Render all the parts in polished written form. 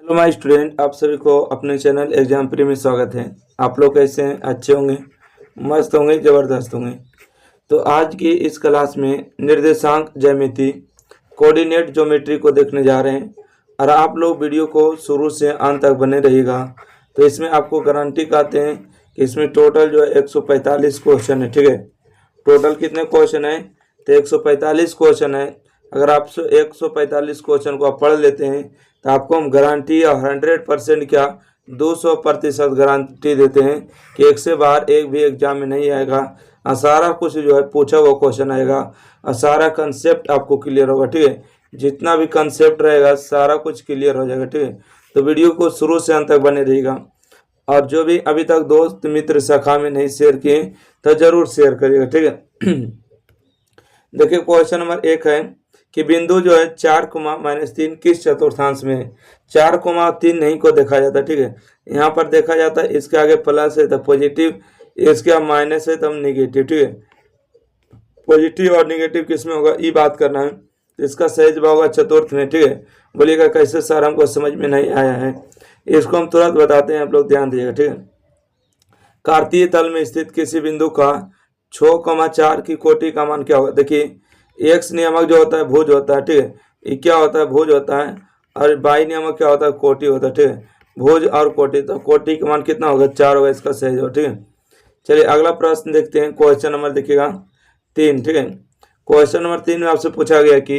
Hello my student, आप सभी को अपने चैनल एग्जाम प्री में स्वागत है। आप लोग कैसे हैं? अच्छे होंगे, मस्त होंगे, ज़बरदस्त होंगे। तो आज की इस क्लास में निर्देशांक ज्यामिति कोऑर्डिनेट ज्योमेट्री को देखने जा रहे हैं और आप लोग वीडियो को शुरू से अंत तक बने रहिएगा। तो इसमें आपको गारंटी कहते हैं कि इसमें टोटल जो है 145 क्वेश्चन है। ठीक है, टोटल कितने क्वेश्चन है? तो 145 क्वेश्चन है। अगर आप 145 क्वेश्चन को आप पढ़ लेते हैं तो आपको हम गारंटी 100% क्या 200% गारंटी देते हैं कि एक से बाहर एक भी एग्जाम में नहीं आएगा और सारा कुछ जो है पूछा हुआ क्वेश्चन आएगा और सारा कंसेप्ट आपको क्लियर होगा। ठीक है, जितना भी कंसेप्ट रहेगा सारा कुछ क्लियर हो जाएगा। ठीक है, तो वीडियो को शुरू से अंत तक बने रहिएगा और जो भी अभी तक दोस्त मित्र शाखा में नहीं शेयर किए तो जरूर शेयर करिएगा। ठीक है देखिए, क्वेश्चन नंबर 1 है कि बिंदु जो है 4, -3 किस चतुर्थांश में है। 4, 3 नहीं को देखा जाता। ठीक है, यहाँ पर देखा जाता है इसके आगे प्लस है तो पॉजिटिव, इसके आगे माइनस है तो निगेटिव। ठीक है, पॉजिटिव और निगेटिव किस में होगा ये बात करना है। तो इसका सही जवाब होगा चतुर्थ में। ठीक है, बोलिएगा कैसे सर, हमको समझ में नहीं आया है। इसको हम तुरंत बताते हैं, आप लोग ध्यान दीजिएगा। ठीक है, कार्तीय तल में स्थित किसी बिंदु का 6, 4 की कोटि का मान क्या होगा। देखिए, एक्स नियामक जो होता है भुज होता है। ठीक है, ये क्या होता है? भुज होता है। और वाई नियामक क्या होता है? कोटि होता है। ठीक है, भुज और कोटि, तो कोटि का मान कितना होगा? 4 होगा, इसका सही जवाब। ठीक है, चलिए अगला प्रश्न देखते हैं। क्वेश्चन नंबर देखिएगा 3। ठीक है, क्वेश्चन नंबर 3 में आपसे पूछा गया कि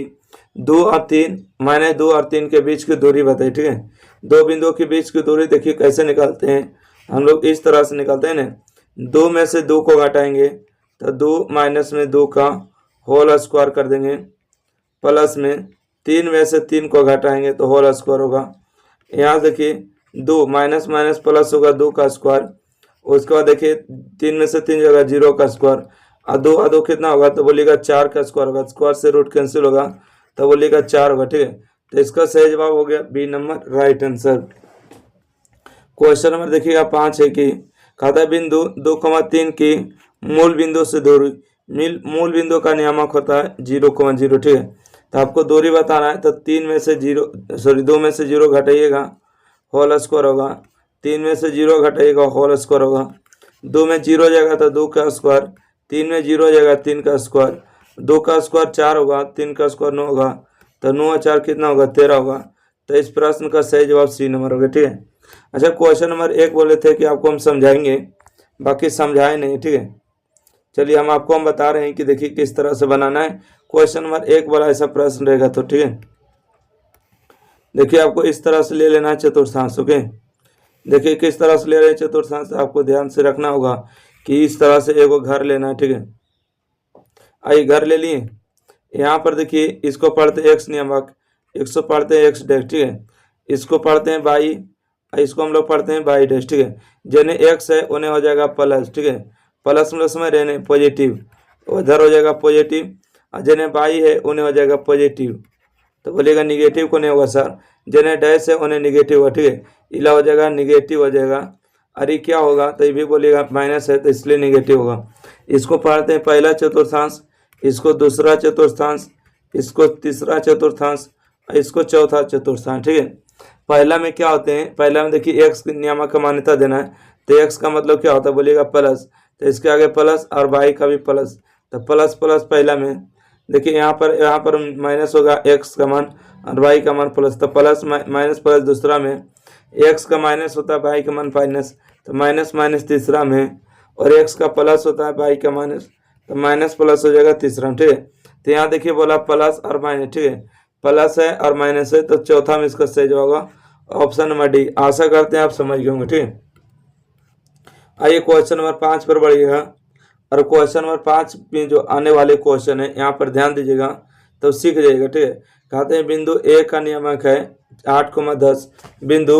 2 और 3 माने 2 और 3 के बीच की दूरी बताइए। ठीक है, दो बिंदुओं के बीच की दूरी देखिए कैसे निकालते हैं हम लोग। इस तरह से निकालते हैं ना, 2 में से 2 को घटाएंगे तो 2 माइनस में 2 का होल स्क्वायर कर देंगे, प्लस में 3 में से 3 को घटाएंगे तो होल स्क्वायर होगा। यहाँ देखिए 2 माइनस माइनस प्लस होगा 2 का स्क्वायर। उसके बाद देखिए 3 में से 3 जगह 0 का स्क्वायर और 2 और 2 कितना होगा? तो बोलिएगा 4 का स्क्वायर होगा। स्क्वायर से रूट कैंसिल होगा तो बोलिएगा 4 होगा। ठीक है, तो इसका सही जवाब हो गया B number, right answer. Question number देखिएगा 5 है कि खाता बिंदु 2, 3 की मूल बिंदु से दूरी, मूल बिंदु का नियामक होता है 0, 0। ठीक है, तो आपको दूरी बताना है तो 2 में से 0 घटाइएगा, होल स्क्वायर होगा। 3 में से 0 घटाइएगा, होल स्क्वायर होगा। 2 में 0 जाएगा तो 2 का स्क्वायर, 3 में 0 जाएगा 3 का स्क्वायर, 2 का स्क्वायर 4 होगा, 3 का स्क्वायर 9 होगा, तो 9 और 4 कितना होगा? 13 होगा। तो इस प्रश्न का सही जवाब सी नंबर होगा। ठीक है, अच्छा क्वेश्चन नंबर 1 बोले थे कि आपको हम समझाएंगे, बाकी समझाए नहीं। ठीक है, चलिए हम बता रहे हैं कि देखिए किस तरह से बनाना है। क्वेश्चन नंबर 1 वाला ऐसा प्रश्न रहेगा तो ठीक है, देखिए आपको इस तरह से ले लेना है चतुर्थांश। ओके, देखिए किस तरह से ले रहे हैं चतुर्थांश, आपको ध्यान से रखना होगा कि इस तरह से एगो घर लेना है। ठीक है, आइए घर ले लिए। यहाँ पर देखिए इसको पढ़ते हैं एक्स नियामक, इसको पढ़ते हैं एक्स डैश। ठीक है, इसको पढ़ते हैं बाई, इसको हम लोग पढ़ते हैं बाई डैश। ठीक है, जिन्हें एक्स है उन्हें हो जाएगा प्लस। ठीक है, प्लस मतलब समझ रहे हैं पॉजिटिव, उधर हो जाएगा पॉजिटिव, और जिन्हें बाई है उन्हें हो जाएगा पॉजिटिव। तो बोलिएगा निगेटिव को नहीं होगा सर, जिन्हें डैश है उन्हें निगेटिव होगा। ठीक है, इला हो जाएगा निगेटिव हो जाएगा। अरे क्या होगा? तो ये भी बोलिएगा माइनस है तो इसलिए निगेटिव होगा। इसको पढ़ते हैं पहला चतुर्थांश, इसको दूसरा चतुर्थांश, इसको तीसरा चतुर्थांश, इसको चौथा चतुर्थांश। ठीक है, पहला में क्या होते हैं? पहला में देखिए एक्स नियामक का मान्यता देना है, तो एक्स का मतलब क्या होता है? बोलिएगा प्लस, तो इसके आगे प्लस और वाई का भी प्लस, तो प्लस प्लस पहला में। देखिए यहाँ पर माइनस होगा एक्स का मान और वाई का मान प्लस, तो प्लस माइनस प्लस दूसरा में। एक्स का माइनस होता है वाई का मान माइनस, तो माइनस माइनस तीसरा में। और एक्स का प्लस होता है वाई का माइनस, तो माइनस प्लस हो जाएगा तीसरा में। ठीक है, तो यहाँ देखिए बोला प्लस और माइनस। ठीक है, प्लस है और माइनस है, तो चौथा में इसका सही जवाब होगा ऑप्शन नंबर डी। आशा करते हैं आप समझ गए होंगे। ठीक है, आइए क्वेश्चन नंबर 5 पर बढ़िएगा। और क्वेश्चन नंबर 5 में जो आने वाले क्वेश्चन है यहाँ पर ध्यान दीजिएगा तो सीख जाइएगा। ठीक है, कहते हैं बिंदु ए का नियामक है 8, 10, बिंदु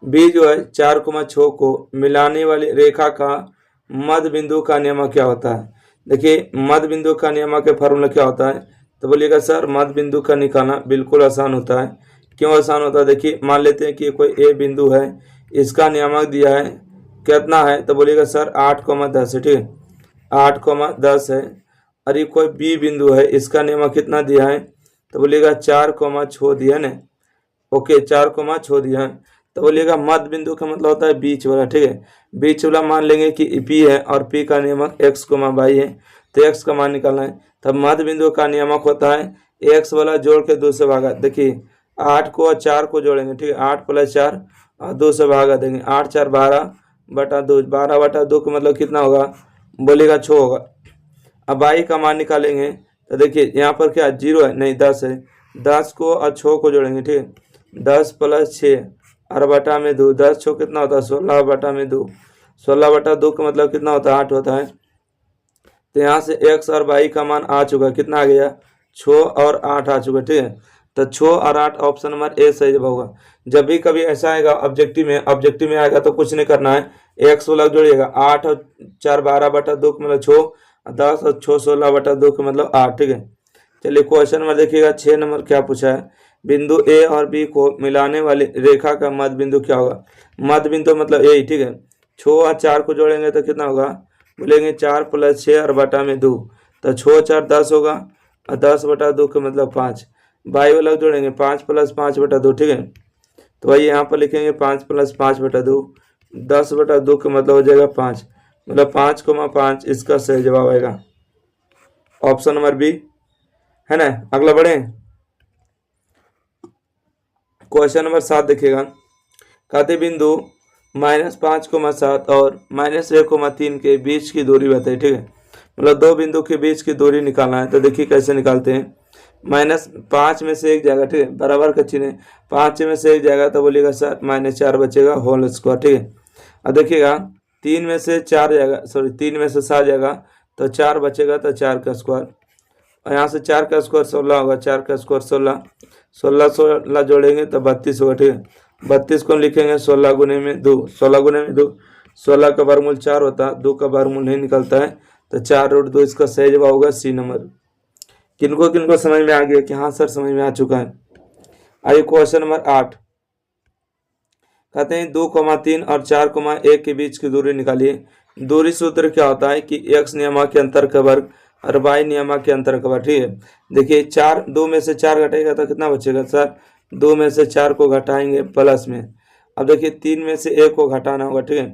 बी जो है 4, 6 को मिलाने वाली रेखा का मध्य बिंदु का नियामक क्या होता है। देखिए मध्य बिंदु का नियामक का फॉर्मूला क्या होता है? तो बोलिएगा सर मध्य बिंदु का निकालना बिल्कुल आसान होता है। क्यों आसान होता है? देखिए मान लेते हैं कि कोई ए बिंदु है, इसका नियामक दिया है कितना है? तो बोलिएगा सर 8, 10 है। ठीक है, 8, 10 है। और ये कोई बी बिंदु है, इसका नियम कितना दिया है? तो बोलिएगा 4, 6 दिया ना, ओके 4 छोड़ दिया है। तो बोलिएगा मध्य बिंदु का मतलब होता है बीच वाला, ठीक है। बीच वाला मान लेंगे कि पी है और पी का नियमक x, y है, तो x का मान निकालना है। तब मध्य बिंदु का नियमक होता है x वाला जोड़ के 2 से भागा। देखिए 8 को और 4 को जोड़ेंगे, ठीक है, 8 + 4 और 2 से भागा देंगे, 8 × 4 12/2, 12/2 का मतलब कितना होगा, बोलिएगा 6 होगा। अब y का मान निकालेंगे तो देखिए यहाँ पर क्या 0 है, नहीं 10 है, 10 को और 6 को जोड़ेंगे, ठीक है, 10 + 6 और बटा में 2, 10 6 कितना होता है 16/2, 16/2 का मतलब कितना होता है 8 होता है। तो यहाँ से x और y का मान आ चुका है, कितना आ गया 6 और 8 आ चुका है, ठीक है। तो 6 और 8 ऑप्शन नंबर ए सही जवाब होगा। जब भी कभी ऐसा आएगा ऑब्जेक्टिव में आएगा तो कुछ नहीं करना है, x वाला जोड़िएगा, 8 और 4 12/2 का मतलब 6, 10 और 6 16/2 का मतलब 8, ठीक है। चलिए क्वेश्चन नंबर देखिएगा 6 नंबर क्या पूछा है, बिंदु ए और बी को मिलाने वाली रेखा का मध्य बिंदु क्या होगा। मध्य बिंदु मतलब ए, ठीक है। 6 और 4 को जोड़ेंगे तो कितना होगा, बोलेंगे 4 + 6 और बटा में 2, तो 6 और 4 10 होगा और 10/2 का मतलब 5। बाई वाला जोड़ेंगे 5 + 5/2, ठीक है। तो वही यहाँ पर लिखेंगे 5 + 5/2, 10/2 का मतलब हो जाएगा 5, मतलब 5,5 इसका सही जवाब आएगा ऑप्शन नंबर बी, है ना। अगला बढ़े, क्वेश्चन नंबर 7 देखिएगा, कहते बिंदु -5,7 और -1,3 के बीच की दूरी बताइए, ठीक है। मतलब दो बिंदु के बीच की दूरी निकालना है। तो देखिए कैसे निकालते हैं, -5 में से एक जाएगा, ठीक है, बराबर का चिन्ह है, 5 में से एक जाएगा तो बोलिएगा सर -4 बचेगा होल स्क्वायर, ठीक है। अब देखिएगा 3 में से 4 जाएगा, सॉरी 3 में से 7 जाएगा तो 4 बचेगा, तो 4 का स्क्वायर, और यहाँ से 4 का स्क्वायर 16 होगा, 4 का स्क्वायर 16, 16 जोड़ेंगे तो 32 होगा, ठीक है। 32 को लिखेंगे 16 गुने में 2, 16 गुने में 2, 16 का वर्गमूल 4 होता है, 2 का वर्गमूल नहीं निकलता है, तो 4√2 इसका सही जवाब होगा सी नंबर। किनको किनको समझ में आ गया कि हाँ सर समझ में आ चुका है। आइए क्वेश्चन नंबर 8, कहते हैं 2,3 और 4,1 के बीच की दूरी निकालिए। दूरी सूत्र क्या होता है कि x नियमा के अंतर का वर्ग और y नियमा के अंतर का वर्ग, ठीक है। देखिए 2 में से 4 घटेगा तो कितना बचेगा सर, 2 में से 4 को घटाएंगे प्लस में। अब देखिए 3 में से 1 को घटाना होगा, ठीक है,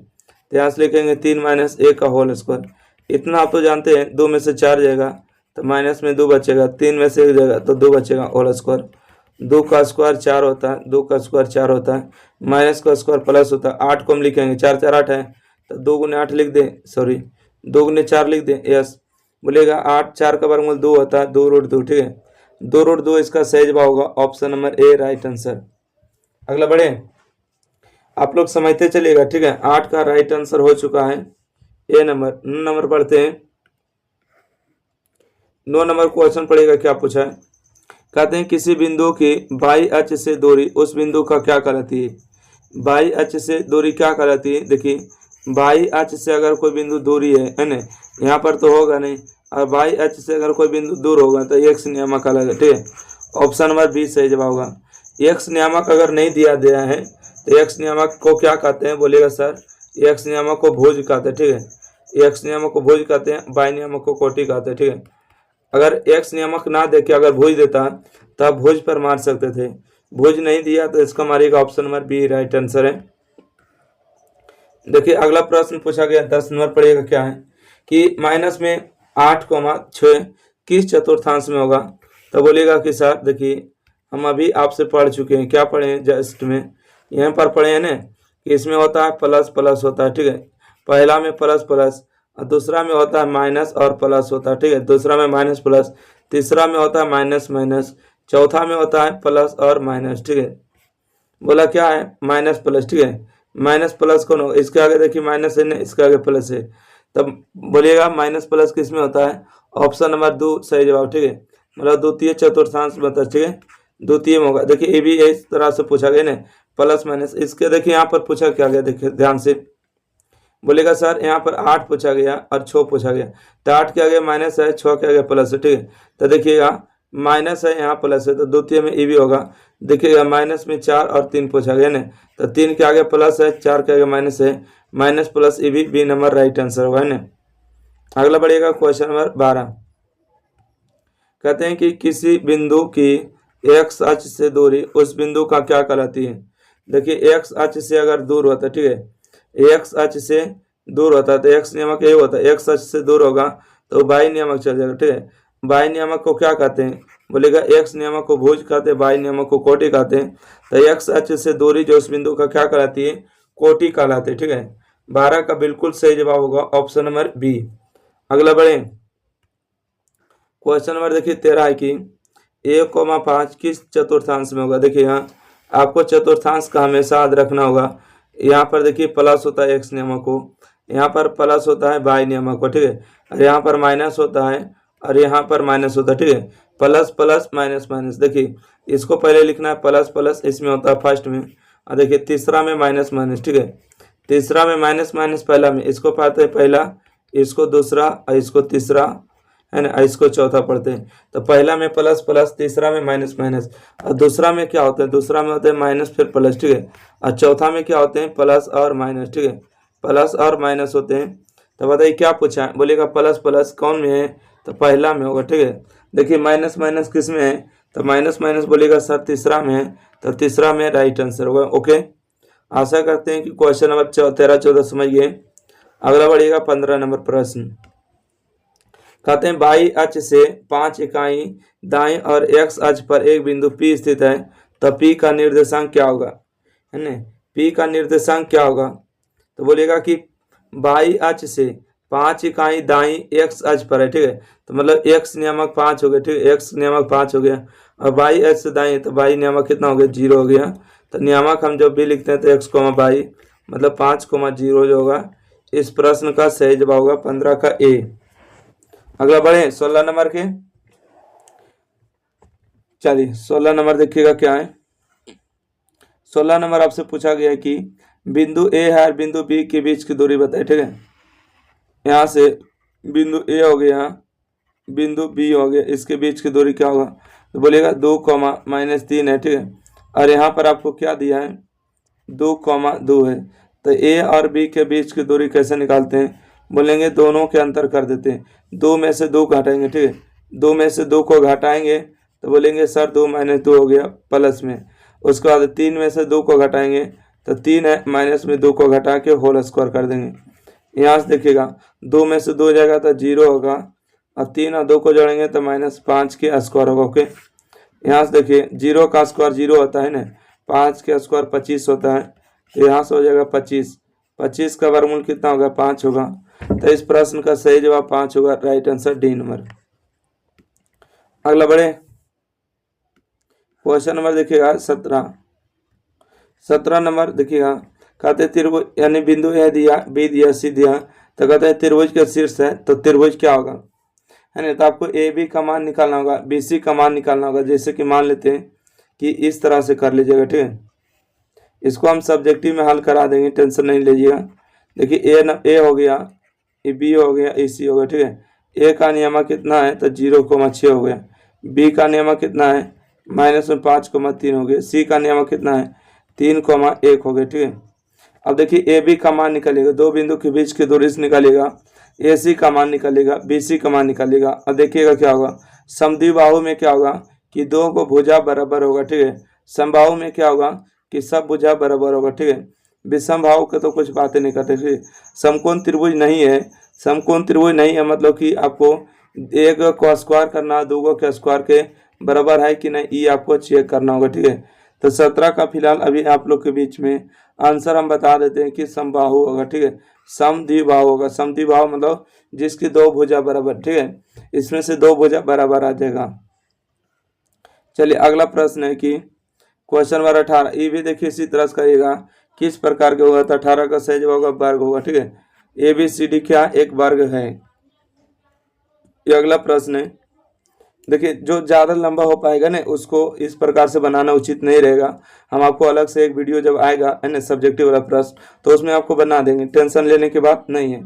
तो यहाँ से लिखेंगे 3 - 1 का होल स्क्वायर। इतना आप तो जानते हैं, 2 में से 4 जाएगा तो माइनस में 2 बचेगा, 3 में से 1 जाएगा तो 2 बचेगा होल स्क्वायर। 2 का स्क्वायर 4 होता है, 2 का स्क्वायर 4 होता है, माइनस का स्क्वायर प्लस होता है। 8 को हम लिखेंगे, 4 4 8 है, तो 2 × 8 लिख दें, सॉरी 2 × 4 लिख दें, यस। बोलेगा 8 4 का वर्गमूल 2 होता है, 2√2, ठीक है, 2√2 इसका सही जवाब होगा option number A right answer. अगला बढ़े, आप लोग समझते चलिएगा, ठीक है। 8 का राइट आंसर हो चुका है ए नंबर। 9 नंबर पढ़ते हैं, 9 नंबर क्वेश्चन पढ़ेगा, क्या पूछा है, कहते हैं किसी बिंदु की बाई अक्ष से दूरी उस बिंदु का क्या कहलाती है। बाई अक्ष से दूरी क्या कहलाती है, देखिए बाई अक्ष से अगर कोई बिंदु दूरी है ना, यहाँ पर तो होगा नहीं, और बाई अक्ष से अगर कोई बिंदु दूर होगा तो एक्स नियामक कहलाएगा, ठीक है। ऑप्शन नंबर बी सही जवाब होगा। एक्स नियामक अगर नहीं दिया गया है तो एक्स नियामक को क्या कहते हैं, बोलेगा सर एक्स नियामक को भुज कहते हैं, ठीक है, एक्स नियामक को भुज कहते हैं, बाई नियामक को कोटि कहते हैं, ठीक है। अगर एक्स नियामक ना दे के अगर भुज देता तो आप भुज पर मार सकते थे, भुज नहीं दिया तो इसका मारिएगा option number B right answer है। देखिए अगला प्रश्न पूछा गया 10 नंबर पढ़िएगा, क्या है कि -8,6 किस चतुर्थांश में होगा। तो बोलिएगा कि सर देखिए हम अभी आपसे पढ़ चुके हैं, क्या पढ़े हैं जस्ट में, यहाँ पर पढ़े हैं ना कि इसमें होता है प्लस प्लस होता है, ठीक है, पहला में प्लस प्लस, और दूसरा में होता है माइनस और प्लस होता है, ठीक है, दूसरा में माइनस प्लस, तीसरा में होता है माइनस माइनस, चौथा में होता है प्लस और माइनस, ठीक है। बोला क्या है माइनस प्लस, ठीक है, माइनस प्लस कौन होगा, इसके आगे देखिए माइनस है ना, इसके आगे प्लस है, तब बोलिएगा माइनस प्लस किस में होता है, ऑप्शन नंबर 2 सही जवाब, ठीक है, मतलब द्वितीय चतुर्थांश में होता है, ठीक है, द्वितीय में होगा। देखिए ये भी इस तरह से पूछा गया ना, प्लस माइनस, इसके देखिए यहाँ पर पूछा क्या गया, देखिए ध्यान से, बोलेगा सर यहाँ पर 8 पूछा गया और 6 पूछा गया, तो 8 के आगे माइनस है, 6 के आगे प्लस है, ठीक है, तो देखिएगा माइनस है यहाँ प्लस है, तो द्वितीय में ई भी होगा। देखिएगा माइनस में 4 और 3 पूछा गया ना, तो 3 के आगे प्लस है, 4 के आगे माइनस है, माइनस प्लस ई भी बी नंबर राइट आंसर होगा, है ना। अगला बढ़िएगा क्वेश्चन नंबर 12, कहते हैं कि किसी बिंदु की एक्स अक्ष से दूरी उस बिंदु का क्या कहलाती है। देखिए एक्स अक्ष से अगर दूर होता है, ठीक है, एक्स अक्ष से दूर होता है तो एक्स नियामक यही होता है, एक्स अक्ष से दूर होगा तो वाई नियामक चल जाएगा, ठीक है। वाई नियामक को क्या कहते हैं, बोलेगा एक्स नियामक को भुज कहते हैं, वाई नियामक को कोटि कहते हैं। तो एक्स अक्ष से दूरी जो उस बिंदु का क्या कहलाती है, कोटि कहलाती है, ठीक है। 12 का बिल्कुल सही जवाब होगा ऑप्शन नंबर बी। अगला बढ़े, क्वेश्चन नंबर देखिए 13 है कि 1,5 किस चतुर्थांश में होगा। देखिए यहाँ आपको चतुर्थांश का हमेशा याद रखना होगा। यहाँ पर देखिए प्लस होता है एक्स नियमक को, यहाँ पर प्लस होता है वाई नियमक को, ठीक है, और यहाँ पर माइनस होता है और यहाँ पर माइनस होता है, ठीक है। प्लस प्लस माइनस माइनस, देखिए इसको पहले लिखना है प्लस प्लस, इसमें होता है फर्स्ट में, और देखिए तीसरा में माइनस माइनस, ठीक है। तीसरा में माइनस माइनस पहला में, इसको पाते हैं पहला, इसको दूसरा और इसको तीसरा, है ना, इसको चौथा पढ़ते हैं। तो पहला में प्लस प्लस, तीसरा में माइनस माइनस, और दूसरा में क्या होता है, दूसरा में होते हैं माइनस फिर प्लस, ठीक है, और चौथा में क्या होते हैं, प्लस और माइनस, ठीक है, प्लस और माइनस होते हैं। तो बताइए क्या पूछा है, बोलेगा प्लस प्लस कौन में है, तो पहला में होगा, ठीक है। देखिए माइनस माइनस किस में है, तो माइनस माइनस बोलेगा सर तीसरा में है, तो तीसरा में राइट आंसर होगा। ओके, आशा करते हैं कि क्वेश्चन नंबर 13 14 समझ गए। अगला बढ़िएगा 15 नंबर प्रश्न। कहते हैं बाई अक्ष से 5 इकाई दाएं और एक्स अक्ष पर एक बिंदु P स्थित है, तो P का निर्देशांक क्या होगा, है ना, P का निर्देशांक क्या होगा। तो बोलेगा कि बाई अक्ष से 5 इकाई दाई एक्स अक्ष पर है, ठीक है, तो मतलब एक्स नियामक 5 हो गया, ठीक है, एक्स नियामक 5 हो गया, और बाई अक्ष से दाई तो बाई नियामक कितना हो गया, 0 हो गया। तो नियामक हम जब भी लिखते हैं तो एक्स कोमा बाई मतलब 5,0 जो होगा। इस प्रश्न का सही जवाब होगा 15 का ए। अगला बढ़े 16 नंबर के, चलिए 16 नंबर देखिएगा क्या है। 16 नंबर आपसे पूछा गया है कि बिंदु ए है और बिंदु बी के बीच की दूरी बताए, ठीक है। यहाँ से बिंदु ए हो गया, बिंदु बी हो गया, इसके बीच की दूरी क्या होगा, तो बोलेगा 2,-3 है, ठीक है, और यहाँ पर आपको क्या दिया है, 2,2 है। तो ए और बी के बीच की दूरी कैसे निकालते हैं, बोलेंगे दोनों के अंतर कर देते हैं, 2 में से 2 घटाएंगे, ठीक है, 2 में से 2 को घटाएंगे तो बोलेंगे सर 2 - 2 हो गया प्लस में। उसके बाद 3 में से 2 को घटाएंगे तो 3 है, माइनस में 2 को घटा के होल स्क्वायर कर देंगे। यहाँ से देखिएगा 2 में से 2 जाएगा तो 0 होगा, और 3 और 2 को जोड़ेंगे तो -5 के स्क्वायर होगा। ओके, यहाँ से देखिए 0 का स्क्वायर 0 होता है ना, 5 के स्क्वायर 25 होता है, तो यहाँ से हो जाएगा 25, 25 का वर्गमूल कितना होगा, 5 होगा। तो इस प्रश्न का सही जवाब 5 होगा, राइट आंसर डी नंबर। अगला बढ़े, क्वेश्चन नंबर देखिएगा 17 नंबर देखिएगा। कहते त्रिभुज यानी बिंदु ए दिया, बी दिया, सी दिया, तो कहते हैं त्रिभुज के शीर्ष है तो त्रिभुज क्या होगा, है ना। तो आपको ए बी का मान निकालना होगा, बी सी का मान निकालना होगा। जैसे कि मान लेते हैं कि इस तरह से कर लीजिएगा, ठीक है, इसको हम सब्जेक्टिव में हल करा देंगे, टेंशन नहीं लीजिएगा। देखिए ए हो गया, ये बी हो गया, ए सी हो गया, ठीक है। ए का नियमक कितना है तो 0,6 हो गया, बी का नियमक कितना है -5,3 हो गया, सी का नियमक कितना है 3,1 हो गया, ठीक है। अब देखिए ए बी का मान निकालेगा, दो बिंदु के बीच की दूरी से निकालेगा, ए सी का मान निकालेगा, बी सी का मान निकालेगा, और देखिएगा क्या होगा, समद्विबाहु में क्या होगा कि दो को भुजा बराबर होगा, ठीक है। समबाहु में क्या होगा कि सब भुजा बराबर होगा, ठीक है। विषम भाव के तो कुछ बातें नहीं करते, ठीक है। समकोण त्रिभुज नहीं है, समकोण त्रिभुज नहीं है मतलब कि आपको एक को स्क्वायर करना, दो के स्क्वायर के बराबर है कि नहीं, ये आपको चेक करना होगा, ठीक है। तो 17 का फिलहाल अभी आप लोग के बीच में आंसर हम बता देते हैं कि समबाहु होगा, ठीक है, समद्विबाहु होगा। समद्विबाहु मतलब जिसकी दो भुजा बराबर, ठीक है, इसमें से दो भुजा बराबर आ जाएगा। चलिए अगला प्रश्न है कि क्वेश्चन नंबर 18, ये भी देखिए इसी तरह से करिएगा, किस प्रकार के होगा, तो 18 का सही जवाब होगा वर्ग होगा, ठीक है। ए बी सी डी क्या एक वर्ग है। ये अगला प्रश्न है, देखिए जो ज़्यादा लंबा हो पाएगा ना उसको इस प्रकार से बनाना उचित नहीं रहेगा। हम आपको अलग से एक वीडियो जब आएगा है ना सब्जेक्टिव वाला प्रश्न, तो उसमें आपको बना देंगे, टेंशन लेने की बात नहीं है।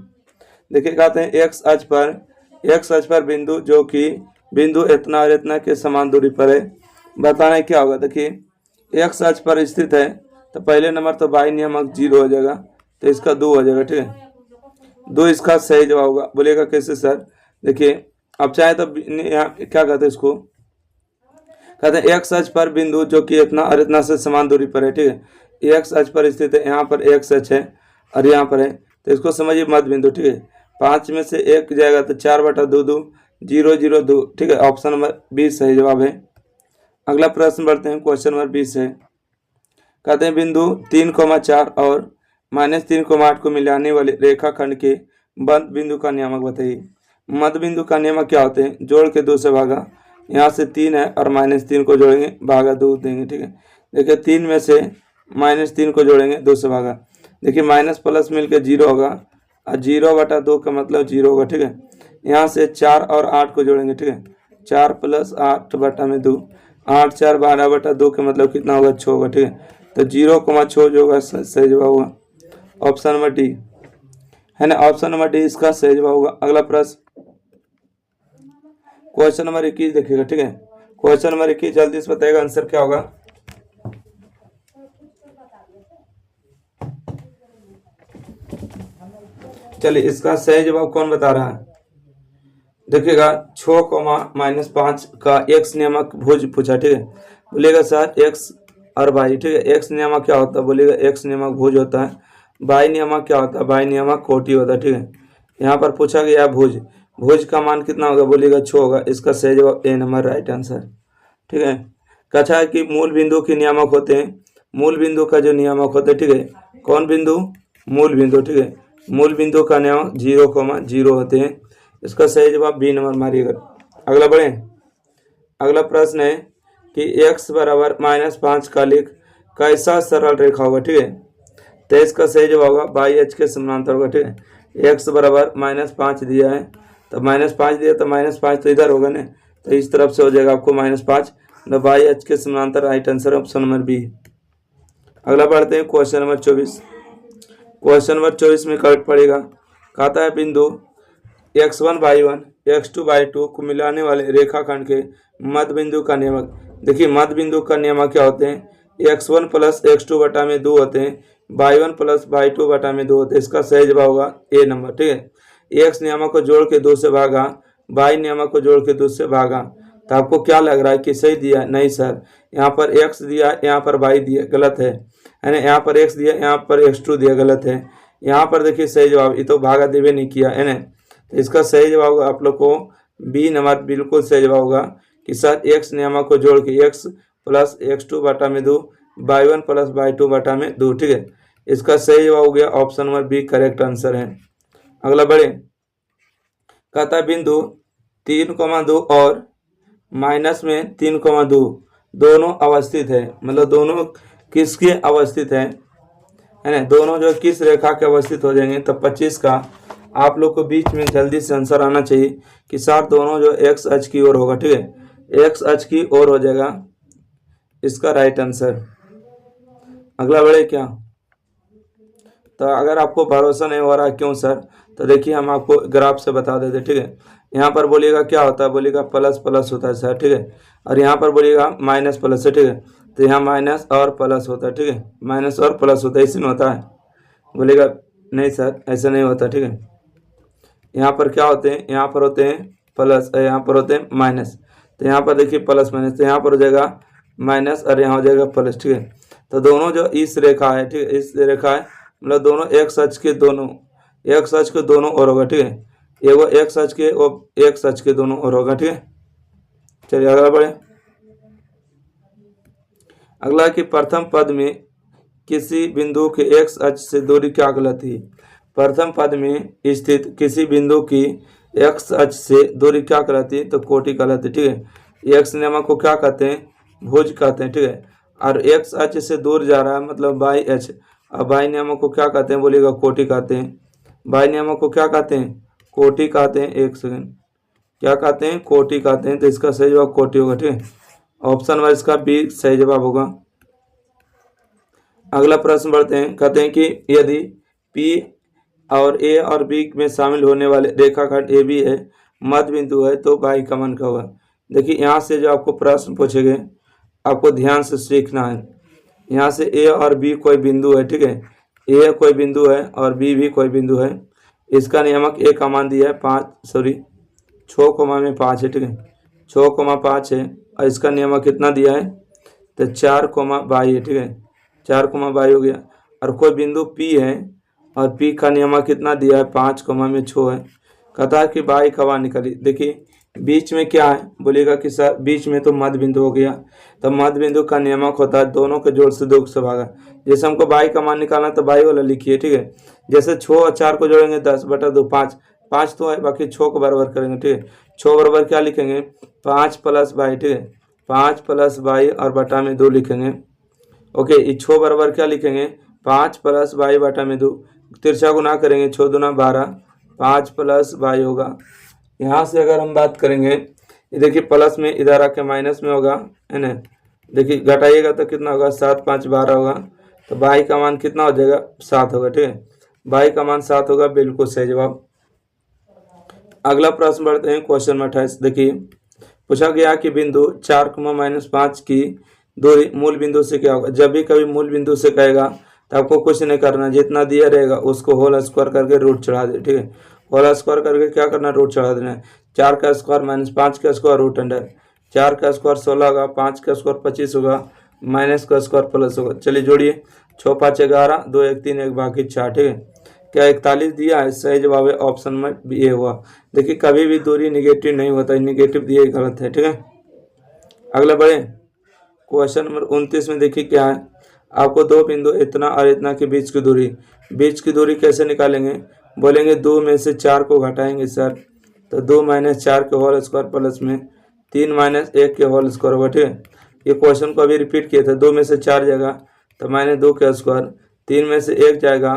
देखिए कहते हैं एक्स अक्ष पर बिंदु जो कि बिंदु इतना और इतना के समान दूरी पर है, बताना क्या होगा। देखिए एक्स अक्ष पर स्थित है तो पहले नंबर तो बाई नियमक 0 हो जाएगा, तो इसका 2 हो जाएगा, ठीक है, 2 इसका सही जवाब होगा। बोलेगा कैसे सर, देखिए अब चाहे तो यहाँ क्या कहते हैं इसको, कहते हैं एक्स अक्ष पर बिंदु जो कि इतना और इतना से समान दूरी पर है, ठीक है, एक्स अक्ष पर स्थित है, यहाँ पर एक्स अक्ष है और यहाँ पर है, तो इसको समझिए मध्य बिंदु, ठीक है। 5 में से 1 जाएगा तो 4/2 002, ठीक है, ऑप्शन नंबर 20 सही जवाब है। अगला प्रश्न बढ़ते हैं, क्वेश्चन नंबर 20 है। कहते हैं बिंदु 3,4 और -3,8 को मिलाने वाले रेखाखंड के मध्य बिंदु का नियामक बताइए। मध्य बिंदु का नियामक क्या होते हैं? जोड़ के 2 से भागा, यहाँ से 3 है और -3 को जोड़ेंगे, भागा 2 देंगे, ठीक है। देखिए 3 में से -3 को जोड़ेंगे, 2 से भागा, देखिए माइनस प्लस मिलकर 0 होगा और 0/2 का मतलब 0 होगा, ठीक है। यहाँ से 4 और 8 को जोड़ेंगे, ठीक है, 4 + 8/2, 8 4 12/2 का मतलब कितना होगा? 6 होगा, ठीक है। तो 0,6 जो होगा सही जवाब होगा ऑप्शन नंबर डी, है ना, ऑप्शन नंबर डी इसका सही जवाब होगा। अगला प्रश्न क्वेश्चन नंबर 21 देखिएगा, ठीक है। क्वेश्चन नंबर 21 जल्दी से बताइएगा आंसर क्या होगा। चलिए इसका सही जवाब कौन बता रहा है? देखिएगा 6, -5 का एक्स नियामक भुज पूछा, ठीक है। बोलिएगा सर एक्स और वाई, ठीक है। एक्स नियामक क्या होता है? बोलिएगा एक्स नियामक भुज होता है। वाई नियामक क्या होता है? वाई नियामक कोटि होता है, ठीक है। यहाँ पर पूछा गया भुज, भुज का मान कितना होगा? बोलिएगा 6 होगा। इसका सही जवाब ए नंबर राइट आंसर, ठीक है। कहा है कि मूल बिंदु के नियामक होते हैं, मूल बिंदु का जो नियामक होता है, ठीक है, कौन बिंदु? मूल बिंदु, ठीक है। मूल बिंदु का नियामक 0,0 होते हैं। इसका सही जवाब बी नंबर मारिएगा। अगला बढ़े, अगला प्रश्न है कि x बराबर -5 का लेख कैसा सरल रेखा होगा, ठीक है। तो इसका सही जवाब होगा बाई एच के समानांतर होगा, ठीक है। x बराबर -5 दिया है, तो -5 दिया तो -5 तो इधर होगा ना, तो इस तरफ से हो जाएगा आपको -5, तो बाई एच के समानांतर right answer option number B. अगला पढ़ते हैं क्वेश्चन नंबर 24। क्वेश्चन नंबर 24 में करेक्ट पड़ेगा। कहता है बिंदु x1/1 x2/2 को मिलाने वाले रेखाखंड के मध्य बिंदु का नियमक। देखिए मध्य बिंदु का नियमक क्या होते हैं? x1 + x2/2 होते हैं, y1 + y2/2 होते हैं। इसका सही जवाब होगा ए नंबर, ठीक है। x नियमक को जोड़ के 2 से भागा, y नियमक को जोड़ के 2 से भागा, तो आपको क्या लग रहा है कि सही दिया? नहीं सर, यहाँ पर x दिया, यहाँ पर y दिया, गलत है ना। यहाँ पर x दिया, यहाँ पर x2 दिया, गलत है। यहाँ पर देखिए सही जवाब, ये तो भागा देवे नहीं किया है ना, तो इसका सही जवाब होगा आप लोग को बी नंबर, बिल्कुल सही जवाब होगा कि सर x नियमक को जोड़ के x + x2/2 y1 + y2/2, ठीक है। इसका सही जवाब हो गया option number B, correct answer है। अगला बढ़े, कहता है बिंदु 3,2 और -3,2 दोनों अवस्थित है, मतलब दोनों किसके अवस्थित है ना, दोनों जो किस रेखा के अवस्थित हो जाएंगे। तो 25 का आप लोग को बीच में जल्दी से आंसर आना चाहिए कि सर दोनों जो एक्स अक्ष की ओर होगा, ठीक है, एक्स अक्ष की ओर हो जाएगा इसका राइट आंसर। अगला बढ़े क्या, तो अगर आपको भरोसा नहीं हो रहा क्यों सर, तो देखिए हम आपको ग्राफ से बता देते, ठीक है। यहाँ पर बोलिएगा क्या होता है? बोलिएगा प्लस प्लस होता है सर, ठीक है, और यहाँ पर बोलिएगा माइनस प्लस है, ठीक है। तो यहाँ माइनस और प्लस होता है, ठीक है, माइनस और प्लस होता है, इसी में होता है। बोलिएगा नहीं सर ऐसा नहीं होता, ठीक है। यहाँ पर क्या होते हैं? यहाँ पर होते हैं प्लस, यहाँ पर होते हैं माइनस, तो यहाँ पर देखिए प्लस माइनस, तो यहाँ पर हो जाएगा माइनस और यहाँ हो जाएगा प्लस, ठीक है। तो दोनों जो इस रेखा है, ठीक है, इस रेखा है, मतलब दोनों एक्स अक्ष के दोनों, एक्स अक्ष के दोनों ओर होगा, ठीक है। ये वो एक्स अक्ष के और एक्स अक्ष के दोनों ओर होगा, ठीक है। चलिए अगला बढ़े। अगला कि प्रथम पद में किसी बिंदु के एक्स अक्ष से दूरी क्या कहलाती है? प्रथम पद में स्थित किसी बिंदु की एक्स अक्ष से दूरी क्या कहलाती है? तो कोटि कहलाती है, ठीक है। एक्स नियमक को क्या कहते हैं? भुज कहते हैं, ठीक है। और एक्स अक्ष से दूर जा रहा है मतलब बाई एच, और बाई नियमक को क्या कहते हैं? बोलिएगा कोटि कहते हैं। बाई नियमक को क्या कहते हैं? कोटि कहते हैं। एक सेकेंड, क्या कहते हैं? कोटि कहते हैं। तो इसका सही जवाब कोटि होगा, ठीक है। ऑप्शन वाइज इसका बी सही जवाब होगा। अगला प्रश्न बढ़ते हैं, कहते हैं कि यदि पी और ए और बी में शामिल होने वाले रेखाखंड ए बी है, मध्य बिंदु है, तो बाई का मान क्या होगा? देखिए यहाँ से जो आपको प्रश्न पूछे गए आपको ध्यान से सीखना है। यहाँ से ए और बी कोई बिंदु है, ठीक है, ए कोई बिंदु है और बी भी कोई बिंदु है। इसका नियमक ए का मान दिया है 5, 6,5 है, ठीक है, 6,5 है। और इसका नियमक कितना दिया है, तो 4, 22 है, ठीक है, 4, 22 हो गया। और कोई बिंदु P है और P का नियमक कितना दिया है, 5, 6 है। कहता है कि बाई कवा निकली। देखिए बीच में क्या है, बोलेगा कि सर बीच में तो मध्य बिंदु हो गया, तो मध्य बिंदु का नियमक होता है दोनों के जोड़ से 2 से भागा। जैसे हमको बाई का मान निकालना तो बाई वाला लिखिए, ठीक है। जैसे 6 और 4 को जोड़ेंगे 10/2, 5 5 तो है, बाकी 6 को बराबर करेंगे, ठीक है। 6 बराबर क्या लिखेंगे, 5 + 22, ठीक है, 5 + 22 और बटा में 2 लिखेंगे। ओके, ये 6 बराबर क्या लिखेंगे, 5 + 22 बटा में 2, तिरछा गुना करेंगे, 6 दूना 12, 5 + 22 होगा। यहाँ से अगर हम बात करेंगे, ये देखिए प्लस में इधर आके माइनस में होगा, है ना। देखिए घटाइएगा तो कितना होगा, 7 × 5 = 12 होगा। तो बाई का मान कितना हो जाएगा, 7 होगा, ठीक है। बाई का मान 7 होगा, बिल्कुल सही जवाब। अगला प्रश्न बढ़ते हैं, क्वेश्चन 28। देखिए पूछा गया कि बिंदु 4, -5 की दूरी मूल बिंदु से क्या होगा। जब भी कभी मूल बिंदु से कहेगा तो आपको कुछ नहीं करना, जितना दिया रहेगा उसको होल स्क्वायर करके रूट चढ़ा दे, ठीक है। होल स्क्वायर करके क्या करना, रूट चढ़ा देना है। 4 का स्क्वायर -5 का स्क्वायर रूट अंडर, 4 का स्क्वायर 16 होगा, 5 का स्क्वायर 25 होगा, माइनस का स्क्वायर प्लस होगा। चलिए जोड़िए, 6 × 5 = 11, 2 × 1 = 3, 1 बाकी 4, ठीक है। क्या 41 दिया है, सही जवाब है ऑप्शन में ये हुआ। देखिए कभी भी दूरी निगेटिव नहीं होता है, निगेटिव दिए गलत है, ठीक है। अगला बढ़े, क्वेश्चन नंबर 29 में देखिए क्या है। आपको दो बिंदु इतना और इतना के बीच की दूरी कैसे निकालेंगे। बोलेंगे 2 में से 4 को घटाएंगे सर, तो 2 - 4 के होल स्क्वायर प्लस में 3 - 1 के होल स्क्वायर होगा, ठीक है। ये क्वेश्चन को अभी रिपीट किए थे। 2 में से 4 जाएगा तो -2 के स्क्वायर, 3 में से 1 जाएगा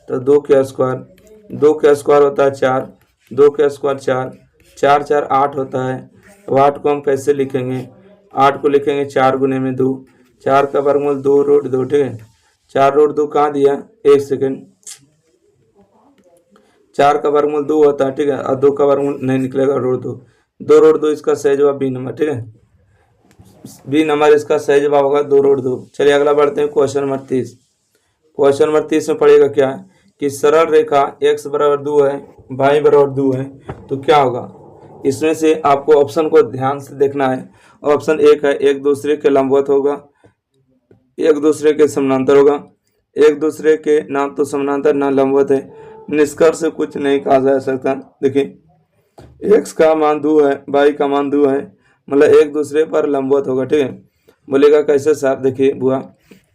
तो 2 के स्क्वायर, 2 के स्क्वायर होता है 4, 2 के स्क्वायर 4, 4 4 8 होता है। तो 8 को हम कैसे लिखेंगे, 8 को लिखेंगे 4 × 2, 4 का वर्गमूल 2√2, ठीक है। 4√2 कहाँ दिया, 1 सेकेंड, 4 का वर्गमूल 2 होता है, ठीक है, और 2 का वर्गमूल नहीं निकलेगा, √2, 2√2 इसका सही जवाब बी नंबर, ठीक है। बी नंबर इसका सही जवाब होगा 2√2। चलिए अगला बढ़ते हैं, क्वेश्चन नंबर 30। क्वेश्चन नंबर 30 में पड़ेगा क्या है कि सरल रेखा x = 2 है, y = 2 है, तो क्या होगा। इसमें से आपको ऑप्शन को ध्यान से देखना है। ऑप्शन 1 है एक दूसरे के लंबवत होगा, एक दूसरे के समानांतर होगा, एक दूसरे के ना तो समानांतर ना लंबवत है। निष्कर्ष से कुछ नहीं कहा जा सकता। देखिए x का मान 2 है, y का मान 2 है, मतलब एक दूसरे पर लंबवत होगा, ठीक है। बोलेगा कैसे सर, देखिए बुआ,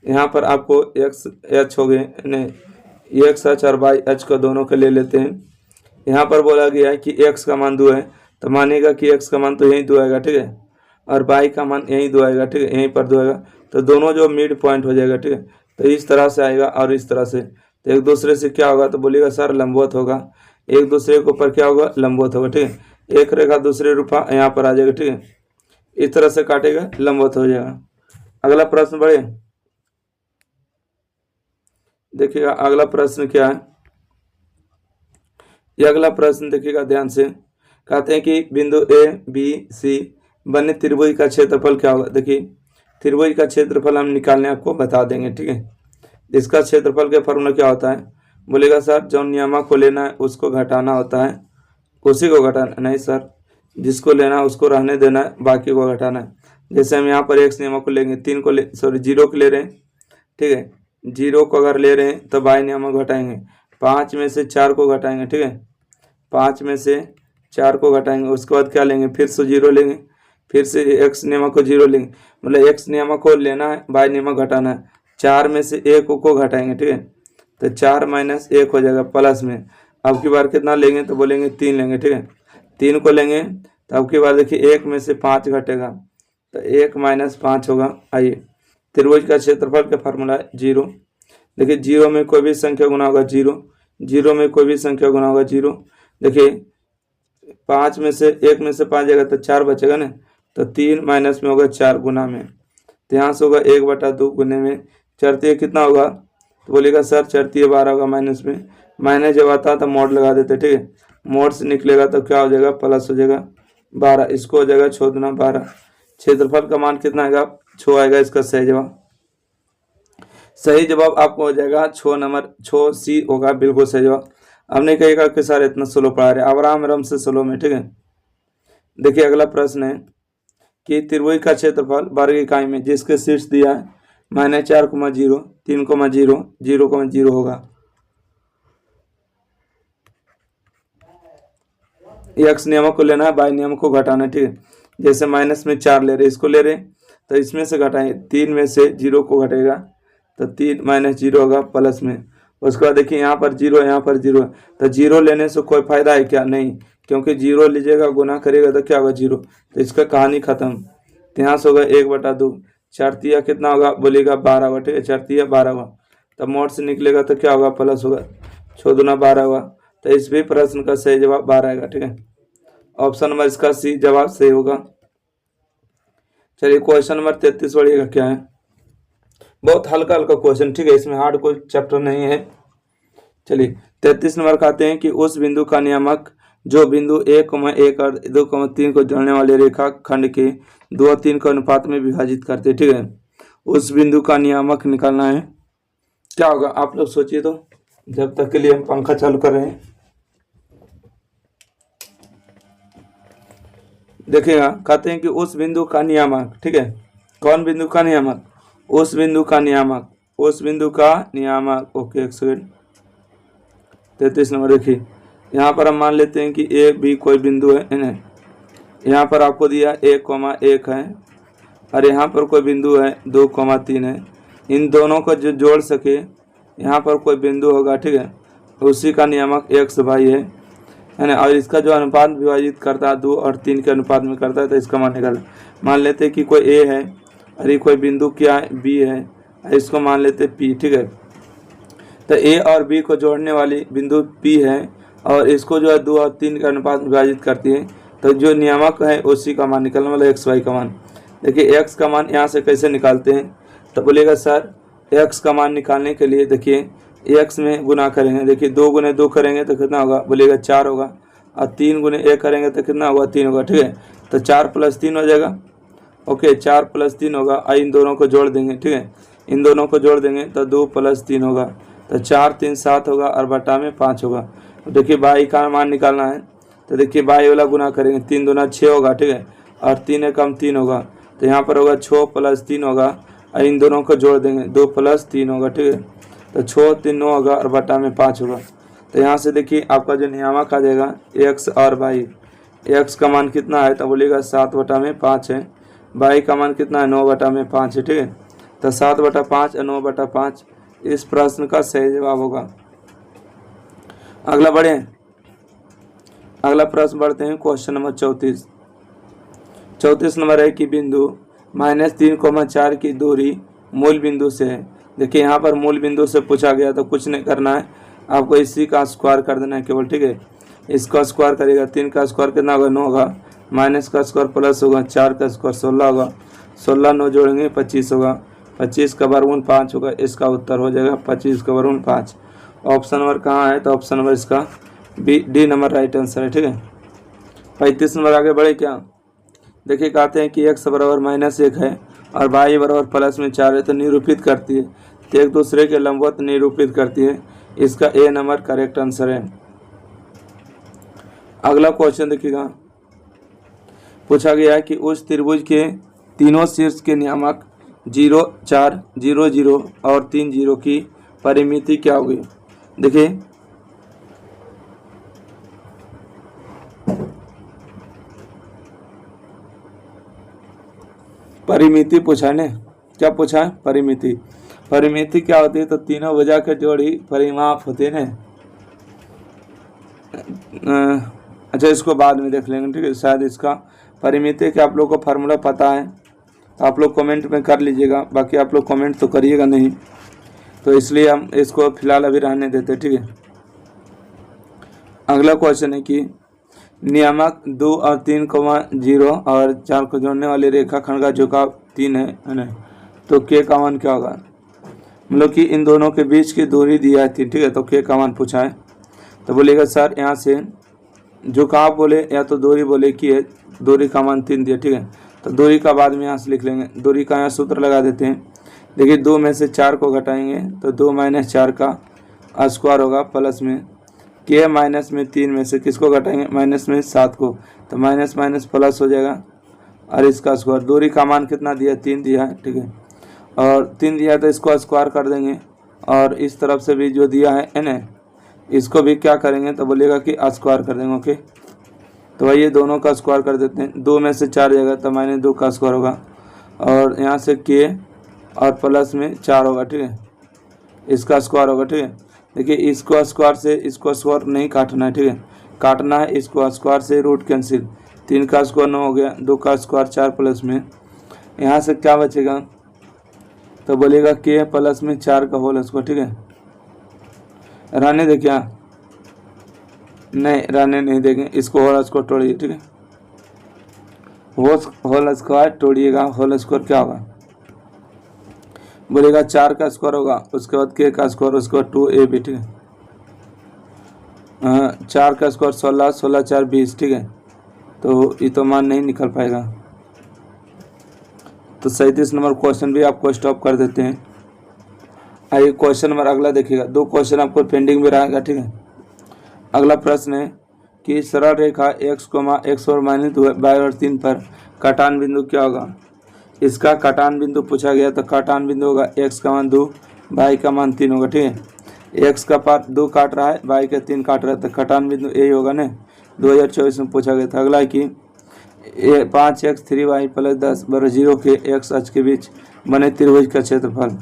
यहाँ पर आपको x h हो गए, नहीं x h और y h को दोनों के ले लेते हैं। यहाँ पर बोला गया है कि x का मान 2 है, तो मानेगा कि x का मान तो यहीं 2 आएगा, ठीक है, और y का मान यहीं 2 आएगा, ठीक है, यहीं पर 2 आएगा, तो दोनों जो मिड पॉइंट हो जाएगा, ठीक है। तो इस तरह से आएगा और इस तरह से, तो एक दूसरे से क्या होगा, तो बोलेगा सर लंबवत होगा, एक दूसरे के ऊपर क्या होगा, लंबवत होगा, ठीक है। एक रेखा दूसरे रूपा यहाँ पर आ जाएगा, ठीक है, इस तरह से काटेगा, लंबवत हो जाएगा। अगला प्रश्न बढ़े, देखिएगा अगला प्रश्न क्या है। ये अगला प्रश्न देखिएगा ध्यान से। कहते हैं कि बिंदु ए बी सी बने त्रिभुज का क्षेत्रफल क्या होगा। देखिए त्रिभुज का क्षेत्रफल हम निकालने आपको बता देंगे, ठीक है। इसका क्षेत्रफल का फॉर्मूला क्या होता है, बोलेगा सर जो नियामक को लेना है उसको घटाना होता है, उसी को घटाना नहीं सर, जिसको लेना है उसको रहने देना है, बाकी को घटाना है। जैसे हम यहाँ पर x नियामक को लेंगे, 3 को ले सॉरी 0 को ले रहे हैं, ठीक है, 0 को अगर ले रहे हैं तो y नियामक घटाएंगे, 5 में से 4 को घटाएंगे, ठीक है, 5 में से 4 को घटाएंगे, उसके बाद क्या लेंगे, फिर से 0 लेंगे, फिर से x नियामक को 0 लेंगे, मतलब x नियामक को लेना है, y नियामक घटाना है, 4 में से 1 को घटाएंगे, ठीक है, तो 4 - 1 हो जाएगा प्लस में। अब की बार कितना लेंगे, तो बोलेंगे 3 लेंगे, ठीक है, 3 को लेंगे, तो अब की बार देखिए 1 में से 5 घटेगा, तो 1 - 5 होगा। आइए त्रिभुज का क्षेत्रफल का फार्मूला है 0। देखिए 0 में कोई भी संख्या गुना होगा 0, 0 में कोई भी संख्या गुना होगा 0। देखिए 5 में से 1 में से 5 जाएगा तो 4 बचेगा ना, तो 3 माइनस में होगा 4 गुना में, तो यहाँ से होगा 1/2 गुने में, चरतीय कितना होगा, तो बोलेगा सर चरतीय 12 होगा, माइनस में, माइनस जब आता तो मोड लगा देते, ठीक है, मोड से निकलेगा तो क्या हो जाएगा, प्लस हो जाएगा 12, इसको हो जाएगा 6 दूना 12। क्षेत्रफल का मान कितना आएगा, 6 आएगा इसका सही जवाब। सही जवाब आपको हो जाएगा 6 नंबर, 6 सी होगा, बिल्कुल सही जवाब। हमने कहेगा कि सर इतना स्लो पढ़ा रहे, अब्राहम रम से स्लो में, ठीक है। देखिए अगला प्रश्न है, कि त्रिभुज का क्षेत्रफल वर्ग इकाई में जिसके शीर्ष दिया है -4,0 3,0 0,0 होगा। एक्स नियमक को लेना है, वाई नियमक को घटाना है, ठीक है। जैसे माइनस में 4 ले रहे, इसको ले रहे तो इसमें से घटाएं, 3 में से 0 को घटेगा तो 3 - 0 होगा प्लस में। उसके बाद देखिए यहाँ पर 0 है, यहाँ पर 0 है, तो 0 लेने से कोई फायदा है क्या? नहीं, क्योंकि 0 लीजिएगा गुना करेगा तो क्या होगा 0, तो इसका कहानी खत्म। तो यहाँ से होगा 1/2, 4 तिया कितना होगा बोलिएगा 12 होगा, ठीक है, 4 तिया 12 होगा, तब मोड से निकलेगा तो क्या होगा प्लस होगा, 6 दूना 12 होगा। तो इस भी प्रश्न का सही जवाब 12 आएगा, ठीक है। ऑप्शन नंबर इसका सी जवाब सही होगा। चलिए क्वेश्चन नंबर 33 पढ़िएगा क्या है। बहुत हल्का हल्का क्वेश्चन, ठीक है, इसमें हार्ड कोई चैप्टर नहीं है। चलिए 33 नंबर का आते हैं कि उस बिंदु का नियामक जो बिंदु 1,1 और 2,3 को जोड़ने वाले रेखा खंड के 2 और 3 के अनुपात में विभाजित करते हैं, ठीक है। उस बिंदु का नियामक निकालना है, क्या होगा आप लोग सोचिए तो, जब तक के लिए हम पंखा चालू कर रहे हैं। देखिएगा, कहते हैं कि उस बिंदु का नियामक, ठीक है, कौन बिंदु का नियामक? उस बिंदु का नियामक, उस बिंदु का नियामक। ओके, एक सेकंड। 33 नंबर देखिए, यहाँ पर हम मान लेते हैं कि ए बी कोई बिंदु है ना, यहाँ पर आपको दिया 1,1 है और यहाँ पर कोई बिंदु है 2,3 है। इन दोनों को जो जोड़ सके यहाँ पर कोई बिंदु होगा, ठीक है, उसी का नियामक x भाई है ना। और इसका जो अनुपात विभाजित करता है 2 और 3 के अनुपात में करता है, तो इसका मान निकाल। मान लेते हैं कि कोई a है और ये कोई बिंदु क्या है b है, इसको मान लेते हैं p, ठीक है। तो a और b को जोड़ने वाली बिंदु p है और इसको जो है 2 और 3 के अनुपात में विभाजित करती है, तो जो नियामक है उसी का मान निकालना, मतलब एक्स वाई का मान। देखिए एक्स का मान यहाँ से कैसे निकालते हैं, तो बोलिएगा सर एक्स का मान निकालने के लिए देखिए एक्स में गुना करेंगे। देखिए 2 गुने 2 करेंगे तो कितना होगा बोलिएगा 4 होगा, और 3 गुने 1 करेंगे तो कितना होगा 3 होगा, ठीक है। तो 4 + 3 हो जाएगा। ओके, 4 + 3 होगा और इन दोनों को जोड़ देंगे, ठीक है, इन दोनों को जोड़ देंगे तो 2 + 3 होगा, तो 4 3 7 होगा और बटा में 5 होगा। देखिए बाई का मान निकालना है, तो देखिए बाई वाला गुना करेंगे, 3 दूना 6 होगा, ठीक है, और 3 एकम 3 होगा, तो यहाँ पर होगा 6 + 3 होगा और इन दोनों को जोड़ देंगे 2 + 3 होगा, ठीक है, तो 6 3 9 होगा और बटा में 5 होगा। तो यहाँ से देखिए आपका जो नियामक आ जाएगा एक्स और वाई। एक्स का मान कितना है तो बोलिएगा 7/5 है, वाई का मान कितना है 9/5 है, ठीक है। तो 7/5 और 9/5 इस प्रश्न का सही जवाब होगा। अगला बढ़े, अगला प्रश्न बढ़ते हैं क्वेश्चन नंबर 34। 34 नंबर है कि बिंदु -3,4 की दूरी मूल बिंदु से है। देखिए यहाँ पर मूल बिंदु से पूछा गया तो कुछ नहीं करना है, आपको इसी का स्क्वायर कर देना है केवल, ठीक है। इसका स्क्वायर करेगा, 3 का स्क्वायर कितना होगा 9 होगा, माइनस का स्क्वायर प्लस होगा, 4 का स्क्वायर 16 होगा, 16 9 जोड़ेंगे 25 होगा, 25 का वर्गमूल 5 होगा। इसका उत्तर हो जाएगा 25 का वर्गमूल 5। ऑप्शन नंबर कहाँ है तो ऑप्शन नंबर इसका डी नंबर राइट आंसर है, ठीक है। 35 नंबर आगे बढ़े क्या, देखिए कहते हैं कि x बराबर -1 है और y बराबर +4 है, तो निरूपित करती है, तो एक दूसरे के लंबवत निरूपित करती है। इसका ए नंबर करेक्ट आंसर है। अगला क्वेश्चन देखिएगा, पूछा गया है कि उस त्रिभुज के तीनों शीर्ष के नियामक 0 4 0 0 और 3 0 की परिमिति क्या होगी। देखिए परिमिति पूछा है, क्या पूछा है परिमिति। परिमिति क्या होती है तो तीनों वजह के जोड़ी परिमाप होते हैं ना। अच्छा इसको बाद में देख लेंगे, ठीक है। शायद इसका परिमिति के आप लोग को फार्मूला पता है तो आप लोग कमेंट में कर लीजिएगा, बाकी आप लोग कमेंट तो करिएगा नहीं, तो इसलिए हम इसको फिलहाल अभी रहने देते, ठीक है। अगला क्वेश्चन है कि नियामक 2 और 3,0 और 4 को जोड़ने वाले रेखाखंड का झुकाव 3 है ना, तो के का मान क्या होगा। मतलब कि इन दोनों के बीच की दूरी दिया है 3, ठीक है, तो के का मान पूछा है। तो बोलेगा सर यहाँ से झुकाव बोले या तो दूरी बोले कि है, दूरी का मान 3 दिया, ठीक है, तो दूरी का बाद में यहाँ से लिख लेंगे। दूरी का यहाँ सूत्र लगा देते हैं। देखिए 2 में से 4 को घटाएंगे तो 2 - 4 का स्क्वायर होगा, प्लस में के माइनस में 3 में से किसको घटाएंगे -7 को, तो माइनस माइनस प्लस हो जाएगा और इसका स्क्वायर। दूरी का मान कितना दिया, 3 दिया है, ठीक है। और 3 दिया है तो इसको स्क्वायर कर देंगे, और इस तरफ से भी जो दिया है n है इसको भी क्या करेंगे, तो बोलेगा कि स्क्वायर कर देंगे। ओके, तो वही दोनों का स्क्वायर कर देते हैं। 2 में से 4 जाएगा तो -2 का स्क्वायर होगा, और यहाँ से k और प्लस में 4 होगा, ठीक है, इसका स्क्वायर होगा, ठीक है। देखिए इसको स्क्वायर से इसको स्क्वायर नहीं काटना है, ठीक है, काटना है इसको स्क्वायर से, रूट कैंसिल, 3 का स्क्वायर 9 हो गया, 2 का स्क्वायर 4 प्लस में यहाँ से क्या बचेगा, तो बोलेगा k प्लस में 4 का होल स्क्वायर, ठीक है। रहने दे क्या, नहीं रहने नहीं देंगे, इसको होल स्क्वायर तोड़िए, ठीक है, होल स्क्वायर तोड़िएगा, होल स्क्वायर क्या होगा, बोलेगा 4 का स्क्वायर होगा, उसके बाद k का स्क्वायर, उसके बाद 2ab, ठीक है। 4 का स्क्वायर 16, 16 4 20, ठीक है, तो ये तो मान नहीं निकल पाएगा। तो 37 नंबर क्वेश्चन भी आपको स्टॉप कर देते हैं। आइए क्वेश्चन नंबर अगला देखिएगा, 2 क्वेश्चन आपको पेंडिंग में रहेगा, ठीक है। अगला प्रश्न है कि सरल रेखा x, x और -2 y और 3 पर काटान बिंदु क्या होगा। इसका काटान बिंदु पूछा गया, तो काटान बिंदु होगा x का मान 2, y का मान 3 होगा, ठीक है। x का पार्ट 2 काट रहा है, y का 3 काट रहा है, तो काटान बिंदु यही होगा ना, 2024 में पूछा गया था। अगला है कि 5x 3y + 10 = 0 के x अक्ष के बीच बने त्रिभुज का क्षेत्रफल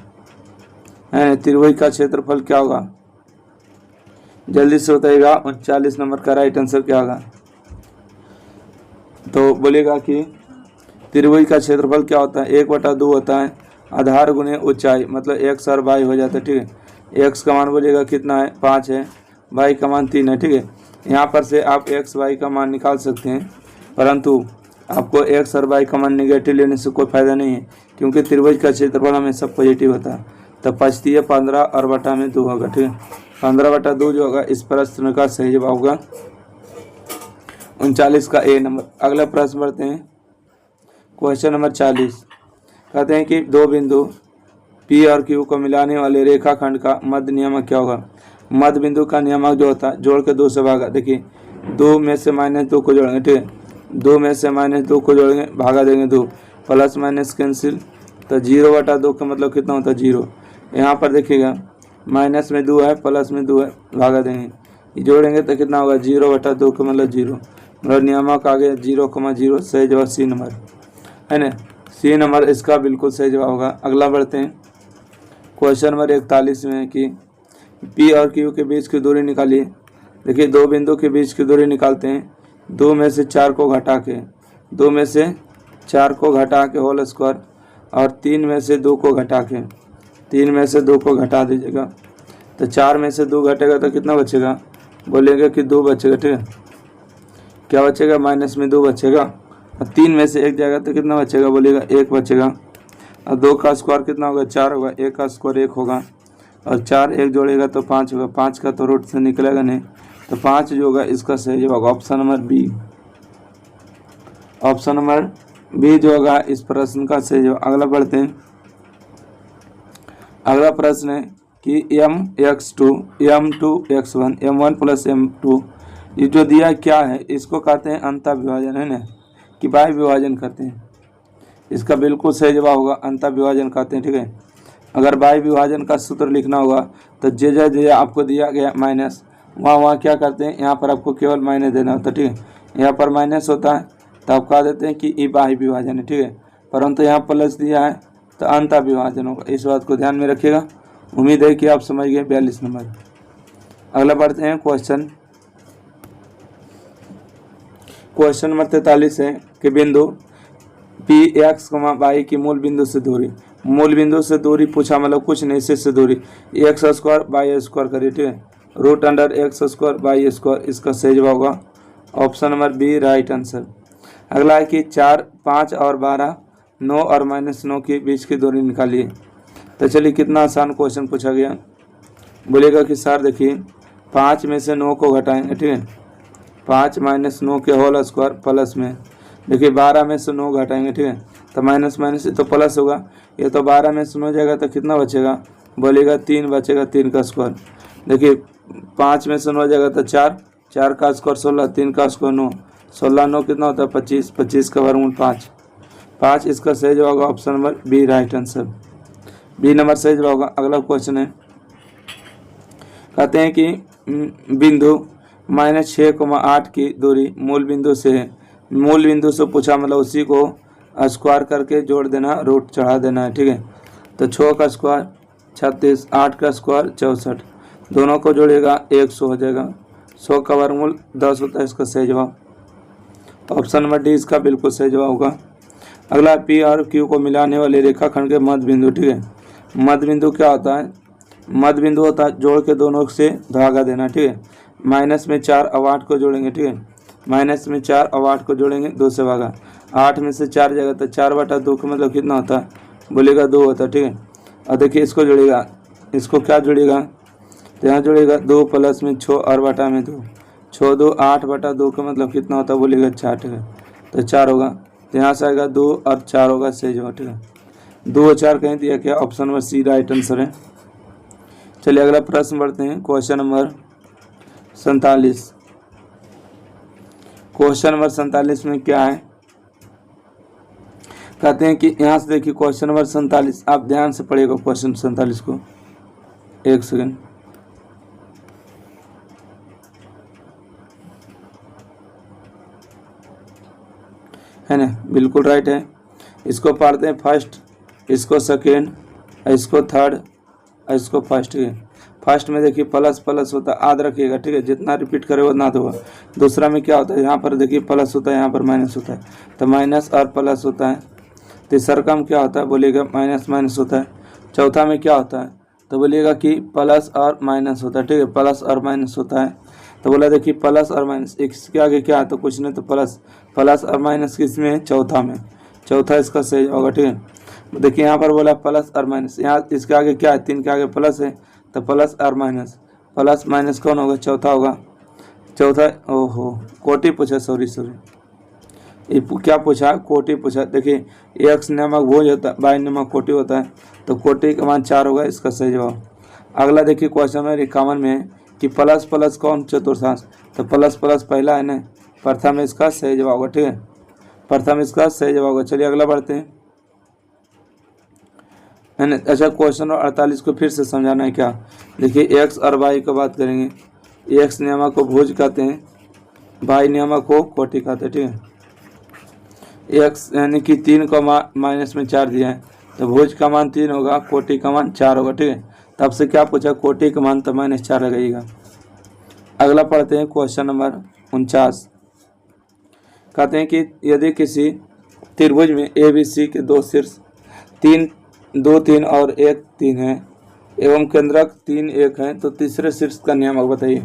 है। त्रिभुज का क्षेत्रफल क्या होगा, जल्दी से बताइएगा। 39 नंबर का राइट आंसर क्या होगा, तो बोलेगा कि त्रिभुज का क्षेत्रफल क्या होता है, 1/2 होता है आधार गुने ऊंचाई, मतलब x और y हो जाता है, ठीक है। x का मान बोलेगा कितना है, 5 है, y का मान 3 है, ठीक है। यहाँ पर से आप x y का मान निकाल सकते हैं, परंतु आपको x और y का मान निगेटिव लेने से कोई फायदा नहीं है, क्योंकि त्रिभुज का क्षेत्रफल हमेशा पॉजिटिव होता है। तो 5 × 15 और बटा में 2 होगा, ठीक है। 15/2 जो होगा इस प्रश्न का सही जवाब होगा 39 का ए नंबर। अगला प्रश्न बढ़ते हैं, क्वेश्चन नंबर 40। कहते हैं कि 2 बिंदु P और Q को मिलाने वाले रेखाखंड का मध्य नियामक क्या होगा। मध्य बिंदु का नियामक जो होता है, जोड़ के 2 से भागा, देखिए 2 में से -2 को जोड़ेंगे, ठीक है, 2 में से -2 को जोड़ेंगे, भागा देंगे 2, प्लस माइनस कैंसिल, तो 0/2 का मतलब कितना होता है, 0। यहाँ पर देखिएगा माइनस में 2 है, प्लस में 2 है, भागा देंगे, ये जोड़ेंगे तो कितना होगा, 0/2 का मतलब 0, मतलब नियामक आ गया 0,0। सही जवाब सी नंबर है ना, सी नंबर इसका बिल्कुल सही जवाब होगा। अगला बढ़ते हैं, क्वेश्चन नंबर 41 में कि P और Q के बीच की दूरी निकालिए। देखिए 2 बिंदु के बीच की दूरी निकालते हैं, 2 में से 4 को घटा के, 2 में से 4 को घटा के होल स्क्वायर, और 3 में से 2 को घटा के, 3 में से 2 को घटा दीजिएगा, तो 4 में से 2 घटेगा तो कितना बचेगा, बोलेगा कि 2 बचेगा, ठीक है, क्या बचेगा, माइनस में 2 बचेगा, और 3 में से 1 जाएगा तो कितना बचेगा, बोलेगा 1 बचेगा, और 2 का स्क्वायर कितना होगा, 4 होगा, 1 का स्क्वायर 1 होगा, और 4 1 जोड़ेगा तो 5 होगा, 5 का तो रूट से निकलेगा नहीं, तो 5 जो होगा इसका सही जवाब option number B. Option number B जो होगा इस प्रश्न का सही जवाब। अगला बढ़ते हैं, अगला प्रश्न है कि m(x2) m2(x1) m1 + m2 ये जो दिया क्या है, इसको कहते हैं अंतः विभाजन, है ना, कि बाह्य विभाजन करते हैं। इसका बिल्कुल सही जवाब होगा अंतः विभाजन कहते हैं, ठीक है। अगर बाह्य विभाजन का सूत्र लिखना होगा तो जे आपको दिया गया माइनस, वहाँ क्या करते हैं, यहाँ पर आपको केवल माइनस देना होता है, ठीक है। यहाँ पर माइनस होता है तो आप कह देते हैं कि ये बाह्य विभाजन है, ठीक है, परंतु यहाँ प्लस दिया है तो अंतः विभाजन होगा। इस बात को ध्यान में रखिएगा। उम्मीद है कि आप समझ गए। 42 नंबर। अगला बढ़ते हैं क्वेश्चन नंबर 43 है कि बिंदु P(x, y) की मूल बिंदु से दूरी, मूल बिंदु से दूरी पूछा मतलब कुछ नहीं, इससे दूरी x² y² करिए, ठीक है, √x² y², इसका सही जवाब होगा option number B, right answer. अगला है कि 4, 5 और 12, 9 और -9 के बीच की दूरी निकालिए। तो चलिए कितना आसान क्वेश्चन पूछा गया। बोलेगा कि सर देखिए 5 में से 9 को घटाएंगे, ठीक है, 5 - 9 के होल स्क्वायर प्लस में, देखिए 12 में से 9 घटाएंगे, ठीक है, तो माइनस माइनस तो प्लस होगा, ये तो 12 में से 9 जाएगा तो कितना बचेगा, बोलेगा 3 बचेगा, 3 का स्क्वायर। देखिए 5 में से 9 जाएगा तो 4, 4 का स्क्वायर 16, 3 का स्क्वायर 9, 16 9 कितना होता है 25, 25 का वर्गमूल 5, 5, इसका सही जवाब होगा option number B, right answer. B number सही जवाब होगा। अगला क्वेश्चन है, कहते हैं कि बिंदु -6,8 की दूरी मूल बिंदु से है। मूल बिंदु से पूछा मतलब उसी को स्क्वायर करके जोड़ देना, रूट चढ़ा देना है, ठीक है। तो 6 का स्क्वायर 36, 8 का स्क्वायर 64, दोनों को जोड़ेगा 100 हो जाएगा। 100 का वर्गमूल 10 होता है, इसका सही जवाब ऑप्शन नंबर डी इसका बिल्कुल सही जवाब होगा। अगला पी और क्यू को मिलाने वाले रेखाखंड के मध्य बिंदु, ठीक है। मध्य बिंदु क्या होता है? मध्य बिंदु होता है जोड़ के दोनों से धागा देना, ठीक है। माइनस में 4 और 8 को जोड़ेंगे, ठीक है। माइनस में 4 और 8 को जोड़ेंगे, 2 से भागा, 8 में से 4 जाएगा तो 4/2 का मतलब कितना होता है? बोलेगा 2 होता है, ठीक है। और देखिए इसको जोड़ेगा, इसको क्या जोड़ेगा? तो यहाँ जोड़ेगा 2 प्लस में 6 और बटा में 2, 6 2 8/2 का मतलब कितना होता है? बोलेगा 4, ठीक है। तो 4 होगा, तो यहाँ से आएगा 2 और 4 होगा, सही जवाब, ठीक है। 2 और 4 कहीं दिया क्या? Option number C right answer है। चलिए अगला प्रश्न बढ़ते हैं, क्वेश्चन नंबर 47। क्वेश्चन नंबर 47 में क्या है? कहते हैं कि यहाँ से देखिए क्वेश्चन नंबर 47, आप ध्यान से पढ़िएगा क्वेश्चन 47 को, एक सेकंड, है ना? बिल्कुल राइट है। इसको पढ़ते हैं फर्स्ट, इसको सेकेंड, इसको थर्ड, इसको फर्स्ट, ठीक है। फर्स्ट में देखिए प्लस प्लस होता है, याद रखिएगा, ठीक है। जितना रिपीट करे उतना तो होगा। दूसरा में क्या होता है? यहाँ पर देखिए प्लस होता है, यहाँ पर माइनस होता है, तो माइनस और प्लस होता है। तीसरा का में क्या होता है? बोलिएगा माइनस माइनस होता है। चौथा में क्या होता है? तो बोलिएगा कि प्लस और माइनस होता है, ठीक है। प्लस और माइनस होता है, तो बोला देखिए प्लस और माइनस, इसके आगे क्या है? तो कुछ नहीं, तो प्लस, प्लस और माइनस किस में है? चौथा में, चौथा इसका सही होगा, ठीक है। देखिए यहाँ पर बोला प्लस और माइनस, यहाँ इसके आगे क्या है? 3 के आगे प्लस है, तो प्लस और माइनस, प्लस माइनस कौन होगा? चौथा होगा। चौथा, ओहो कोटि पूछा, सॉरी, ये क्या पूछा? कोटि पूछा। देखिए एक्स नामक भुज होता है, वाई नामक कोटि होता है, तो कोटि का मान 4 होगा, इसका सही जवाब। अगला देखिए क्वेश्चन नंबर 51 में है कि प्लस प्लस कौन चतुर्थांश? तो प्लस प्लस पहला है ना, प्रथम इसका सही जवाब होगा, ठीक है। प्रथम इसका सही जवाब होगा। चलिए अगला बढ़ते हैं, है ना। अच्छा क्वेश्चन नंबर 48 को फिर से समझाना है क्या? देखिए एक्स और वाई की बात करेंगे। एक्स नियामक को भुज कहते हैं, वाई नियामक को कोटि कहते हैं, ठीक है। एक्स यानी कि 3 का माइनस में 4 दिया है, तो भुज का मान 3 होगा, कोटि का मान 4 होगा, ठीक है। तब से क्या पूछा? कोटि का मान, तो -4 लगाइएगा। अगला पढ़ते हैं क्वेश्चन नंबर 49। कहते हैं कि यदि किसी त्रिभुज में ABC के 2 शीर्ष 2 3 और 1 3 है एवं केंद्रक 3 1 है, तो तीसरे शीर्ष का नियम बताइए।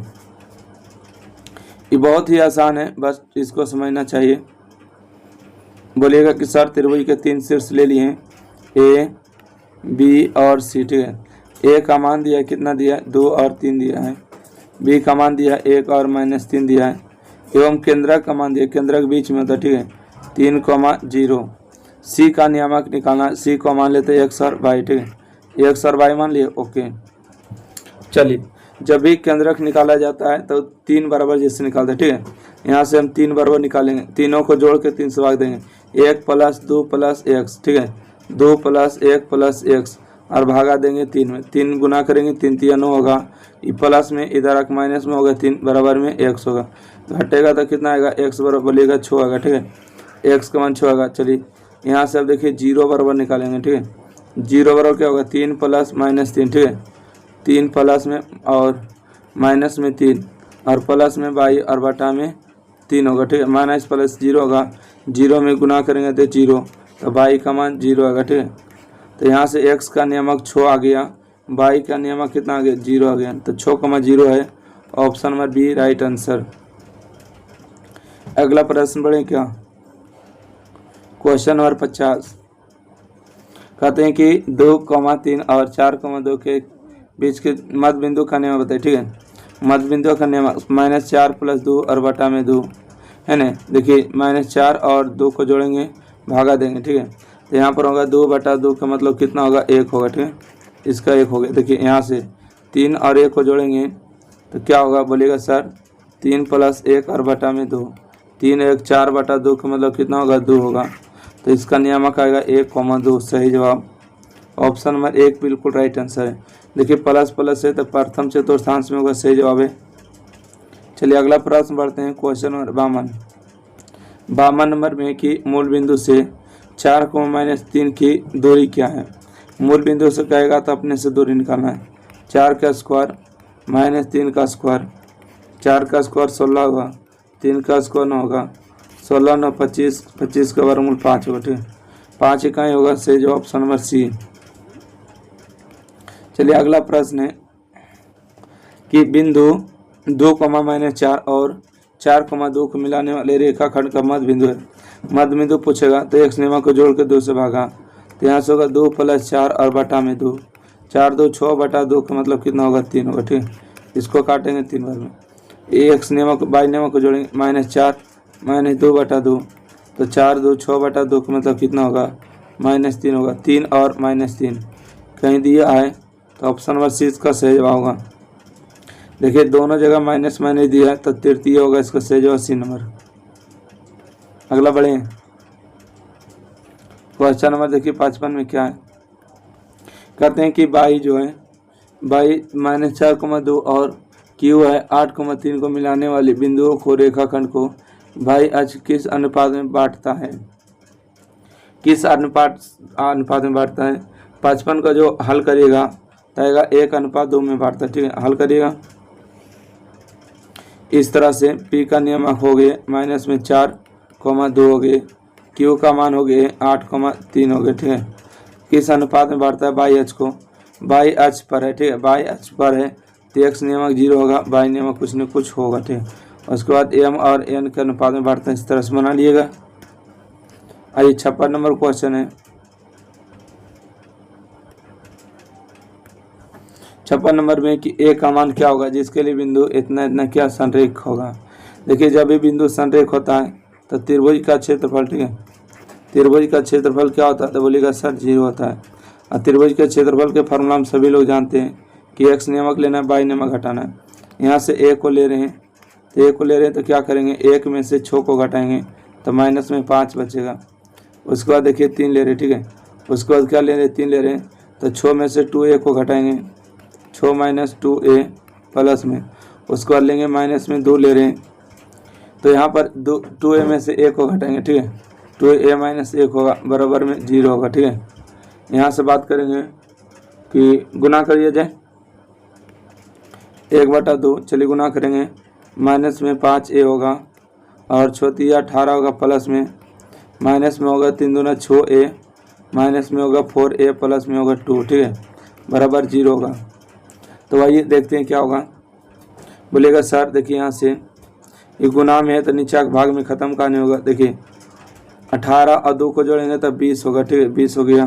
ये बहुत ही आसान है, बस इसको समझना चाहिए। बोलिएगा कि सर त्रिभुज के 3 शीर्ष ले लिए हैं, A B और C, ठीक है। A का मान दिया है, कितना दिया है? 2 और 3 दिया है। B का मान दिया 1 और -3 दिया है, एवं केंद्रक का मान दिया, केंद्रक बीच में होता है, ठीक है, 3,0। C का नियामक निकालना, C को मान लेते x और y, ठीक है। x और y मान लिए, ओके। चलिए जब भी केंद्रक निकाला जाता है तो 3 बराबर जैसे निकालते हैं, ठीक है। यहाँ से हम 3 बराबर निकालेंगे, तीनों को जोड़ के 3 से भाग देंगे, 1 + 2 + x, ठीक है। 2 + 1 + x और भागा देंगे 3 में, 3 गुना करेंगे, 3 3 9 होगा, ये प्लस में इधर एक माइनस में होगा, 3 बराबर में x होगा, घटेगा तो कितना आएगा? x बराबर बोलिएगा 6 आएगा, ठीक है। x का मान 6 आएगा। चलिए यहाँ से अब देखिए 0 बराबर निकालेंगे, ठीक है। 0 बराबर क्या होगा? 3 + -3, ठीक है। 3 प्लस में और माइनस में 3 और प्लस में y और बटा में 3 होगा, ठीक है। माइनस प्लस 0 होगा, 0 में गुना करेंगे तो 0, तो y का मान 0 आएगा, ठीक है। तो यहाँ से x का नियमक 6 आ गया, y का नियमक कितना आ गया? 0 आ गया, तो 6,0 है, option number B right answer. अगला प्रश्न बढ़े क्या? Question number 50। कहते हैं कि 2,3 और 4,2 के बीच के मध्य बिंदु का नियम बताइए, ठीक है। मध्य बिंदु का नियम -4 + 2 और बटा में 2, है ना। देखिए -4 और 2 को जोड़ेंगे, भागा देंगे, ठीक है। तो यहाँ पर होगा 2/2 का मतलब कितना होगा? 1 होगा, ठीक है। इसका 1 हो गया। देखिए यहाँ से 3 और 1 को जोड़ेंगे तो क्या होगा? बोलिएगा सर 3 + 1 और बटा में 2, 3 1 4/2 का मतलब कितना होगा? 2 होगा। तो इसका नियामक आएगा 1,2। सही जवाब ऑप्शन नंबर 1 बिल्कुल राइट आंसर है। देखिए प्लस प्लस है तो प्रथम चतुर्थांश में होगा, सही जवाब है। चलिए अगला प्रश्न बढ़ते हैं। क्वेश्चन नंबर 52 नंबर में कि मूल बिंदु से 4,-3 की दूरी क्या है। मूल बिंदु से कहेगा तो अपने से दूरी निकालना है। 4 का स्क्वायर -3 का स्क्वायर, 4 का स्क्वायर 16 होगा, 3 का स्क्वायर 9 होगा, 16 9 25, 25 का वर्गमूल 5 होगा। ठीक है, 5 इकाई होगा, सही जवाब ऑप्शन नंबर सी। चलिए अगला प्रश्न है कि बिंदु 2,-4 और 4,2 को मिलाने वाले रेखाखंड का मध्य बिंदु है। मध्य बिंदु पूछेगा तो x नियम को जोड़ के 2 से भागा, तो यहाँ से होगा 2 + 4 और बटा में 2, 4 2 6 बटा 2 का मतलब कितना होगा 3 होगा। ठीक है, इसको काटेंगे 3 बार में। x नियम को y नियम को जोड़ेंगे -4 -2 बटा 2, तो 4 2 6 बटा 2 का मतलब कितना होगा -3 होगा। 3 और -3 कहीं दिया है तो ऑप्शन नंबर सी इसका सही जवाब होगा। देखिए दोनों जगह माइनस माइनस दिया है तो तृतीय होगा इसका सही जवाब सी नंबर। अगला बढ़े क्वेश्चन नंबर देखिए 55 में क्या है। कहते हैं कि बाई जो है बाई -4,2 और क्यू है 8,3 को मिलाने वाले बिंदुओं को रेखाखंड को बाई अक्ष किस अनुपात में बांटता है। किस अनुपात में बांटता है। 55 का जो हल करिएगा आएगा 1:2 में बांटता है। ठीक है, हल करिएगा इस तरह से। पी का नियमक हो गए -4,2 हो गए, क्यू का मान हो गए 8,3 हो गए। ठीक है, किस अनुपात में बांटता है। बाई अक्ष को, बाई अक्ष पर है। ठीक है, बाई अक्ष पर है तो एक्स नियमक 0 होगा, बाई नियमक कुछ न कुछ होगा। ठीक है, उसके बाद एम और एन के अनुपात में बांटता है, इस तरह से बना लिएगा। आइए 56 नंबर क्वेश्चन है। 56 नंबर में कि ए का मान क्या होगा जिसके लिए बिंदु इतना इतना क्या संरेख होगा। देखिए जब भी बिंदु संरेख होता है तो त्रिभुज का क्षेत्रफल, ठीक है, त्रिभुज का क्षेत्रफल क्या होता है तो बोलिएगा सर 0 होता है। और त्रिभुज के क्षेत्रफल के फॉर्मूला हम सभी लोग जानते हैं कि एक्स नियमक लेना है, बाई नियमक घटाना है। यहाँ से ए को ले रहे हैं तो ए को ले रहे हैं तो क्या करेंगे, 1 में से 6 को घटाएंगे तो माइनस में 5 बचेगा। उसके बाद देखिए 3 ले रहे हैं। ठीक है, उसके बाद क्या ले रहे हैं, 3 ले रहे हैं तो 6 में से 2a को घटाएंगे, 6 - 2a प्लस में। उसके बाद लेंगे माइनस में 2 ले रहे हैं तो यहाँ पर 2a में से 1 को घटाएंगे। ठीक है, 2a - 1 होगा बराबर में 0 होगा। ठीक है, यहाँ से बात करेंगे कि गुना करिए जाए 1/2। चलिए गुना करेंगे, माइनस में 5a होगा और 6 18 होगा, प्लस में माइनस में होगा 3 दूना 6a, माइनस में होगा 4a, प्लस में होगा 2। ठीक है, बराबर 0 होगा। तो आइए देखते हैं क्या होगा। बोलेगा सर देखिए यहाँ से ये गुना में है तो नीचे भाग में ख़त्म करने होगा। देखिए 18 और 2 को जोड़ेंगे तो 20 होगा। ठीक है, 20 हो गया।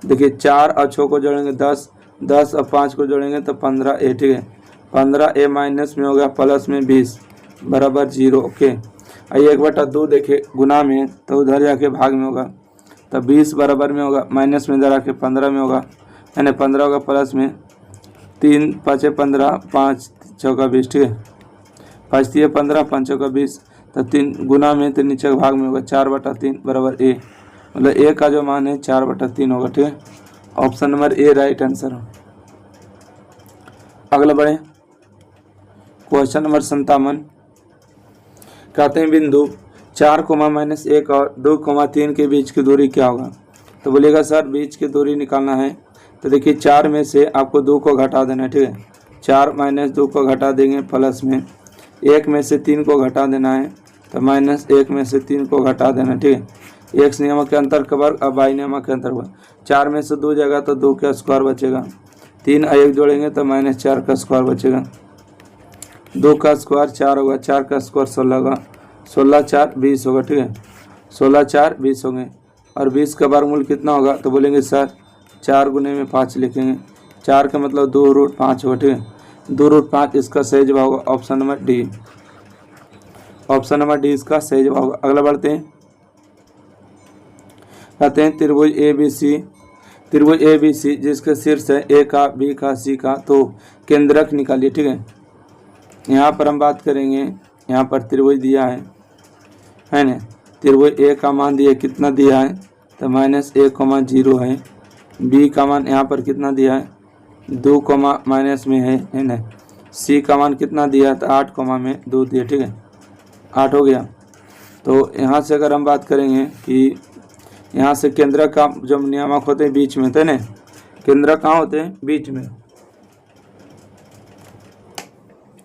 देखिए 4 और 6 को जोड़ेंगे 10, 10 और 5 को जोड़ेंगे तो 15a। ठीक है, 15a माइनस में होगा प्लस में 20 बराबर 0। ओके, आइए 1/2 देखिए गुना में तो उधर जाके भाग में होगा तो 20 बराबर में होगा, माइनस में इधर आके 15 में होगा, यानी 15 होगा प्लस में 3 5 15, 5 चौका 20। ठीक है, 5 3 15, 5 चौका 20 तो 3 गुना में तो नीचे भाग में होगा 4/3 बराबर a, मतलब a का जो मान है 4/3 होगा। ठीक है, option number A right answer हो। अगला बढ़े क्वेश्चन नंबर 57। कहते हैं बिंदु 4, -1 और 2,3 के बीच की दूरी क्या होगा। तो बोलिएगा सर बीच की दूरी निकालना है तो देखिए 4 में से आपको 2 को घटा देना है। ठीक है, 4 - 2 को घटा देंगे प्लस में 1 में से 3 को घटा देना है तो -1 में से 3 को घटा देना। ठीक है, एक्स नियमक के अंतर का वर्ग और बाई नियमक के अंतर वर्ग। 4 में से 2 जाएगा तो 2 का स्क्वायर बचेगा, 3 और 1 जोड़ेंगे तो -4 का स्क्वायर बचेगा, 2 का स्क्वायर 4 होगा, 4 का स्क्वायर 16 होगा, 16 4 20 होगा। ठीक है, 16 4 20 होंगे और 20 का वर्गमूल कितना होगा तो बोलेंगे सर 4 गुने में 5 लिखेंगे, 4 का मतलब 2√5 होगा। ठीक है, 2√5 इसका सही जवाब होगा option number D. Option number D इसका सही जवाब होगा। अगला बढ़ते हैं। कहते हैं त्रिभुज ए बी सी जिसके शीर्ष है ए का, बी का, सी का, तो केंद्रक निकालिए। ठीक है, यहाँ पर हम बात करेंगे, यहाँ पर त्रिभुज दिया है ना, त्रिभुज ए का मान दिया कितना दिया है तो -1,0 है। बी का मान यहाँ पर कितना दिया है 2, माइनस में है ना। सी का मान कितना दिया तो 8, में 2 दिया, ठीक है 8 हो गया। तो यहाँ से अगर हम बात करेंगे कि यहाँ से केंद्रक का जब नियामक होते हैं बीच में होते हैं ना, केंद्रक कहाँ होते हैं बीच में।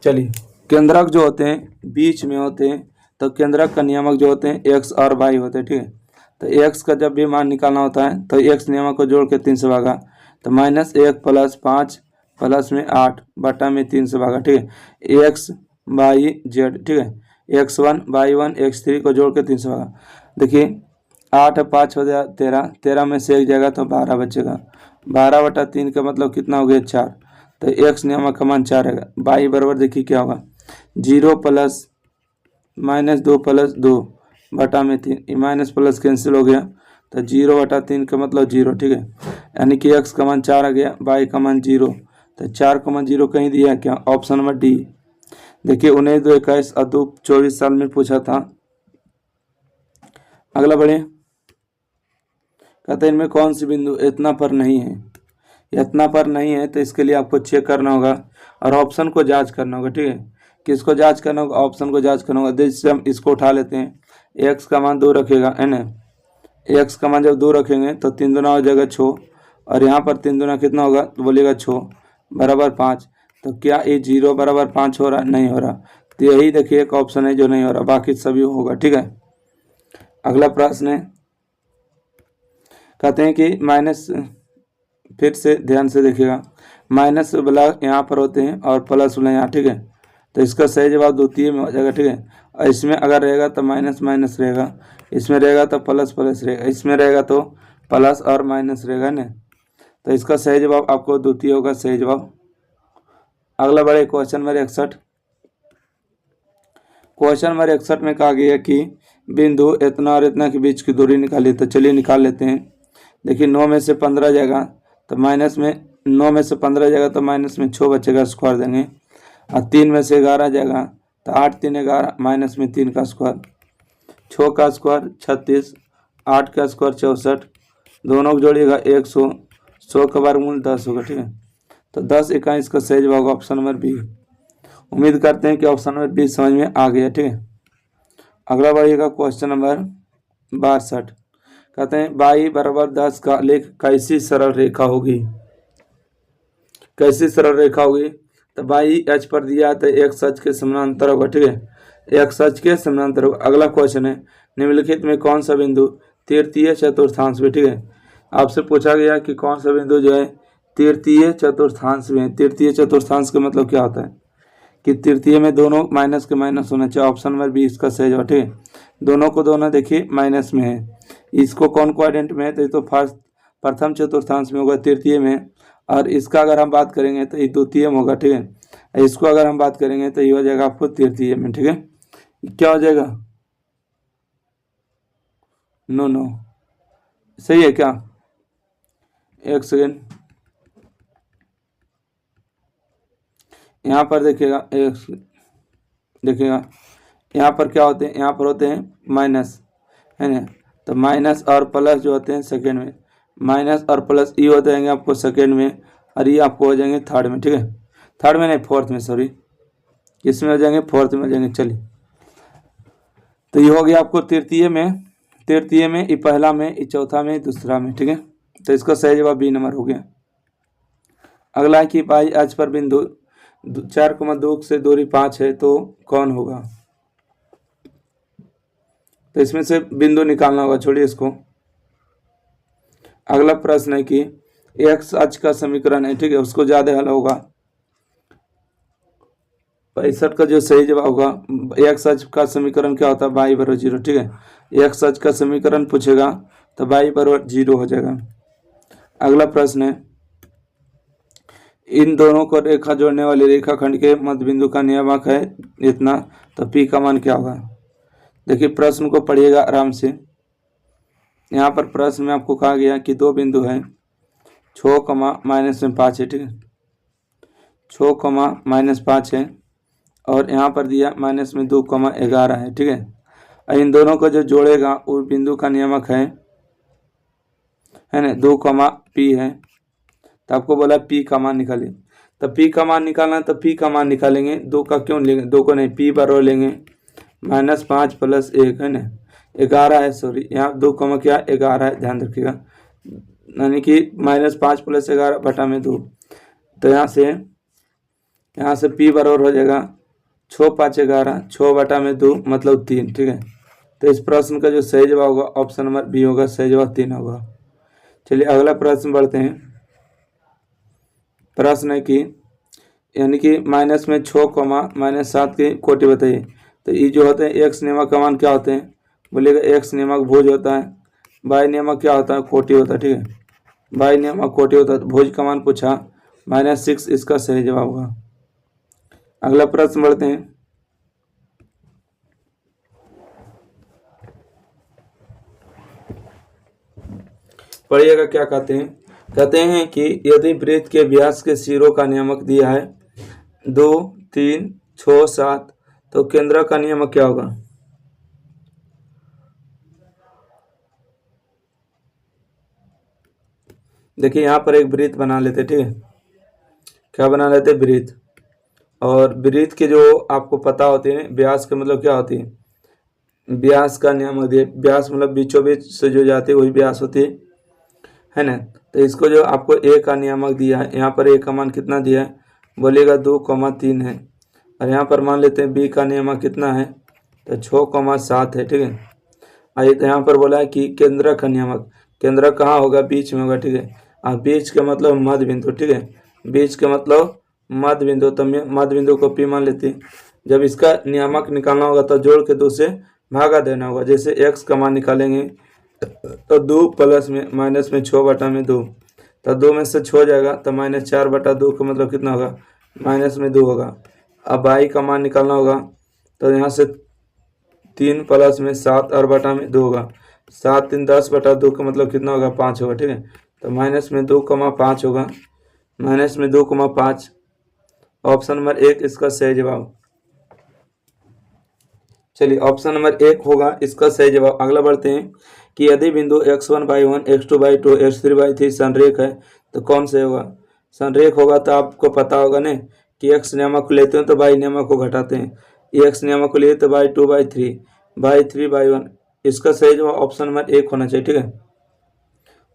चलिए केंद्रक जो होते हैं बीच में होते हैं, तो केंद्रक का नियामक जो होते हैं x और y होते हैं, ठीक है। तो x का जब भी मान निकालना होता है तो x नियामक को जोड़ के 3 से भागा, तो -1 + 5 प्लस में 8 बटा में 3 से भागा, ठीक है। x y z, ठीक है, x1 y1 x3 को जोड़ के 3 से भागा। देखिए 8 5 हो गया 13, 13 में से एक जाएगा तो 12 बचेगा। 12 बटा 3 का मतलब कितना हो गया 4, तो x नियामक का मान 4 रहेगा। y बराबर देखिए क्या होगा 0 + -2 + 2 बटा में 3, माइनस प्लस कैंसिल हो गया तो 0 बटा 3 का मतलब 0, ठीक है। यानी कि x का मान 4 आ गया, y का मान 0, तो 4,0 कहीं दिया है क्या, ऑप्शन नंबर डी। देखिए 19 2 21 और 2 24 साल में पूछा था। अगला बढ़े, कहते हैं इनमें कौन सी बिंदु इतना पर नहीं है। इतना पर नहीं है तो इसके लिए आपको चेक करना होगा और ऑप्शन को जांच करना होगा, ठीक है। किसको जांच करना होगा, ऑप्शन को जांच करना होगा। जैसे हम इसको उठा लेते हैं, x का मान 2 रखेगा है ना, x का मान जब 2 रखेंगे तो 3 दूना हो जाएगा 6, और यहाँ पर 3 दूना कितना होगा तो बोलेगा 6 बराबर 5। तो क्या ये 0 बराबर 5 हो रहा, नहीं हो रहा। तो यही देखिए एक ऑप्शन है जो नहीं हो रहा, बाकी सभी होगा, ठीक है। अगला प्रश्न है, कहते हैं कि माइनस, फिर से ध्यान से देखिएगा, माइनस वाला यहाँ पर होते हैं और प्लस वाला यहाँ, ठीक है। तो इसका सही जवाब द्वितीय में हो जाएगा, ठीक है। और इसमें अगर रहेगा तो माइनस माइनस रहेगा, इसमें रहेगा तो प्लस प्लस रहेगा, इसमें रहेगा तो प्लस और माइनस रहेगा ना। तो इसका सही जवाब आपको द्वितीय होगा सही जवाब। अगला बढ़े क्वेश्चन नंबर 61। क्वेश्चन नंबर 61 में कहा गया कि बिंदु इतना और इतना के बीच की दूरी निकाली। तो चलिए निकाल लेते हैं। देखिए 9 में से 15 जाएगा तो माइनस में, 9 में से 15 जाएगा तो माइनस में 6 बचेगा, स्क्वायर देंगे। और 3 में से 11 जाएगा तो 8 3 11, माइनस में 3 का स्क्वायर, 6 का स्क्वायर 36, 8 का स्क्वायर 64, दोनों को जोड़िएगा 100, 100 का वर्गमूल 10 होगा, ठीक है। तो 10 इकाई इसका सही जवाब होगा ऑप्शन नंबर बी। उम्मीद करते हैं कि ऑप्शन नंबर बी समझ में आ गया, ठीक है। अगला बढ़िएगा क्वेश्चन नंबर 62। कहते हैं y बराबर 10 का लेख कैसी सरल रेखा होगी। कैसी सरल रेखा होगी, तो y h पर दिया तो x अक्ष के समानांतर होगा, ठीक है, x अक्ष के समानांतर होगा। अगला क्वेश्चन है, निम्नलिखित में कौन सा बिंदु तृतीय चतुर्थांश में, ठीक है। आपसे पूछा गया कि कौन सा बिंदु जो है तृतीय चतुर्थांश में। तृतीय चतुर्थांश का मतलब क्या होता है कि तृतीय में दोनों माइनस के माइनस होना चाहिए, ऑप्शन नंबर बी इसका सही जवाब, ठीक है। दोनों को दोनों देखिए माइनस में है, इसको कौन क्वाड्रेंट में है तो ये तो फर्स्ट प्रथम चतुर्थांश में होगा, तृतीय में। और इसका अगर हम बात करेंगे तो ये द्वितीय में होगा, ठीक है। इसको अगर हम बात करेंगे तो ये हो जाएगा आपको तृतीय में, ठीक है। क्या हो जाएगा, नो नो सही है क्या, एक सेकेंड। यहाँ पर देखिएगा, देखिएगा यहाँ पर क्या होते हैं, यहाँ पर होते हैं माइनस, है ना। तो माइनस और प्लस जो होते हैं सेकेंड में, माइनस और प्लस ये हो जाएंगे आपको सेकेंड में, और ये आपको हो जाएंगे थर्ड में, ठीक है। थर्ड में नहीं, फोर्थ में, सॉरी, किसमें हो जाएंगे, फोर्थ में हो जाएंगे। चलिए तो ये हो गया आपको तृतीय में, तृतीय में, ये पहला में, ये चौथा में, दूसरा में, ठीक है। तो इसका सही जवाब बी नंबर हो गया। अगला है कि y अक्ष पर बिंदु 4,2 से दूरी 5 है तो कौन होगा। तो इसमें से बिंदु निकालना होगा, छोड़िए इसको। अगला प्रश्न है कि x अक्ष का समीकरण है, ठीक है, उसको ज्यादा हल होगा। 65 का जो सही जवाब होगा, x अक्ष का समीकरण क्या होता है, y बराबर 0, ठीक है। x अक्ष का समीकरण पूछेगा तो y बराबर 0 हो जाएगा। अगला प्रश्न है, इन दोनों को रेखा जोड़ने वाली रेखाखंड के मध्य बिंदु का नियामक है इतना, तो p का मान क्या होगा। देखिए प्रश्न को पढ़िएगा आराम से। यहाँ पर प्रश्न में आपको कहा गया कि दो बिंदु हैं, 6, माइनस में 5 है, ठीक है, 6, माइनस 5 है, और यहाँ पर दिया माइनस में 2, 11 है, ठीक है। इन दोनों को जो जोड़ेगा वो बिंदु का नियामक है ना, 2 कमा पी है। तो आपको बोला पी का मान निकालिए, तो पी का मान निकालना, तो पी का मान निकालेंगे। 2 का क्यों लेंगे, 2 को नहीं, पी बराबर लेंगे -5 + 1 है ना, 11 है। सॉरी, यहाँ 2 कमा क्या 11 है, ध्यान रखिएगा, यानी कि -5 + 11 बटा में 2। तो यहाँ से पी बराबर हो जाएगा 6 × 5 = 11, 6 बटा में 2 मतलब 3। ठीक है, तो इस प्रश्न का जो सही जवाब होगा ऑप्शन नंबर बी होगा, सही जवाब 3 होगा। चलिए अगला प्रश्न बढ़ते हैं। प्रश्न है कि यानी कि माइनस में 6, -7 की कोटि बताइए। तो ये जो होते हैं एक्स नियामक का मान क्या होते हैं, बोलिएगा एक्स नियामक भुज होता है, वाई नियामक क्या होता है, कोटि होता है। ठीक है, वाई नियामक कोटि होता है। तो भुज का मान पूछा, -6 इसका सही जवाब होगा। अगला प्रश्न बढ़ते हैं। पढ़िएगा क्या कहते हैं कि यदि वृत्त के व्यास के सिरों का नियामक दिया है 2, 3, 6, 7, तो केंद्र का नियामक क्या होगा। देखिए यहाँ पर एक वृत्त बना लेते, ठीक है, क्या बना लेते, वृत्त। और वृत्त के जो आपको पता होते हैं व्यास का मतलब क्या होती है, व्यास का नियामक दिए, व्यास मतलब बीचों बीच से जो जाती है वही व्यास होती है ना। तो इसको जो आपको ए का नियामक दिया है, यहाँ पर ए का मान कितना दिया है, बोलिएगा 2,3 है। और यहाँ पर मान लेते हैं बी का नियामक कितना है, तो 6,7 है। ठीक है, आइए तो यहाँ पर बोला है कि केंद्र का नियामक, केंद्र कहाँ होगा, बीच में होगा। ठीक है, और बीच का मतलब मध्य बिंदु। ठीक है, बीच का मतलब मध्य बिंदु, तो मध्य बिंदु को पी मान लेते हैं। जब इसका नियामक निकालना होगा तो जोड़ के 2 से भागा देना होगा। जैसे एक्स का मान निकालेंगे तो 2 प्लस में माइनस में 6 बटा में 2, तो 2 में से 6 जाएगा तो -4 बटा 2 का मतलब कितना होगा, -2 होगा। अब y का मान निकालना होगा तो यहाँ से 3 प्लस में 7 और बटा में 2 होगा, 7 3 10 बटा 2 का मतलब कितना होगा, 5 होगा। ठीक है, तो -2,5 होगा, -2,5 ऑप्शन नंबर 1 इसका सही जवाब। चलिए ऑप्शन नंबर 1 होगा इसका सही जवाब। अगला बढ़ते हैं कि यदि बिंदु x1/1, x2/2, x3/3 संरेख है तो कौन से होगा। संरेख होगा तो आपको पता होगा ना कि x नियामक को लेते हैं तो y नियामक को घटाते हैं, x नियामक को लिए तो y2/3, y3/1। इसका सही जवाब ऑप्शन नंबर 1 होना चाहिए। ठीक है,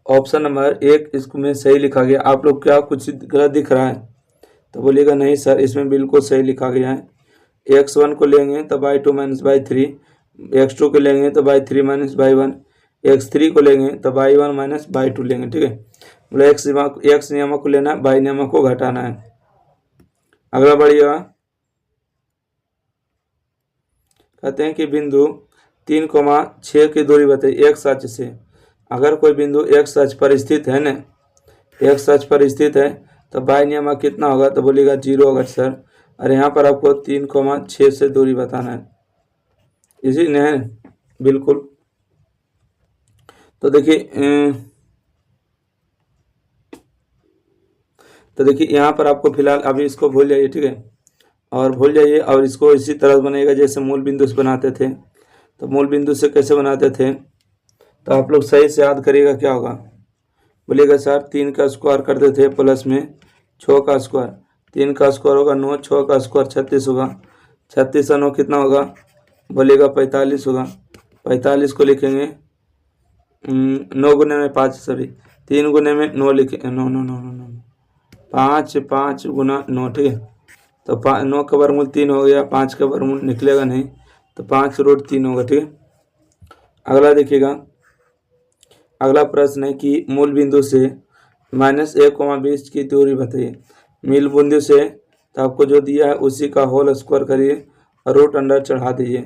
ऑप्शन नंबर 1 इसमें सही लिखा गया। आप लोग क्या कुछ गलत दिख रहा है तो बोलिएगा नहीं सर, इसमें बिल्कुल सही लिखा गया है। x1 को लेंगे तो y2 - y3, x2 को लेंगे तो y3 - y1, x3 को लेंगे तो y1 - y2 लेंगे। ठीक है, बोले x नियामक को लेना, y नियामक को घटाना है। अगला बढ़िएगा, कहते हैं कि बिंदु 3,6 की दूरी बताइए एक्स अक्ष से। अगर कोई बिंदु एक्स अक्ष पर स्थित है ना, एक्स अक्ष पर स्थित है तो y नियामक कितना होगा, तो बोलिएगा 0 होगा सर। और यहाँ पर आपको 3,6 से दूरी बताना है, इसी ने है बिल्कुल। तो देखिए यहाँ पर आपको फिलहाल अभी इसको भूल जाइए। ठीक है, और भूल जाइए और इसको इसी तरह बनेगा जैसे मूल बिंदु से बनाते थे। तो मूल बिंदु से कैसे बनाते थे तो आप लोग सही से याद करिएगा, क्या होगा, बोलिएगा सर 3 का स्क्वायर करते थे प्लस में 6 का स्क्वायर, 3 का स्क्वायर होगा 9, 6 का स्क्वायर 36 होगा, 36 और 9 कितना होगा, बोलिएगा 45 होगा। 45 को लिखेंगे 9 गुने में 5, सॉरी 3 गुने में 9 लिखे, 5 गुना 9। ठीक है, तो 9 का वर्गमूल 3 हो गया, 5 का वर्गमूल निकलेगा नहीं तो 5√3 होगा। ठीक है, अगला देखिएगा, अगला प्रश्न है कि मूल बिंदु से -1,20 की दूरी बताइए। मूल बिंदु से तो आपको जो दिया है उसी का होल स्क्वायर करिए और रूट अंडर चढ़ा दीजिए।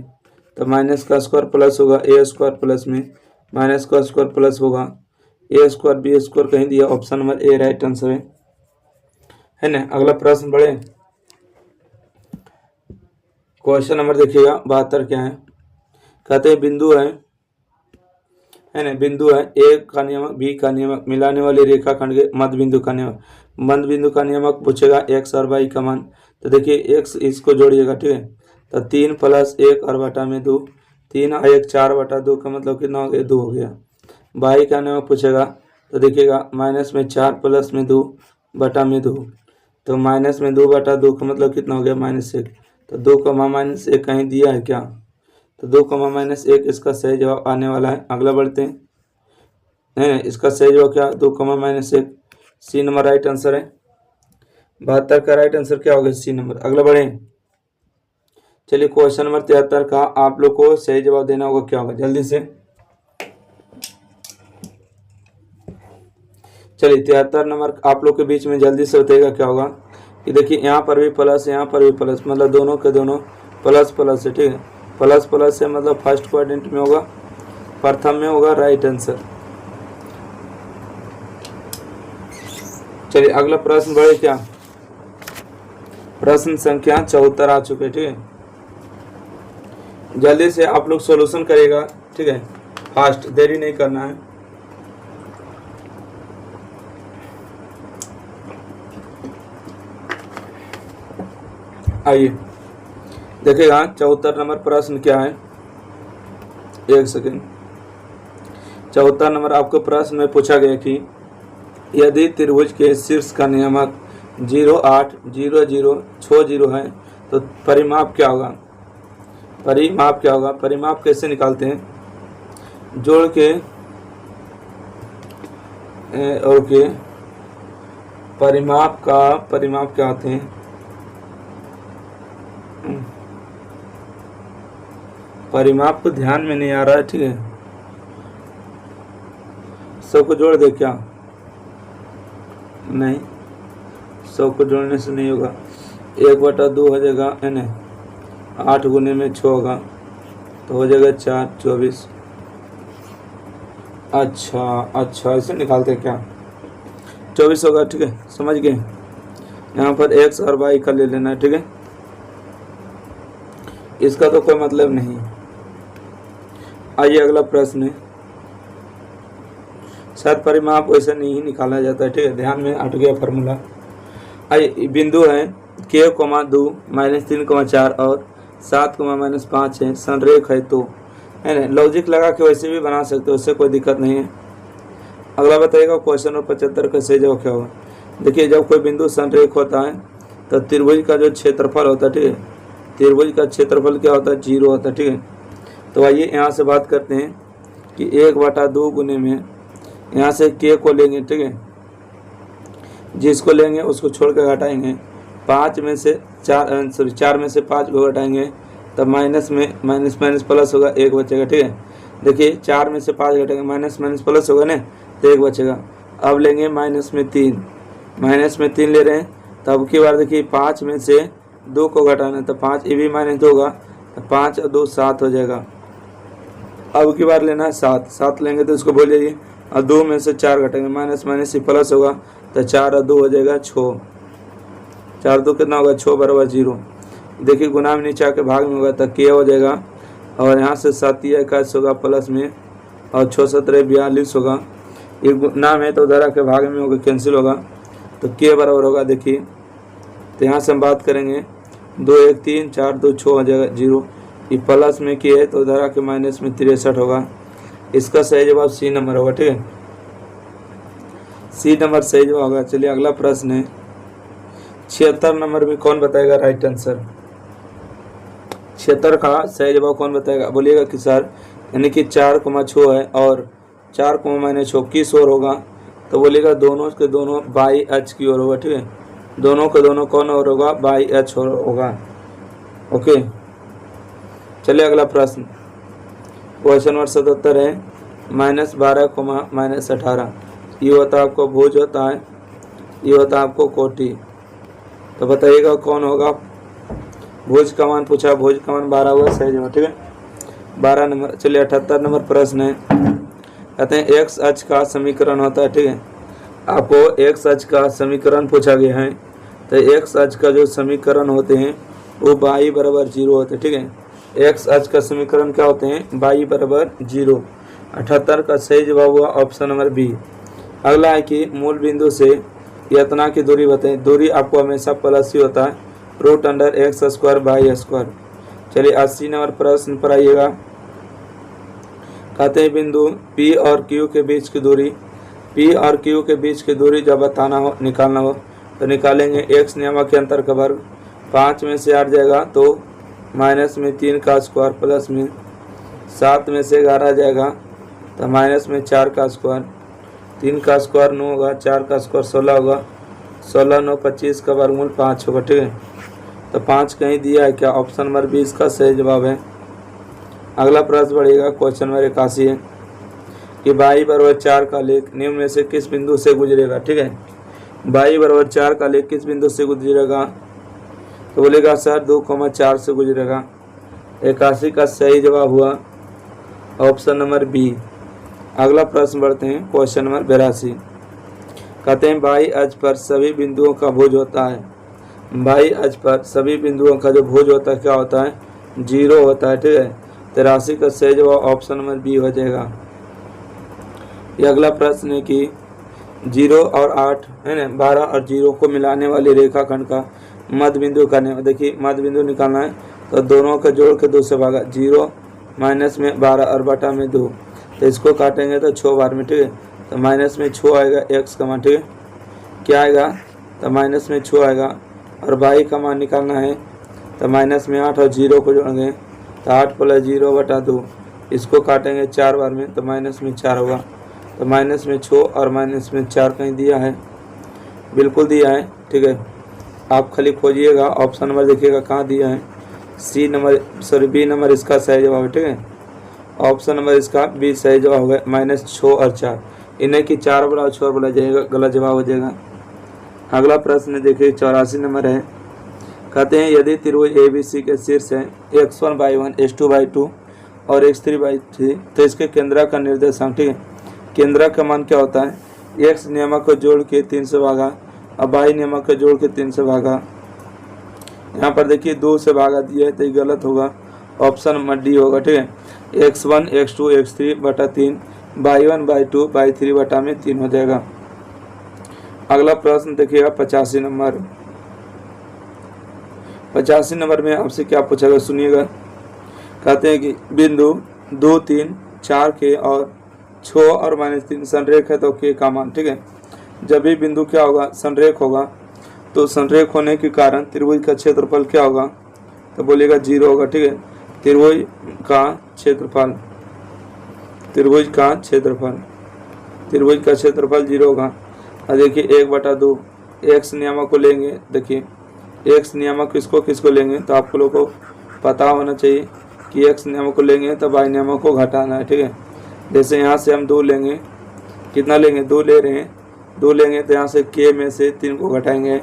तो माइनस का स्क्वायर प्लस होगा, ए स्क्वायर प्लस में माइनस का स्क्वायर प्लस होगा, ए स्क्वायर बी स्क्वायर कहीं दिया, option number A right answer है ना। अगला प्रश्न बढ़े, क्वेश्चन नंबर देखिएगा 72 क्या है। कहते हैं बिंदु है ना, बिंदु है ए का नियमक बी का नियमक मिलाने वाली रेखाखंड के मध्य बिंदु का नियमक, मध्य बिंदु का नियमक पूछेगा एक्स और वाई का मान। तो देखिए एक्स इसको जोड़िएगा। ठीक है, तो 3 + 1 और बटा में 2, 3 4/2 का मतलब कितना हो गया, 2 हो गया। बाई का नाम पूछेगा तो देखिएगा -4 प्लस में 2 बटा में 2, तो -2 बटा 2 का मतलब कितना हो गया, -1। तो 2 -1 कहीं दिया है क्या, तो 2 -1 इसका सही जवाब आने वाला है। अगला बढ़ते हैं, नहीं इसका सही जवाब क्या, 2 -1, सी नंबर राइट आंसर है। 72 का राइट आंसर क्या होगा, सी नंबर। अगला बढ़े, चलिए क्वेश्चन नंबर 73 का आप लोग को सही जवाब देना होगा, क्या होगा जल्दी से। चलिए 73 नंबर आप लोग के बीच में जल्दी से बताइएगा क्या होगा, कि देखिए यहाँ पर भी प्लस, यहाँ पर भी प्लस, मतलब दोनों के दोनों प्लस प्लस है, ठीक है। प्लस प्लस है मतलब फर्स्ट क्वाड्रेंट में होगा, प्रथम में होगा राइट आंसर। चलिए अगला प्रश्न बढ़े क्या, प्रश्न संख्या 74 आ चुके, ठीक है। जल्दी से आप लोग सॉल्यूशन करिएगा, ठीक है, फास्ट, देरी नहीं करना है। आइए देखिएगा 74 नंबर प्रश्न क्या है, एक सेकेंड। 74 नंबर आपको प्रश्न में पूछा गया कि यदि त्रिभुज के शीर्ष का नियमक 0 8 0 0 6 0 है तो परिमाप क्या होगा, परिमाप क्या होगा। परिमाप कैसे निकालते हैं, जोड़ के और के परिमाप क्या होते हैं, परिमाप को ध्यान में नहीं आ रहा है, ठीक है, सबको जोड़ दे क्या, नहीं सबको जोड़ने से नहीं होगा। 1/2 हो जाएगा, यानी 8 गुने में 6 होगा तो हो जाएगा 4 24। अच्छा ऐसे निकालते हैं क्या, 24 होगा, ठीक है, समझ गए। यहाँ पर x और y का ले लेना है, ठीक है, इसका तो कोई मतलब नहीं। आइए अगला प्रश्न है, शायद परिमाप वैसे नहीं निकाला जाता है, ठीक है, ध्यान में हट गया फार्मूला। आइए बिंदु है k, 2 -3, 4 और 7, -5 है, संरेख है तो, है ना, लॉजिक लगा के वैसे भी बना सकते हो, उससे कोई दिक्कत नहीं है। अगला बताइएगा क्वेश्चन नंबर 75 का सही जवाब क्या होगा। देखिए जब कोई बिंदु संरेख होता है तो त्रिभुज का जो क्षेत्रफल होता है, ठीक है, त्रिभुज का क्षेत्रफल क्या होता है, 0 होता है, ठीक है। तो आइए यहाँ से बात करते हैं कि 1/2 गुने में यहाँ से k को लेंगे, ठीक है, जिसको लेंगे उसको छोड़ कर घटाएंगे, 4 में से 5 को घटाएंगे तब माइनस में माइनस प्लस होगा, 1 बचेगा, ठीक है। देखिए 4 में से 5 घटाएंगे, माइनस प्लस होगा ना, तो 1 बचेगा। अब लेंगे माइनस में 3 ले रहे हैं, तब की बार देखिए 5 में से 2 को घटाना है तो 5, ये भी -2 होगा, तो 5 और 2 7 हो जाएगा। अब की बार लेना है 7 लेंगे तो इसको बोल जाइए, और 2 में से 4 घटाएंगे, माइनस ही प्लस होगा, तो 4 और 2 हो जाएगा 6, 4 2 कितना होगा, 6 बराबर 0। देखिए गुना में नीचे आके भाग में होगा तो k हो जाएगा, और यहाँ से 7 21 होगा प्लस में, और 6 17 42 होगा, ये गुना में तो उधर आके भाग में होगा, कैंसिल होगा, तो k बराबर होगा। देखिए तो यहाँ से हम बात करेंगे 2 1 3 4 2 6 हो जाएगा 0, ये प्लस में k है तो उधर आके माइनस में 63 होगा। इसका सही जवाब सी नंबर होगा, ठीक है, सी नंबर सही जवाब होगा। चलिए अगला प्रश्न है 76 नंबर में कौन बताएगा राइट आंसर, 76 का सही जवाब कौन बताएगा, बोलिएगा कि सर, यानी कि 4,6 है और 4,-6 किस ओर होगा, तो बोलिएगा दोनों के दोनों बाई एच की ओर होगा, ठीक है, दोनों के दोनों कौन ओर होगा, बाई एच ओर होगा। ओके चलिए अगला प्रश्न, क्वेश्चन नंबर 77 है, -12, -18, ये होता है आपको भुज होता है, ये होता है आपको कोटि, तो बताइएगा कौन होगा। भुज का मान पूछा, भुज का मान 12 हुआ, सही जवाब, ठीक है, 12 नंबर। चलिए 78 नंबर प्रश्न है, कहते हैं x अक्ष का समीकरण होता है, ठीक है, आपको x अक्ष का समीकरण पूछा गया है, तो x अक्ष का जो समीकरण होते हैं वो y बराबर 0 होते हैं, ठीक है, x अक्ष का समीकरण क्या होते हैं, y बराबर 0। 78 का सही जवाब हुआ ऑप्शन नंबर बी। अगला है कि मूल बिंदु से इतना की दूरी बताएं, दूरी आपको हमेशा प्लस ही होता है, √x² / स्क्वायर। चलिए 80 नंबर प्रश्न पर आइएगा, कहते हैं बिंदु P और Q के बीच की दूरी, P और Q के बीच की दूरी जब बताना हो, निकालना हो तो निकालेंगे। x नियामक के अंतर का वर्ग, 5 में से 8 जाएगा तो माइनस में 3 का स्क्वायर प्लस में 7 में से 11 जाएगा तो माइनस में 4 का स्क्वायर, 3 का स्क्वायर 9 होगा, 4 का स्क्वायर 16 होगा, 16 9 25 का वर्गमूल 5 होगा। ठीक है, तो 5 कहीं दिया है क्या? ऑप्शन नंबर 20 का सही जवाब है। अगला प्रश्न बढ़ेगा, क्वेश्चन नंबर 81 है कि y बराबर 4 का लेख निम्न में से किस बिंदु से गुजरेगा। ठीक है, y बराबर 4 का लेख किस बिंदु से गुजरेगा? तो बोलेगा सर 2,4 से गुजरेगा। 81 का सही जवाब हुआ ऑप्शन नंबर बी। अगला प्रश्न बढ़ते हैं, क्वेश्चन नंबर 82। कहते हैं बाई अक्ष पर सभी बिंदुओं का भुज होता है। बाई अक्ष पर सभी बिंदुओं का जो भुज होता है क्या होता है? 0 होता है। ठीक है, 83 का सही जवाब ऑप्शन नंबर बी हो जाएगा। ये अगला प्रश्न है कि 0 और 8 है ना, 12 और 0 को मिलाने वाली रेखाखंड का मध्य बिंदु करने में, देखिए मध्य बिंदु निकालना है तो दोनों का जोड़ के 2 से भागा, 0 माइनस में 12 और बटा में 2, तो इसको काटेंगे तो 6 बार में। ठीक है, तो माइनस में 6 आएगा x का मान। ठीक है, क्या आएगा? तो माइनस में 6 आएगा और y का मान निकालना है तो माइनस में 8 और 0 को जोड़ेंगे तो 8 + 0 बटा 2, इसको काटेंगे 4 बार में तो माइनस में 4 होगा। तो माइनस में 6 और माइनस में 4 कहीं दिया है? बिल्कुल दिया है। ठीक है, आप खाली खोजिएगा, ऑप्शन नंबर देखिएगा कहाँ दिया है। बी नंबर इसका सही जवाब है। ठीक है, ऑप्शन नंबर इसका बी सही जवाब होगा। -6 और 4 इन्हें कि 4 बोला 6 बोला जाएगा, गलत जवाब हो जाएगा। अगला प्रश्न देखिए 84 नंबर है। कहते हैं यदि त्रिभुज ABC के शीर्ष है x1/1 x2/2 और x3/3 तो इसके केंद्र का निर्देशांक। ठीक है, केंद्र का मान क्या होता है? x नियामक को जोड़ के 3 से भागा और y नियामक को जोड़ के 3 से भागा। यहाँ पर देखिए 2 से भागा दिया है तो ये गलत होगा, ऑप्शन नंबर डी होगा। ठीक है, x1 x2 x3 बटा 3 y1/2 y3 बटा में 3 हो जाएगा। अगला प्रश्न देखिएगा 85 नंबर। 85 नंबर में आपसे क्या पूछेगा सुनिएगा। कहते हैं कि बिंदु 2 3 4 के और 6 और -3 संरेख है तो के का मान। ठीक है, जब भी बिंदु क्या होगा? संरेख होगा, तो संरेख होने के कारण त्रिभुज का क्षेत्रफल क्या होगा? तो बोलेगा 0 होगा। ठीक है, त्रिभुज का क्षेत्रफल 0 होगा। और देखिए 1/2 x नियामक को लेंगे। देखिए x नियामक किसको लेंगे? तो आप लोगों को पता होना चाहिए कि x नियामक को लेंगे तो y नियामक को घटाना है। ठीक है, जैसे यहाँ से हम 2 लेंगे, कितना लेंगे? 2 ले रहे हैं, 2 लेंगे तो यहाँ से k में से 3 को घटाएंगे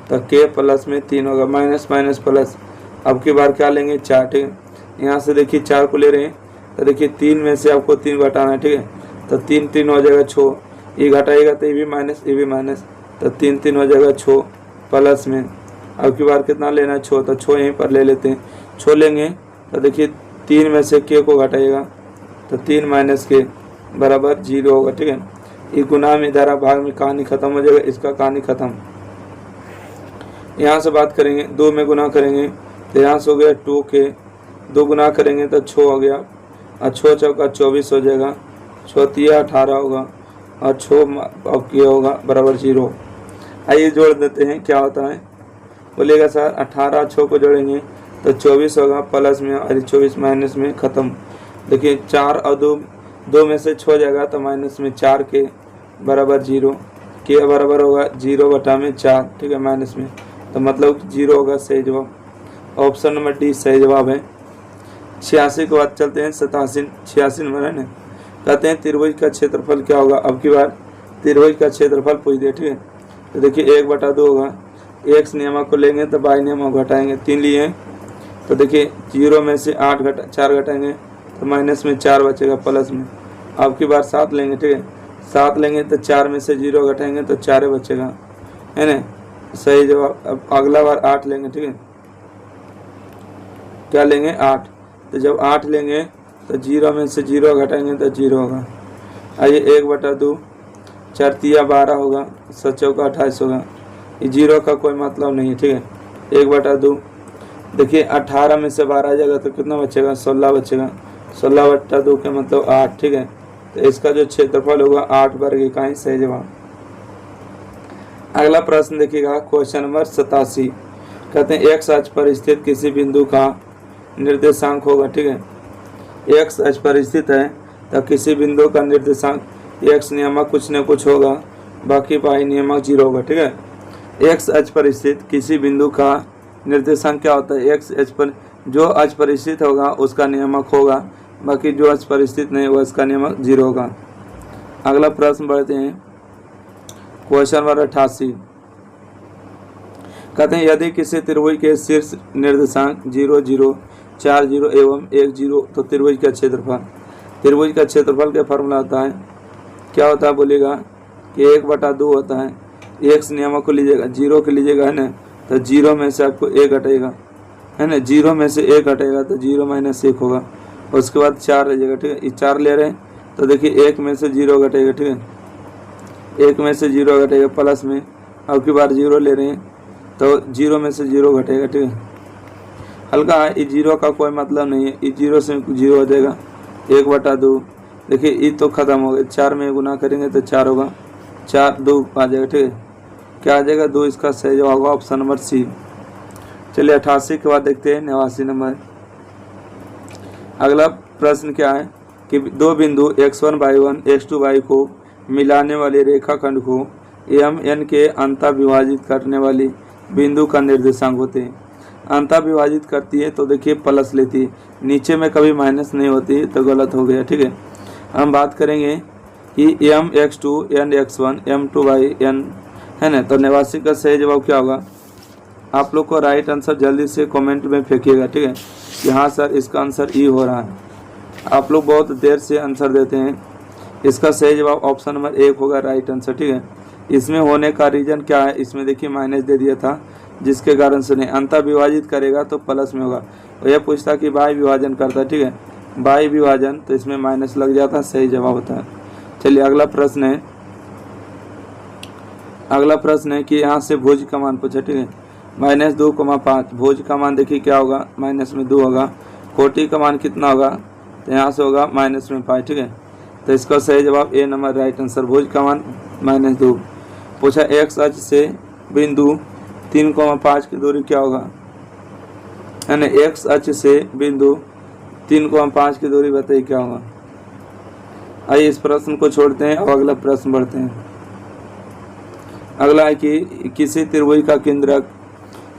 तो k प्लस में 3 होगा, माइनस माइनस प्लस। अब की बार क्या लेंगे? 4। ठीक है, यहाँ से देखिए 4 को ले रहे हैं तो देखिए 3 में से आपको 3 घटाना है। ठीक है, तो 3 3 हो जाएगा 6, ये घटाएगा तो ये भी माइनस तो 3 3 हो जाएगा 6 प्लस में। अब की बार कितना लेना है? 6, तो 6 यहीं पर ले लेते हैं। 6 लेंगे तो देखिए 3 में से k को घटाएगा तो 3 - k बराबर 0 होगा। ठीक है, ये गुना में धारा भाग में कहानी खत्म हो जाएगा, इसका कहानी खत्म। यहाँ से बात करेंगे 2 में गुना करेंगे तो यहाँ से हो गया 2k, 2 गुना करेंगे तो 6 हो गया और 6 चौका 24 हो जाएगा, 6 तिया 18 होगा और 6 अब क्या होगा? बराबर 0। आइए जोड़ देते हैं क्या होता है। बोलेगा सर 18 6 को जोड़ेंगे तो 24 होगा प्लस में और 24 माइनस में खत्म। देखिए 4 और 2 में से 6 जाएगा तो माइनस में 4 के बराबर 0, के बराबर होगा 0/4। ठीक है, माइनस में तो मतलब 0 होगा सही जवाब, ऑप्शन नंबर डी सही जवाब है। 86 के बाद चलते हैं 86 नंबर है ना। कहते हैं त्रिभुज का क्षेत्रफल क्या होगा? अब की बार त्रिभुज का क्षेत्रफल पूछ दिया। ठीक है, तो देखिए 1/2 होगा, x नियामक को लेंगे तो y नियामक घटाएंगे, 3 लिए तो देखिए 0 में से 4 घटाएंगे तो माइनस में 4 बचेगा प्लस में। अब की बार 7 लेंगे। ठीक है, 7 लेंगे तो 4 में से 0 घटाएंगे तो 4 बचेगा, है ना, सही जवाब। अब अगला बार 8 लेंगे। ठीक है, क्या लेंगे? 8। तो जब 8 लेंगे तो 0 में से 0 घटाएंगे तो 0 होगा। आइए 1/2 4 तिया 12 होगा, 7 चौका 28 होगा, ये 0 का कोई मतलब नहीं है। ठीक है, 1/2 देखिए 18 में से 12 आ जाएगा तो कितना बचेगा? 16 बचेगा, 16/2 के मतलब 8, ठीक है। तो इसका जो क्षेत्रफल होगा 8 वर्ग इकाई, सही जवाब। अगला प्रश्न देखिएगा, क्वेश्चन नंबर 87। कहते हैं एक्स अक्ष पर स्थित किसी बिंदु का निर्देशांक होगा, ठीक है। एक्स अक्ष पर स्थित है तो किसी बिंदु का निर्देशांक एक्स नियामक कुछ न कुछ होगा, बाकी वाई नियामक 0 होगा, ठीक है। एक्स अक्ष पर स्थित किसी बिंदु का निर्देशांक क्या होता है? एक्स अक्ष पर जो अक्ष पर स्थित होगा उसका नियामक होगा, बाकी जो अक्ष पर स्थित नहीं होगा उसका नियामक 0 होगा। अगला प्रश्न बढ़ते हैं, क्वेश्चन नंबर 88। कहते हैं यदि किसी त्रिभुज के शीर्ष निर्देशांक 0, 0, 4, 0 एवं 1, 0 तो त्रिभुज का क्षेत्रफल का फॉर्मूला होता है, क्या होता है बोलिएगा कि 1/2 होता है। एक्स नियामक को लीजिएगा, 0 के लीजिएगा, है ना, तो 0 में से आपको 1 घटेगा, है ना, 0 में से 1 घटेगा तो 0 - 1 होगा। उसके बाद 4 लीजिएगा, ठीक है। ये 4 ले रहे हैं तो देखिए 1 में से 0 घटेगा, ठीक है। 1 में से 0 घटेगा प्लस में, अब की बार 0 ले रहे हैं तो 0 में से 0 घटेगा, ठीक है। हल्का है, ये 0 का कोई मतलब नहीं है, ये 0 से 0 हो जाएगा, 1/2। देखिए ये तो खत्म हो गया, 4 में गुना करेंगे तो 4 होगा, 4 2 आ जाएगा, ठीक है। क्या आ जाएगा? 2। इसका सही जवाब होगा ऑप्शन नंबर सी। चलिए 88 के बाद देखते हैं 89 नंबर। अगला प्रश्न क्या है कि दो बिंदु x1 y1 x2 y को मिलाने वाले रेखाखंड को एम एन के अंतः विभाजित करने वाली बिंदु का निर्देशांक होते हैं। अंतः विभाजित करती है तो देखिए प्लस लेती है, नीचे में कभी माइनस नहीं होती तो गलत हो गया, ठीक है। हम बात करेंगे कि mx2 nx1 m2 yn है ना, तो 89 का सही जवाब क्या होगा? आप लोग को राइट आंसर जल्दी से कमेंट में फेंकिएगा, ठीक है। यहाँ सर इसका आंसर ई हो रहा है, आप लोग बहुत देर से आंसर देते हैं। इसका सही जवाब ऑप्शन नंबर 1 होगा राइट आंसर, ठीक है। इसमें होने का रीजन क्या है? इसमें देखिए माइनस दे दिया था, जिसके कारण से नहीं, अंतः विभाजित करेगा तो प्लस में होगा। तो यह पूछता कि बाई विभाजन करता, ठीक है, बाई विभाजन तो इसमें माइनस लग जाता, सही जवाब होता है। चलिए अगला प्रश्न है कि यहाँ से भुज का मान पूछा, ठीक है। -2,5 भुज का मान देखिए क्या होगा? -2 होगा। कोटि का मान कितना होगा? तो यहाँ से होगा -5, ठीक है। तो इसका सही जवाब ए नंबर राइट आंसर, भुज का मान -2। पूछा एक्स अक्ष से बिंदु 3,5 की दूरी क्या होगा? है ना, एक्स अक्ष से बिंदु 3,5 की दूरी बताइए क्या होगा? आइए इस प्रश्न को छोड़ते हैं और अगला प्रश्न बढ़ते हैं। अगला है कि किसी त्रिभुज का केंद्रक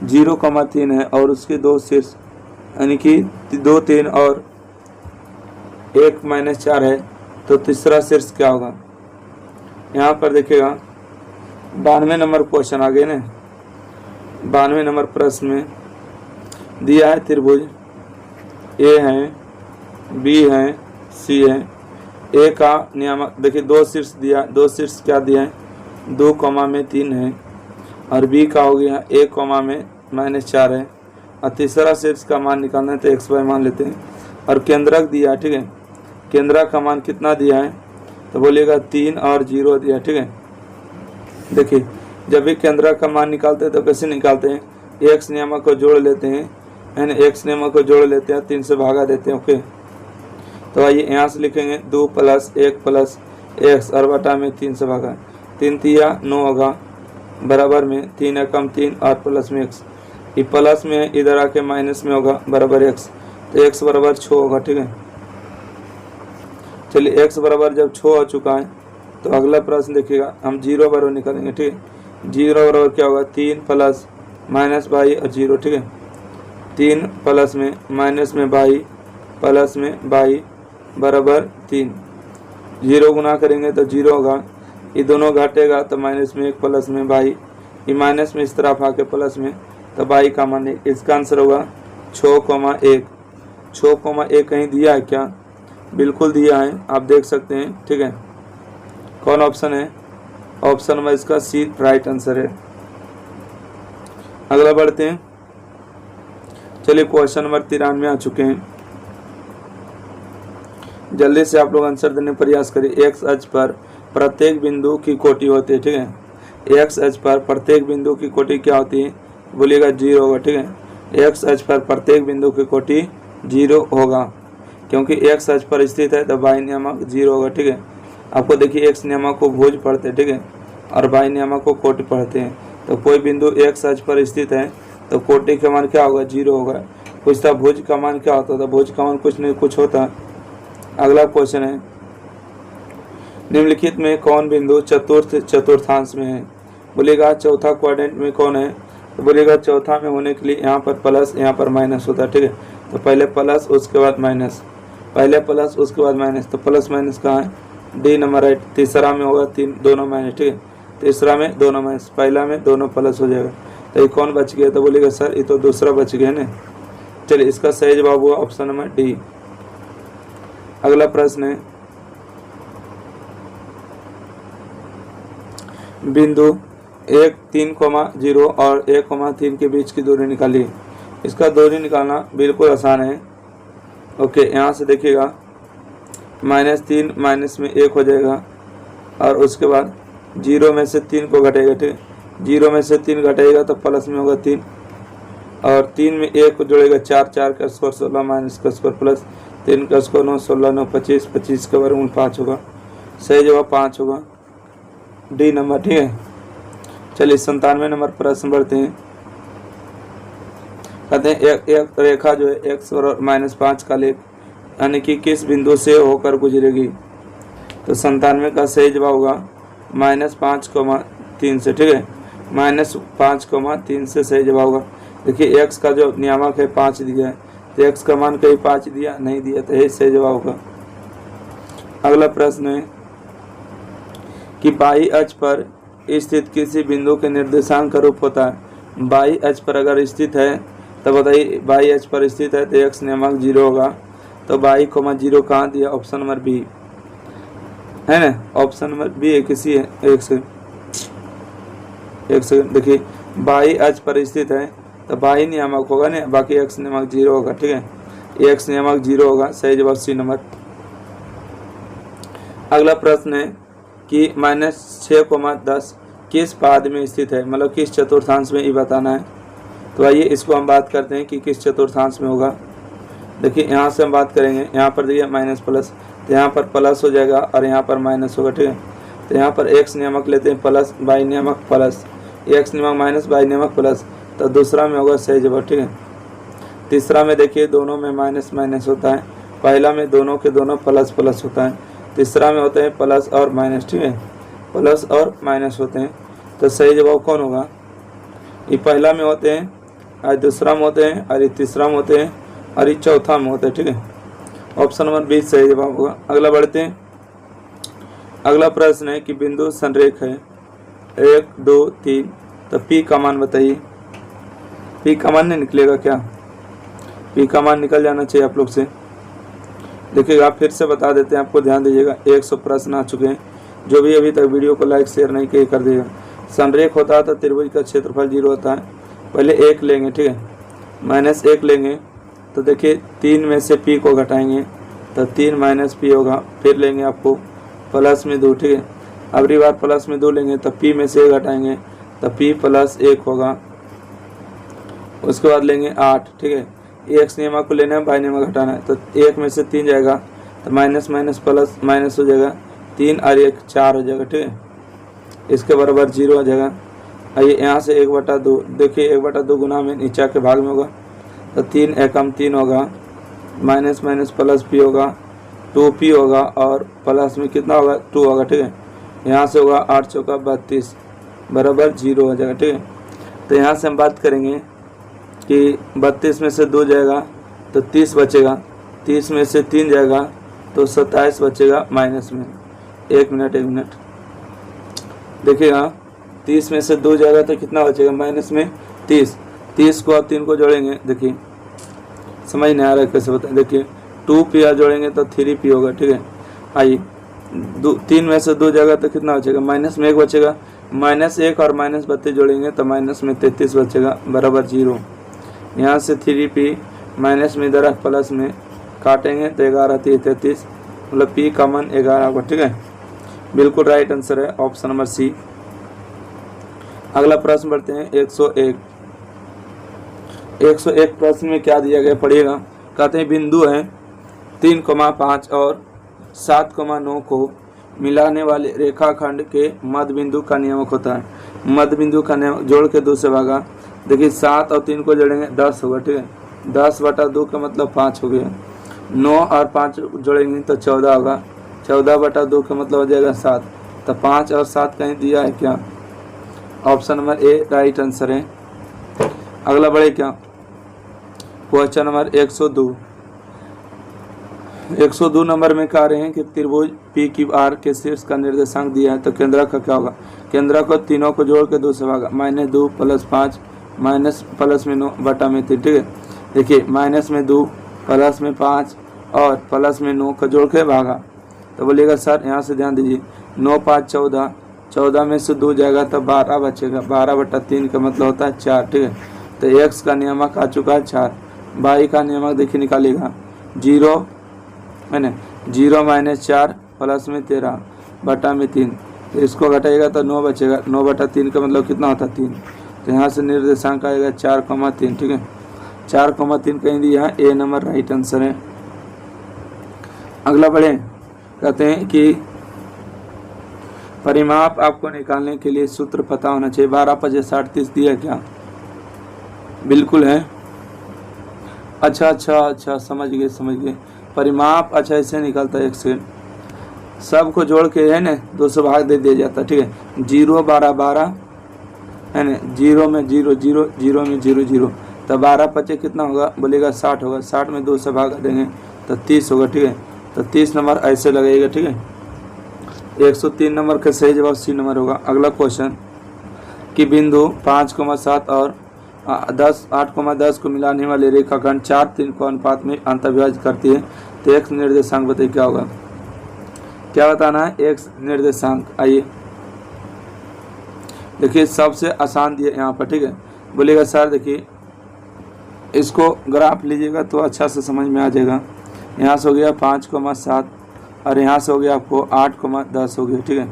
0,3 है और उसके 2 शीर्ष यानी कि 2, 3 और 1 - 4 है, तो तीसरा शीर्ष क्या होगा? यहाँ पर देखिएगा 92 नंबर क्वेश्चन आ गए ना। 92 नंबर प्रश्न में दिया है त्रिभुज ए है, बी है, सी है। ए का नियामक देखिए 2 शीर्ष दिया, 2 शीर्ष क्या दिया है? 2,3 है, और बी का हो गया 1,-4 है, और तीसरा शीर्ष का मान निकालना है तो xy मान लेते हैं, और केंद्रक दिया, ठीक है। केंद्रक का मान कितना दिया है? तो बोलिएगा 3 और 0 दिया, ठीक है। देखिए जब भी केंद्रक का मान निकालते हैं तो कैसे निकालते हैं? x नियामक को जोड़ लेते हैं, यानी x नियामक को जोड़ लेते हैं, 3 से भागा देते हैं, ओके। तो आइए यहाँ से लिखेंगे 2 + 1 + x और बटा में 3 से भागा, 3 तिया 9 होगा, बराबर में 3 एकम 3 और प्लस में x। ये प्लस में इधर आके माइनस में होगा, बराबर x, तो x बराबर 6 होगा, ठीक है। चलिए x बराबर जब 6 हो चुका है तो अगला प्रश्न देखिएगा, हम 0 बराबर निकालेंगे, ठीक है। 0 बराबर क्या होगा? 3 + -22 और 0, ठीक है। 3 प्लस में माइनस में 22 प्लस में 22 बराबर 3। 0 गुना करेंगे तो 0 होगा, ये दोनों घटेगा तो माइनस में 1 प्लस में 22, ये माइनस में इस तरफ आके प्लस में, तो 22 का मान 1। इसका आंसर होगा 6,1। 6,1 कहीं दिया है क्या? बिल्कुल दिया है, आप देख सकते हैं, ठीक है। कौन ऑप्शन है? ऑप्शन नंबर इसका सी राइट आंसर है। अगला बढ़ते हैं। चलिए क्वेश्चन नंबर 93 आ चुके हैं, जल्दी से आप लोग आंसर देने का प्रयास करिए। एक्स अक्ष पर प्रत्येक बिंदु की कोटि होती है, ठीक है। एक्स अक्ष पर प्रत्येक बिंदु की कोटि क्या होती है? बोलिएगा 0 होगा, ठीक है। एक्स अक्ष पर प्रत्येक बिंदु की कोटि 0 होगा। क्योंकि x अक्ष पर स्थित है तो y नियामक 0 होगा। ठीक है, आपको देखिए x नियामक को भुज पढ़ते हैं, ठीक है, और y नियामक को कोटि पढ़ते हैं। तो कोई बिंदु x अक्ष पर स्थित है तो कोटि का मान क्या होगा? 0 होगा। पूछता भुज का मान क्या होता था? भुज का मान कुछ नहीं कुछ होता। अगला क्वेश्चन है, निम्नलिखित में कौन बिंदु चतुर्थांश में है? बोलेगा चौथा क्वाड्रेंट में कौन है? तो बोलेगा चौथा में होने के लिए यहाँ पर प्लस यहाँ पर माइनस होता है। ठीक है, तो पहले प्लस उसके बाद माइनस, पहले प्लस उसके बाद माइनस, तो प्लस माइनस कहाँ है? D number right. तीसरा में होगा दोनों माइनस। ठीक है, तीसरा में दोनों माइनस, पहला में दोनों प्लस हो जाएगा। तो ये कौन बच गया? तो बोलेगा सर ये तो दूसरा बच गया ना। चलिए इसका सही जवाब हुआ ऑप्शन नंबर डी। अगला प्रश्न है, बिंदु 1 3,0 और 1,3 के बीच की दूरी निकालिए। इसका दूरी निकालना बिल्कुल आसान है। ओके, यहाँ से देखिएगा -3 माइनस में 1 हो जाएगा और उसके बाद 0 में से 3 को घटाएगा। ठीक, 0 में से 3 घटाएगा तो प्लस में होगा 3 और 3 में 1 को जोड़ेगा 4, 4 का स्क्वायर 16 माइनस का स्क्वायर प्लस 3 का स्क्वायर 9, 16 9 25, 25 का वर्गमूल 5 होगा। सही जवाब 5 होगा, डी नंबर। ठीक है, चलिए 97 नंबर प्रश्न बढ़ते हैं। कहते हैं एक रेखा जो है x और -5 का लेख यानी कि किस बिंदु से होकर गुजरेगी? तो 97 का सही जवाब होगा -5,3 से। ठीक है, -5,3 से सही जवाब होगा। देखिए x का जो नियामक है 5 दिया है, तो x का मान कहीं 5 दिया नहीं दिया, तो यही सही जवाब होगा। अगला प्रश्न है कि बाई अक्ष पर स्थित किसी बिंदु के निर्देशांक का रूप होता है। बाई अक्ष पर अगर स्थित है तो बताइए, बाई अक्ष पर स्थित है तो x नियामक 0 होगा। तो बाई कोमा 0 कहाँ दिया? ऑप्शन नंबर बी है ना, ऑप्शन नंबर बी है। किसी है एक सेकंड देखिए, बाई अक्ष पर स्थित है तो बाई नियामक होगा ना, बाकी x नियामक 0 होगा। ठीक है, x नियामक 0 होगा। सही जवाब सी नंबर। अगला प्रश्न है कि -6,10 किस पाद में स्थित है, मतलब किस चतुर्थांश में ये बताना है। तो आइए इसको हम बात करते हैं कि किस चतुर्थांश में होगा। देखिए यहाँ से हम बात करेंगे, यहाँ पर देखिए माइनस प्लस, तो यहाँ पर प्लस हो जाएगा और यहाँ पर माइनस होगा। ठीक है, तो यहाँ पर x नियामक लेते हैं प्लस, बाई नियामक प्लस, x नियामक माइनस, बाई नियामक प्लस, तो दूसरा में होगा सही जवाब। ठीक है, तीसरा में देखिए दोनों में माइनस माइनस होता है, पहला में दोनों के दोनों प्लस प्लस होता है, तीसरा में होते हैं प्लस और माइनस। ठीक है, प्लस और माइनस होते हैं, तो सही जवाब कौन होगा? ये पहला में होते हैं और दूसरा में होते हैं और ये तीसरा में होते हैं और ये चौथा में होते हैं। ठीक है, ऑप्शन नंबर बी सही जवाब होगा। अगला बढ़ते हैं। अगला प्रश्न है कि बिंदु संरेख है 1 2 3, तो पी का मान बताइए। पी का मान नहीं निकलेगा क्या? पी का मान निकल जाना चाहिए आप लोग से। देखिएगा फिर से बता देते हैं आपको, ध्यान दीजिएगा। 100 प्रश्न आ चुके हैं, जो भी अभी तक वीडियो को लाइक शेयर नहीं किए कर देगा। संरेख होता है तो त्रिभुज का क्षेत्रफल 0 होता है। पहले 1 लेंगे, ठीक है, -1 लेंगे तो देखिए 3 में से p को घटाएंगे तो 3 - p होगा। फिर लेंगे आपको प्लस में 2, ठीक है, अगली बार प्लस में 2 लेंगे तो p में से 1 घटाएंगे तो p + 1 होगा। उसके बाद लेंगे 8, ठीक है, x नियमक को लेना है, y नियमक घटाना है, तो 1 में से 3 जाएगा तो माइनस माइनस प्लस माइनस हो जाएगा, 3 और 1 4 हो जाएगा। ठीक है, इसके बराबर 0 हो जाएगा। आइए यहाँ से 1/2, देखिए 1/2 गुना में नीचा के भाग में होगा तो 3 एकम 3 होगा, माइनस माइनस प्लस p होगा, 2p होगा और प्लस में कितना होगा 2 होगा। ठीक है, यहाँ से होगा 8 चौका 32 बराबर 0 हो जाएगा। ठीक है, तो यहाँ से हम बात करेंगे कि 32 में से 2 जाएगा तो 30 बचेगा, 30 में से 3 जाएगा तो 27 बचेगा माइनस में। 1 मिनट देखिएगा, 30 में से 2 जाएगा तो कितना बचेगा माइनस में 30, 30 को और 3 को जोड़ेंगे, देखिए समझ नहीं आ रहा है कैसे बताएं। देखिए 2p जोड़ेंगे तो 3p होगा। ठीक है, आइए 3 में से 2 जाएगा तो कितना बचेगा, माइनस में 1 बचेगा, -1 और -32 जोड़ेंगे तो माइनस में 33 बचेगा बराबर 0। यहाँ से 3p माइनस में इधर प्लस में काटेंगे तो 11 3 33, मतलब p का मान 11 होगा। ठीक है, बिल्कुल राइट आंसर है ऑप्शन नंबर सी। अगला प्रश्न बढ़ते हैं 101 प्रश्न में क्या दिया गया पढ़िएगा। कहते हैं बिंदु है 3,5 और 7,9 को मिलाने वाले रेखाखंड के मध्य बिंदु का नियमक होता है। मध्य बिंदु का नियमक जोड़ के 2 से भागा। देखिए 7 और 3 को जोड़ेंगे 10 होगा, ठीक है। 10/2 का मतलब 5 हो गया। 9 और 5 जोड़ेंगे तो 14 होगा। 14/2 का मतलब हो जाएगा 7। तो 5 और 7 कहीं दिया है क्या? Option number A right answer है। अगला बढ़े क्या? क्वेश्चन नंबर 102 नंबर में कह रहे हैं कि त्रिभुज PQR के शीर्ष का निर्देशांक दिया है, तो केंद्रक का क्या होगा? केंद्रक को तीनों को जोड़ के 2 से भागा। -2 + 5 प्लस में 9 बटा में 3, ठीक है। देखिए माइनस में 2 प्लस में 5 और प्लस में 9 का जोड़ के भागा। तो बोलिएगा सर यहाँ से ध्यान दीजिए, 9 × 5 = 14, 14 में से 2 जाएगा तो 12 बचेगा। 12/3 का मतलब होता है 4, ठीक है। तो x का नियमक आ चुका है 4। y का नियमक देखिए निकालिएगा, 0 है ना, 0 - 4 प्लस में 13 बटा में 3। तो इसको घटाइएगा तो 9 बचेगा। 9/3 का मतलब कितना होता है? 3। तो यहाँ से निर्देशांक आएगा 4,3, ठीक है। 4,3 कहीं दिया है, ए नंबर राइट आंसर है। अगला बढ़े, कहते हैं कि परिमाप आपको निकालने के लिए सूत्र पता होना चाहिए। 12 × 5 = 60, 30 दिया क्या? बिल्कुल है। अच्छा समझ गए। परिमाप अच्छा ऐसे निकलता है, एक सेकंड, सबको जोड़ के है ना 2 से भाग दे दिया जाता है, ठीक है। 0 12 12 है ना, 0 में 0 0 0 में 0 0, तो 12 × 5 कितना होगा? बोलेगा 60 होगा। 60 में 2 से भाग देंगे तो 30 होगा, ठीक है। तो 30 नंबर ऐसे लगेगा, ठीक है। 103 नंबर का सही जवाब सी नंबर होगा। अगला क्वेश्चन कि बिंदु 5,7 और 8,10 को मिलाने वाले रेखाखंड 4:3 को अनुपात में अंतर्विभाजित करती है, तो x निर्देशांक बताइए क्या होगा? क्या बताना है? x निर्देशांक। आइए देखिए सबसे आसान दिया यहाँ पर, ठीक है। बोलिएगा सर देखिए इसको ग्राफ लीजिएगा तो अच्छा से समझ में आ जाएगा। यहाँ से हो गया 5,7 और यहाँ से हो गया आपको 8,10 हो गया, ठीक है।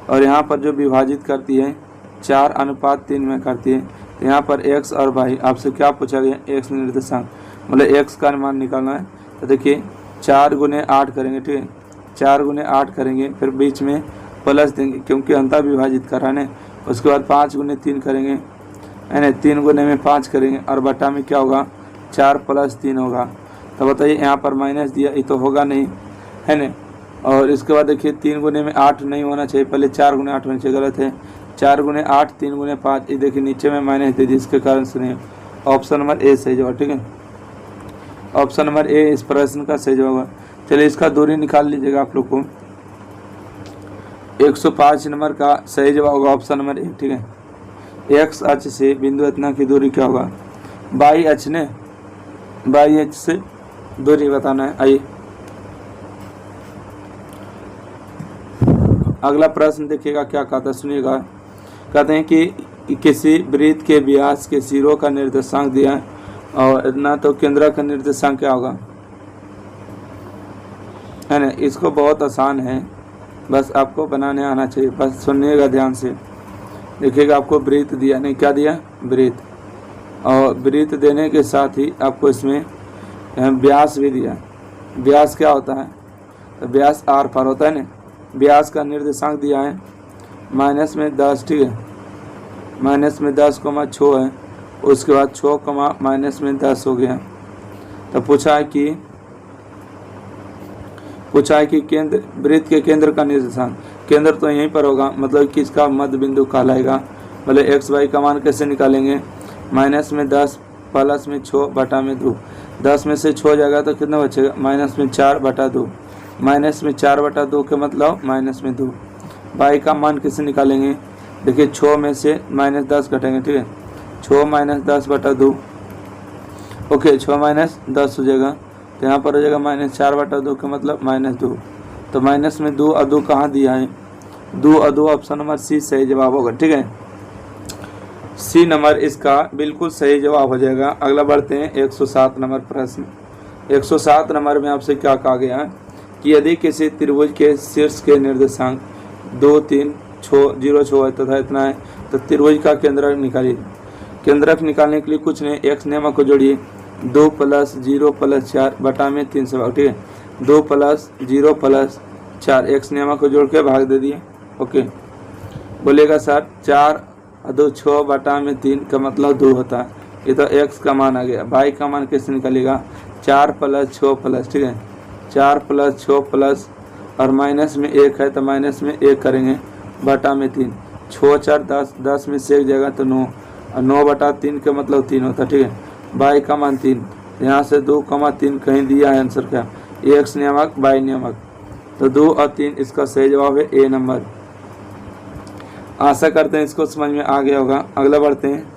और यहाँ पर जो विभाजित करती है 4:3 में करती है, तो यहाँ पर x और y आपसे क्या पूछा गया? x निर्देशांक, मतलब x का मान निकालना है। तो देखिए 4 × 8 करेंगे, ठीक है। 4 × 8 करेंगे, फिर बीच में प्लस देंगे क्योंकि अंतर विभाजित कर रहा है। उसके बाद 5 × 3 करेंगे, है ना, 3 × 5 करेंगे और बटा में क्या होगा? 4 + 3 होगा। तो बताइए यहाँ पर माइनस दिया, ये तो होगा नहीं, है ना। और इसके बाद देखिए 3 × 8 नहीं होना चाहिए, पहले 4 × 8 होना चाहिए, गलत है। 4 × 8 3 × 5, ये देखिए नीचे में माइनस दे दी, इसके कारण से नहीं। ऑप्शन नंबर ए सही जवाब, ठीक है। ऑप्शन नंबर ए इस प्रश्न का सही जवाब है। चलिए इसका दूरी निकाल लीजिएगा आप लोग को। 105 नंबर का सही जवाब होगा ऑप्शन नंबर ए, ठीक है। एक्स अक्ष से बिंदु इतना की दूरी क्या होगा? वाई अक्ष से दूरी बताना है। आइए अगला प्रश्न देखिएगा क्या कहता है, सुनिएगा। कहते हैं कि किसी वृत्त के व्यास के सिरों का निर्देशांक दिया है और इतना, तो केंद्र का निर्देशांक क्या होगा? है ना, इसको बहुत आसान है, बस आपको बनाने आना चाहिए। बस सुनिएगा ध्यान से, देखिएगा आपको वृत्त दिया, नहीं क्या दिया? वृत्त। और वृत्त देने के साथ ही आपको इसमें व्यास भी दिया। व्यास क्या होता है? तो व्यास आर पार होता है ना। व्यास का निर्देशांक दिया है -10, ठीक है। -10,6 है, उसके बाद 6, -10 हो गया। तो पूछा है कि केंद्र, वृत्त के केंद्र का निर्देशांक, केंद्र तो यहीं पर होगा, मतलब कि इसका मध्य बिंदु कहलाएगा। बोले x y का मान कैसे निकालेंगे? -10 प्लस में 6 बटा में 2, 10 में से 6 जाएगा तो कितना बचेगा? -4/2, -4/2 के मतलब -2। y का मान कैसे निकालेंगे? देखिए 6 में से -10 घटेंगे, ठीक है। 6 - 10/2, ओके 6 - 10 हो जाएगा, तो यहाँ पर हो जाएगा -4/2 का मतलब -2। तो माइनस में 2 और 2 कहाँ दिया है? 2 और 2 ऑप्शन नंबर सी सही जवाब होगा, ठीक है। सी नंबर इसका बिल्कुल सही जवाब हो जाएगा। अगला बढ़ते हैं 107 नंबर प्रश्न। 107 नंबर में आपसे क्या कहा गया है कि यदि किसी त्रिभुज के शीर्ष के निर्देशांक 2 3 0 6 है तथा इतना है, तो त्रिभुज का केंद्रक निकालिए। केंद्रक निकालने के लिए कुछ नहीं, x नियमक को जोड़िए। 2 प्लस 0 प्लस 4 बटा में 3 से भाग, ठीक है। 2 प्लस 0 प्लस 4 एक्स नियमा को जोड़ के भाग दे दिए, ओके। बोलेगा सर 4 और 2 6 बटा में 3 का मतलब 2 होता है। ये तो एक्स का मान आ गया। वाई का मान कैसे निकलेगा? 4 प्लस 6 प्लस, ठीक है, 4 प्लस 6 प्लस और माइनस में 1 है तो माइनस में 1 करेंगे बटा में 3। 6 4 10, 10 में से एक जगह तो 9 और 9 बटा 3 का मतलब 3 होता है, ठीक है। वाई का मान 3, यहाँ से 2,3 कहीं दिया है आंसर क्या? एक्स नियमक वाई नियमक, तो 2 और 3 इसका सही जवाब है ए नंबर। आशा करते हैं इसको समझ में आ गया होगा। अगला बढ़ते हैं।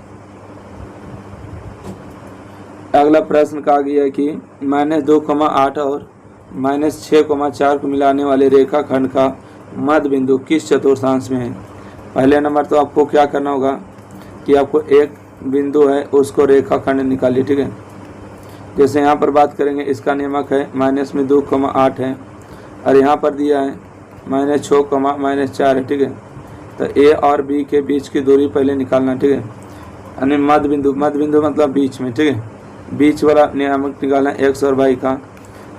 अगला प्रश्न कहा गया है कि -2,8 और -6,4 को मिलाने वाले रेखाखंड का मध्य बिंदु किस चतुर्थांश में है? पहले नंबर तो आपको क्या करना होगा कि आपको एक बिंदु है उसको रेखाखंड निकालिए, ठीक है। जैसे यहाँ पर बात करेंगे, इसका नियमक है -2,8 है और यहाँ पर दिया है -6,-4 है, ठीक है। तो ए और बी के बीच की दूरी पहले निकालना, ठीक है, यानी मध्य बिंदु मतलब बीच में, ठीक है। बीच वाला नियमक निकालना एक्स और वाई का,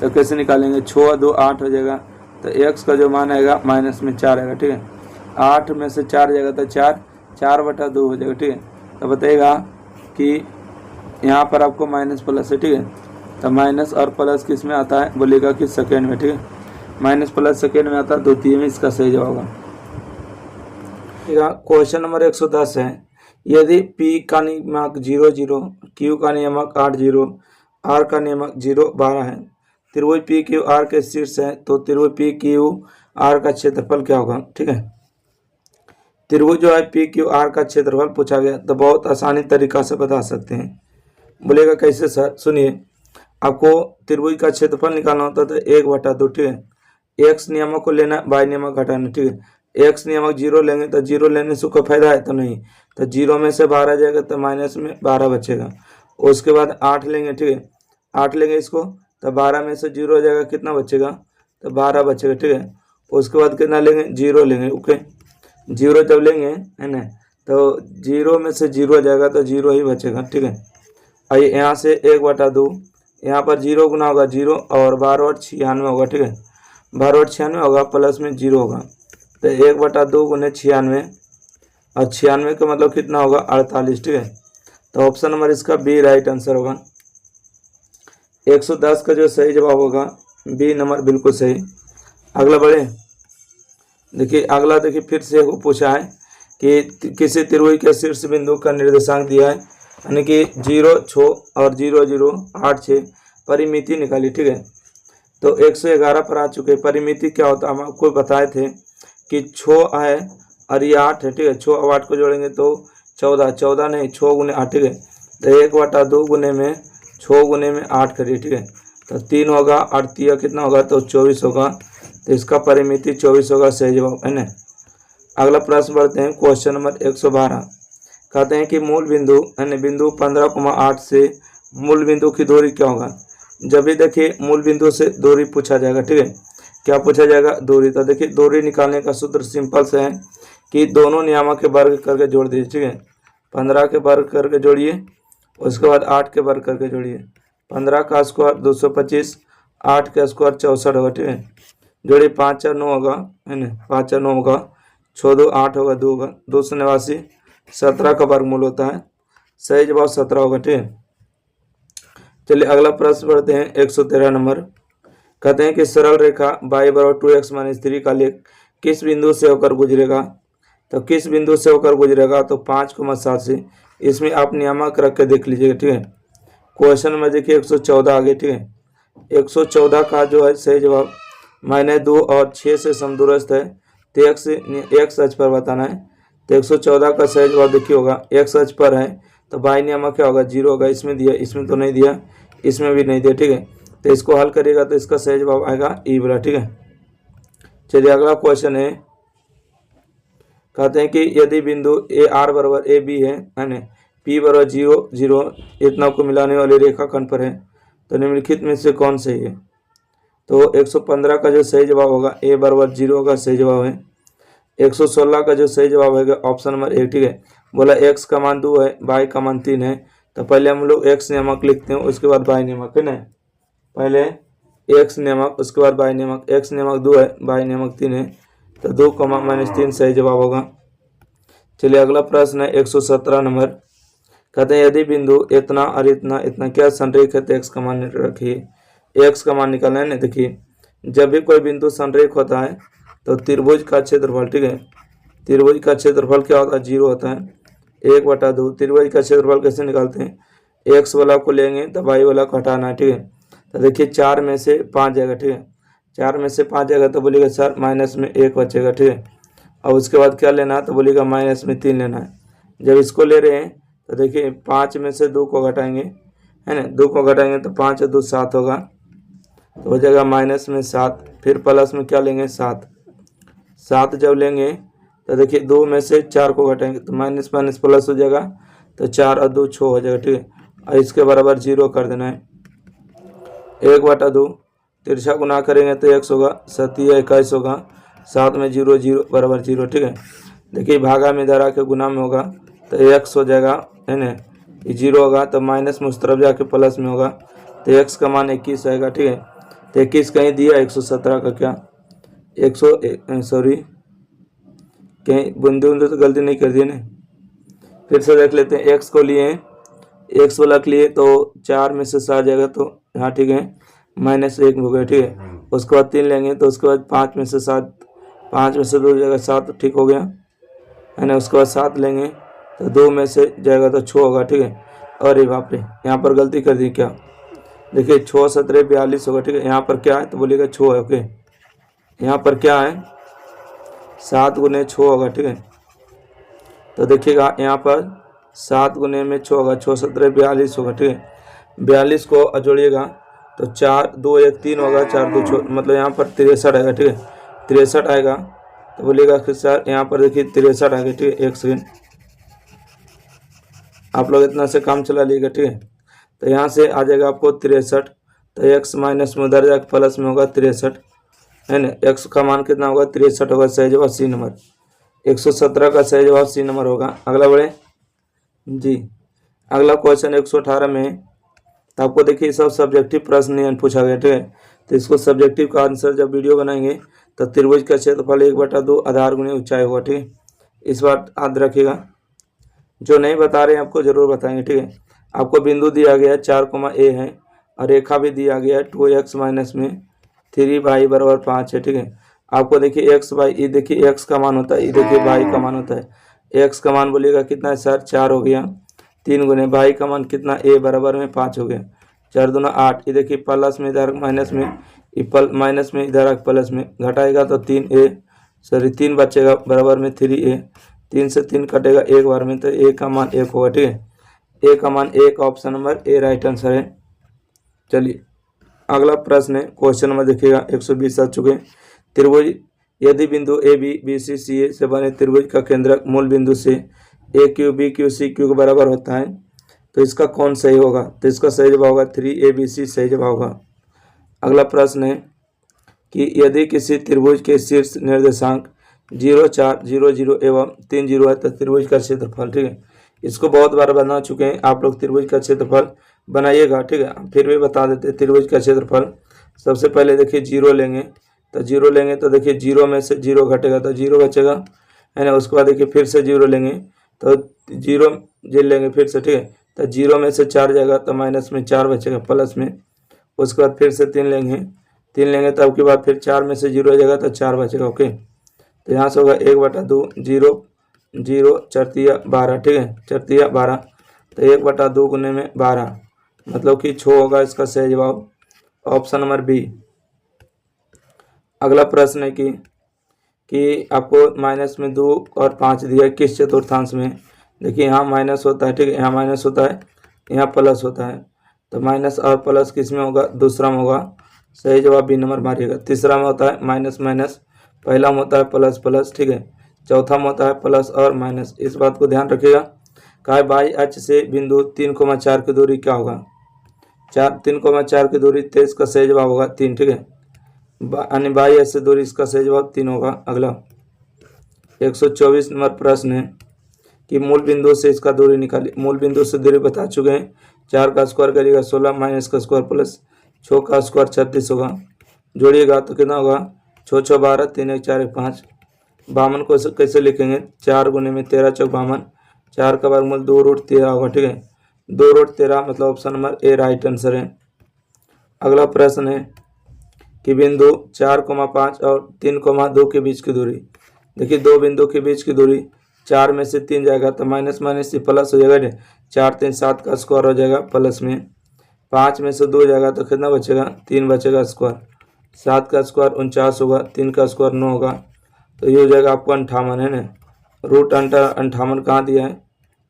तो कैसे निकालेंगे? 6 और 2 8 हो जाएगा, तो एक्स का जो मान आएगा माइनस में 4 आएगा, ठीक है। 8 में से 4 जाएगा तो 4 बटा 2 हो जाएगा, ठीक है। तो बताइएगा कि यहाँ पर आपको माइनस प्लस है, ठीक है। तो माइनस और प्लस किस में आता है? बोलेगा कि सेकेंड में, ठीक है। माइनस प्लस सेकेंड में आता है, द्वितीय में इसका सही जवाब होगा। क्वेश्चन नंबर 110 है, यदि P का नियमक 0 0, Q का नियमक 8 0, R का नियमक 0 12 है, त्रिभुज पी क्यू आर के शीर्ष है, तो त्रिभुज पी क्यू आर का क्षेत्रफल क्या होगा? ठीक है, त्रिभुज जो है पी क्यू आर का क्षेत्रफल पूछा गया तो बहुत आसानी तरीका से बता सकते हैं। बोलेगा कैसे सर? सुनिए, आपको त्रिभुज का क्षेत्रफल निकालना होता है तो 1/2, ठीक है। एक्स नियमों को लेना, वाई नियमक घटाना, ठीक है। एक्स नियमक 0 लेंगे तो 0 लेने से कोई फायदा है तो नहीं, तो 0 में से 12 जाएगा तो माइनस में 12 बचेगा। उसके बाद 8 लेंगे, ठीक है, 8 लेंगे इसको तो 12 में से 0 हो जाएगा, कितना बचेगा? तो 12 बचेगा, ठीक है। उसके बाद कितना लेंगे? 0 लेंगे, ओके। 0 जब लेंगे है ना, तो 0 में से 0 हो जाएगा तो 0 ही बचेगा, ठीक है। आइए यहाँ से 1/2, यहाँ पर 0 गुना होगा 0 और 12 और 96 होगा, ठीक है। 12 और 96 होगा, प्लस में 0 होगा, तो 1/2 गुने 96 और 96 का मतलब कितना होगा? 48, ठीक है। तो ऑप्शन नंबर इसका बी राइट आंसर होगा। 110 का जो सही जवाब होगा बी नंबर, बिल्कुल सही। अगला बढ़े। देखिए अगला, देखिए फिर से वो पूछा है कि किसी त्रिभुज के शीर्ष बिंदु का निर्देशांक दिया है, यानी कि 0 6 और 0 0 8 6, परिमिति निकाली, ठीक है। तो 111 पर आ चुके। परिमिति क्या होता है हम आपको बताए थे कि 6 है और ये 8 है, ठीक है। 6 और 8 को जोड़ेंगे तो 14, 14 नहीं 6 गुने 8, ठीक है। तो 1/2 गुने में 6 गुने में 8 करिए, ठीक है। तो 3 होगा और 3 कितना होगा? तो 24 होगा, तो इसका परिमिति 24 होगा, सही जवाब है ना। अगला प्रश्न बढ़ते हैं, क्वेश्चन नंबर 112। कहते हैं कि मूल बिंदु यानी बिंदु 15,8 से मूल बिंदु की दूरी क्या होगा? जब भी देखिए मूल बिंदु से दूरी पूछा जाएगा, ठीक है। क्या पूछा जाएगा? दूरी। तो देखिए दूरी निकालने का सूत्र सिंपल से है कि दोनों नियामक के वर्ग करके जोड़ दीजिए, ठीक है। 15 के वर्ग करके जोड़िए, उसके बाद 8 के वर्ग करके जोड़िए। 15 का स्क्वायर 225, 8 का स्क्वायर 64 होगा, ठीक है। जोड़िए 5 4 9 होगा, है ना, 5 4 9 होगा, 6 2 8 होगा, 2 होगा, 289। 17 का वर्गमूल होता है, सही जवाब 17 होगा, ठीक है। चलिए अगला प्रश्न पढ़ते हैं, 113 नंबर। कहते हैं कि सरल रेखा y = 2x - 3 का लेख किस बिंदु से होकर गुजरेगा? तो किस बिंदु से होकर गुजरेगा? तो 5,7 से। इसमें आप नियामक रख के देख लीजिएगा, ठीक है। क्वेश्चन में देखिए 114 आगे, ठीक है। 114 का जो है सही जवाब -2 और 6 से समदूरस्थ है, तो x अक्ष पर बताना है। तो 114 का सही जवाब देखिए होगा x अक्ष पर है, तो y नियमक क्या होगा? 0 होगा। इसमें दिया, इसमें तो नहीं दिया, इसमें भी नहीं दिया, ठीक है। तो इसको हल करिएगा तो इसका सही जवाब आएगा ई वाला, ठीक है। चलिए अगला क्वेश्चन है, कहते हैं कि यदि बिंदु AR = AB है ना, P = 0 0 इतना को मिलाने वाले रेखाखंड पर है, तो निम्नलिखित में से कौन सही है? तो 115 का जो सही जवाब होगा A = 0 का सही जवाब है। 116 का जो सही जवाब होगा ऑप्शन नंबर 1, ठीक है। बोला x का मान 2 है, y का मान 3 है, तो पहले हम लोग एक्स नियामक लिखते हैं, उसके बाद वाई नियामक, है ना। पहले एक्स नियामक, उसके बाद वाई नियामक। एक्स नियामक 2 है, वाई नियामक 3 है, तो 2 - 3 सही जवाब होगा। चलिए अगला प्रश्न है 117 नंबर। कहते हैं यदि बिंदु इतना और इतना इतना क्या संरेख है तो एक्स का मान रखिए। एक्स का मान निकालना है ना। देखिए जब भी कोई बिंदु संरेख होता है तो त्रिभुज का क्षेत्रफल, ठीक है, त्रिभुज का क्षेत्रफल क्या होता है, 0 होता है, 1/2। त्रिभुज का क्षेत्रफल कैसे निकालते हैं, एक्स वाला को लेंगे तो वाई वाला को हटाना है, ठीक है। तो देखिए 4 में से 5 जाएगा, ठीक है, 4 में से 5 जाएगा तो बोलिएगा सर माइनस में 1 बचेगा, ठीक है। और उसके बाद क्या लेना है तो बोलिएगा माइनस में 3 लेना है। जब इसको ले रहे हैं तो देखिए 5 में से 2 को घटाएंगे, है ना, 2 को घटाएंगे तो 5 और 2 7 होगा, तो हो जाएगा माइनस में 7। फिर प्लस में क्या लेंगे 7 जब लेंगे तो देखिए 2 में से 4 को घटाएंगे तो माइनस माइनस प्लस हो जाएगा, तो 4 और 2 6 हो जाएगा, ठीक है। और इसके बराबर 0 कर देना है। 1/2 तिरछा गुना करेंगे तो x होगा, 7 या 21 होगा, 7 में 0 0 बराबर 0, ठीक है। देखिए भागा में इधर आके गुना में होगा तो x हो जाएगा, है ना, ये 0 होगा तो माइनस में उस तरफ जाके प्लस में होगा, तो x का मान 21 आएगा, ठीक है। तो 21 कहीं दिया 117 का क्या 100 कहीं बूंदे बूंदे तो गलती नहीं कर दी ना। फिर से देख लेते हैं, x को लिए, x वाला के लिए तो 4 में से 7 जाएगा तो यहाँ, ठीक है, -1 हो गया, ठीक है। उसके बाद 3 लेंगे तो उसके बाद 5 में से 7, 5 में से 2 जाएगा 7, ठीक हो गया, है ना। उसके बाद 7 लेंगे तो 2 में से जाएगा तो 6 होगा, ठीक है। अरे बाप रे, यहाँ पर गलती कर दी क्या, देखिए 6 17 42 होगा, ठीक है। यहाँ पर क्या है तो बोलिएगा 6 है, ओके। यहाँ पर क्या है 7 गुने 6 होगा, ठीक है। तो देखिएगा यहाँ पर 7 गुने में 6 होगा, 6 17 42 होगा, ठीक है। 42 को जोड़िएगा तो 4 2 1 3 होगा, 4 2 6, मतलब यहाँ पर 63 आएगा, ठीक है। 63 आएगा तो बोलिएगा कि सर यहाँ पर देखिए 63 आएगा, ठीक है। एक सेकेंड, आप लोग इतना से काम चला लीजिएगा, ठीक है। तो यहाँ से आ जाएगा आपको 63, तो x माइनस में उधर जाकर प्लस में होगा 63, है ना। x का मान कितना होगा 63 होगा, सही जवाब C नंबर। 117 का सही जवाब C नंबर होगा। अगला बढ़े जी। अगला क्वेश्चन 118 में, तो आपको देखिए सब सब्जेक्टिव प्रश्न नहीं पूछा गया, ठीक है। तो इसको सब्जेक्टिव का आंसर जब वीडियो बनाएंगे तो त्रिभुज का क्षेत्रफल 1/2 आधार गुणे ऊंचाई होगा, ठीक है। इस बात याद रखिएगा, जो नहीं बता रहे हैं आपको जरूर बताएंगे, ठीक है। आपको बिंदु दिया गया है 4, A है, और रेखा भी दिया गया है 2x माइनस में 3y बराबर 5 है, ठीक है। आपको देखिए x बाई, ये देखिए x का मान होता है, ये देखिए y का मान होता है। x का मान बोलिएगा कितना है सर 4 हो गया, 3 गुने y का मान कितना a बराबर में 5 हो गया, 4 दूना 8। ये देखिए प्लस में इधर माइनस में, माइनस में इधर प्लस में घटाएगा तो 3a, सॉरी 3 बचेगा बराबर में 3a, 3 से 3 कटेगा एक बार में, तो a का मान 1 होगा, ठीक है। a का मान 1, option number A right answer है। चलिए अगला प्रश्न है, क्वेश्चन नंबर देखिएगा 120 आ चुके हैं। त्रिभुज यदि बिंदु ए बी बी सी सी ए से बने त्रिभुज का केंद्रक मूल बिंदु से A Q B Q C Q के बराबर होता है तो इसका कौन सही होगा, तो इसका सही जवाब होगा 3ABC सही जवाब होगा। अगला प्रश्न है कि यदि किसी त्रिभुज के शीर्ष निर्देशांक 0 4 0 0 एवं 3 0 है तो त्रिभुज का क्षेत्रफल, ठीक है। इसको बहुत बार बना चुके हैं आप लोग, त्रिभुज का क्षेत्रफल बनाइएगा, ठीक है। फिर भी बता देते हैं त्रिभुज का क्षेत्रफल। सबसे पहले देखिए 0 लेंगे, तो 0 लेंगे तो देखिए 0 में से 0 घटेगा तो 0 बचेगा, है ना। उसके बाद देखिए फिर से 0 लेंगे तो 0 जेल लेंगे फिर से, ठीक है। तो 0 में से 4 जाएगा तो माइनस में 4 बचेगा प्लस में। उसके बाद फिर से 3 लेंगे, 3 लेंगे तो आपके बाद फिर 4 में से 0 जाएगा तो 4 बचेगा, ओके। तो यहाँ से होगा 1/2 0 0 4 12, ठीक है, 4 12, तो 1/2 गुने में 12, मतलब कि 6 होगा इसका सही जवाब, ऑप्शन नंबर बी। अगला प्रश्न है कि आपको माइनस में 2 और 5 दिया किस चतुर्थांश में। देखिए यहाँ माइनस होता है, ठीक है, यहाँ माइनस होता है, यहाँ प्लस होता है, तो माइनस और प्लस किस में होगा, दूसरा में होगा, सही जवाब बी नंबर मारिएगा। तीसरा में होता है माइनस माइनस, पहला में होता है प्लस प्लस, ठीक है, चौथा में होता है प्लस और माइनस। इस बात को ध्यान रखिएगा। कहा बाई अक्ष से बिंदु 3,4 की दूरी क्या होगा, 3,4 की दूरी, तो इसका सही जवाब होगा 3, ठीक है। यानी बाई अक्ष से दूरी, इसका सही जवाब 3 होगा। अगला 124 नंबर प्रश्न है कि मूल बिंदु से इसका दूरी निकालिए। मूल बिंदु से दूरी बता चुके हैं। 4 का स्क्वायर करिएगा 16 माइनस का स्क्वायर प्लस 6 का स्क्वायर 36 होगा। जोड़िएगा तो कितना होगा 6 6 12 3 1 4 1 5। 52 को कैसे लिखेंगे 4 गुने में 13 चौक 52। 4 का वर्गमूल 2√13 होगा। ठीक है 2√13 मतलब option number A right answer है। अगला प्रश्न है कि बिंदु 4,5 और 3,2 के बीच की दूरी। देखिए दो बिंदु के बीच की दूरी 4 में से 3 जाएगा तो माइनस माइनस से प्लस हो जाएगा। 4 3 7 का स्क्वायर हो जाएगा प्लस में। 5 में से 2 जाएगा तो कितना बचेगा 3 बचेगा स्क्वायर। 7 का स्क्वायर 49 होगा। 3 का स्क्वायर 9 होगा तो ये हो जाएगा आपको 58 है ना। रूट अंडर 58 कहाँ दिया है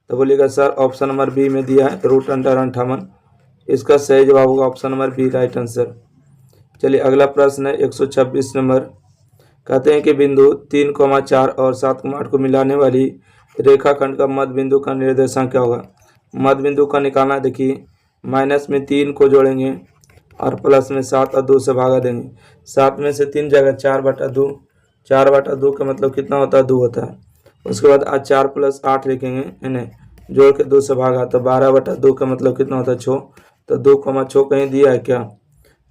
तो बोलिएगा सर ऑप्शन नंबर बी में दिया है रूट अंडर 58। इसका सही जवाब होगा option number B right answer. चलिए अगला प्रश्न है 126 नंबर। कहते हैं कि बिंदु 3,4 और 7,8 को मिलाने वाली रेखाखंड का मध्य बिंदु का निर्देशांक क्या होगा। मध्य बिंदु का निकालना देखिए माइनस में 3 को जोड़ेंगे और प्लस में 7 और 2 से भागा देंगे। 7 में से 3 जाएगा 4/2। 4/2 का मतलब कितना होता है 2 होता है। उसके बाद आज 4 + 8 लिखेंगे है ना, जोड़ के 2 से भागा तो 12/2 का मतलब कितना होता है 6। तो 2,6 कहीं दिया है क्या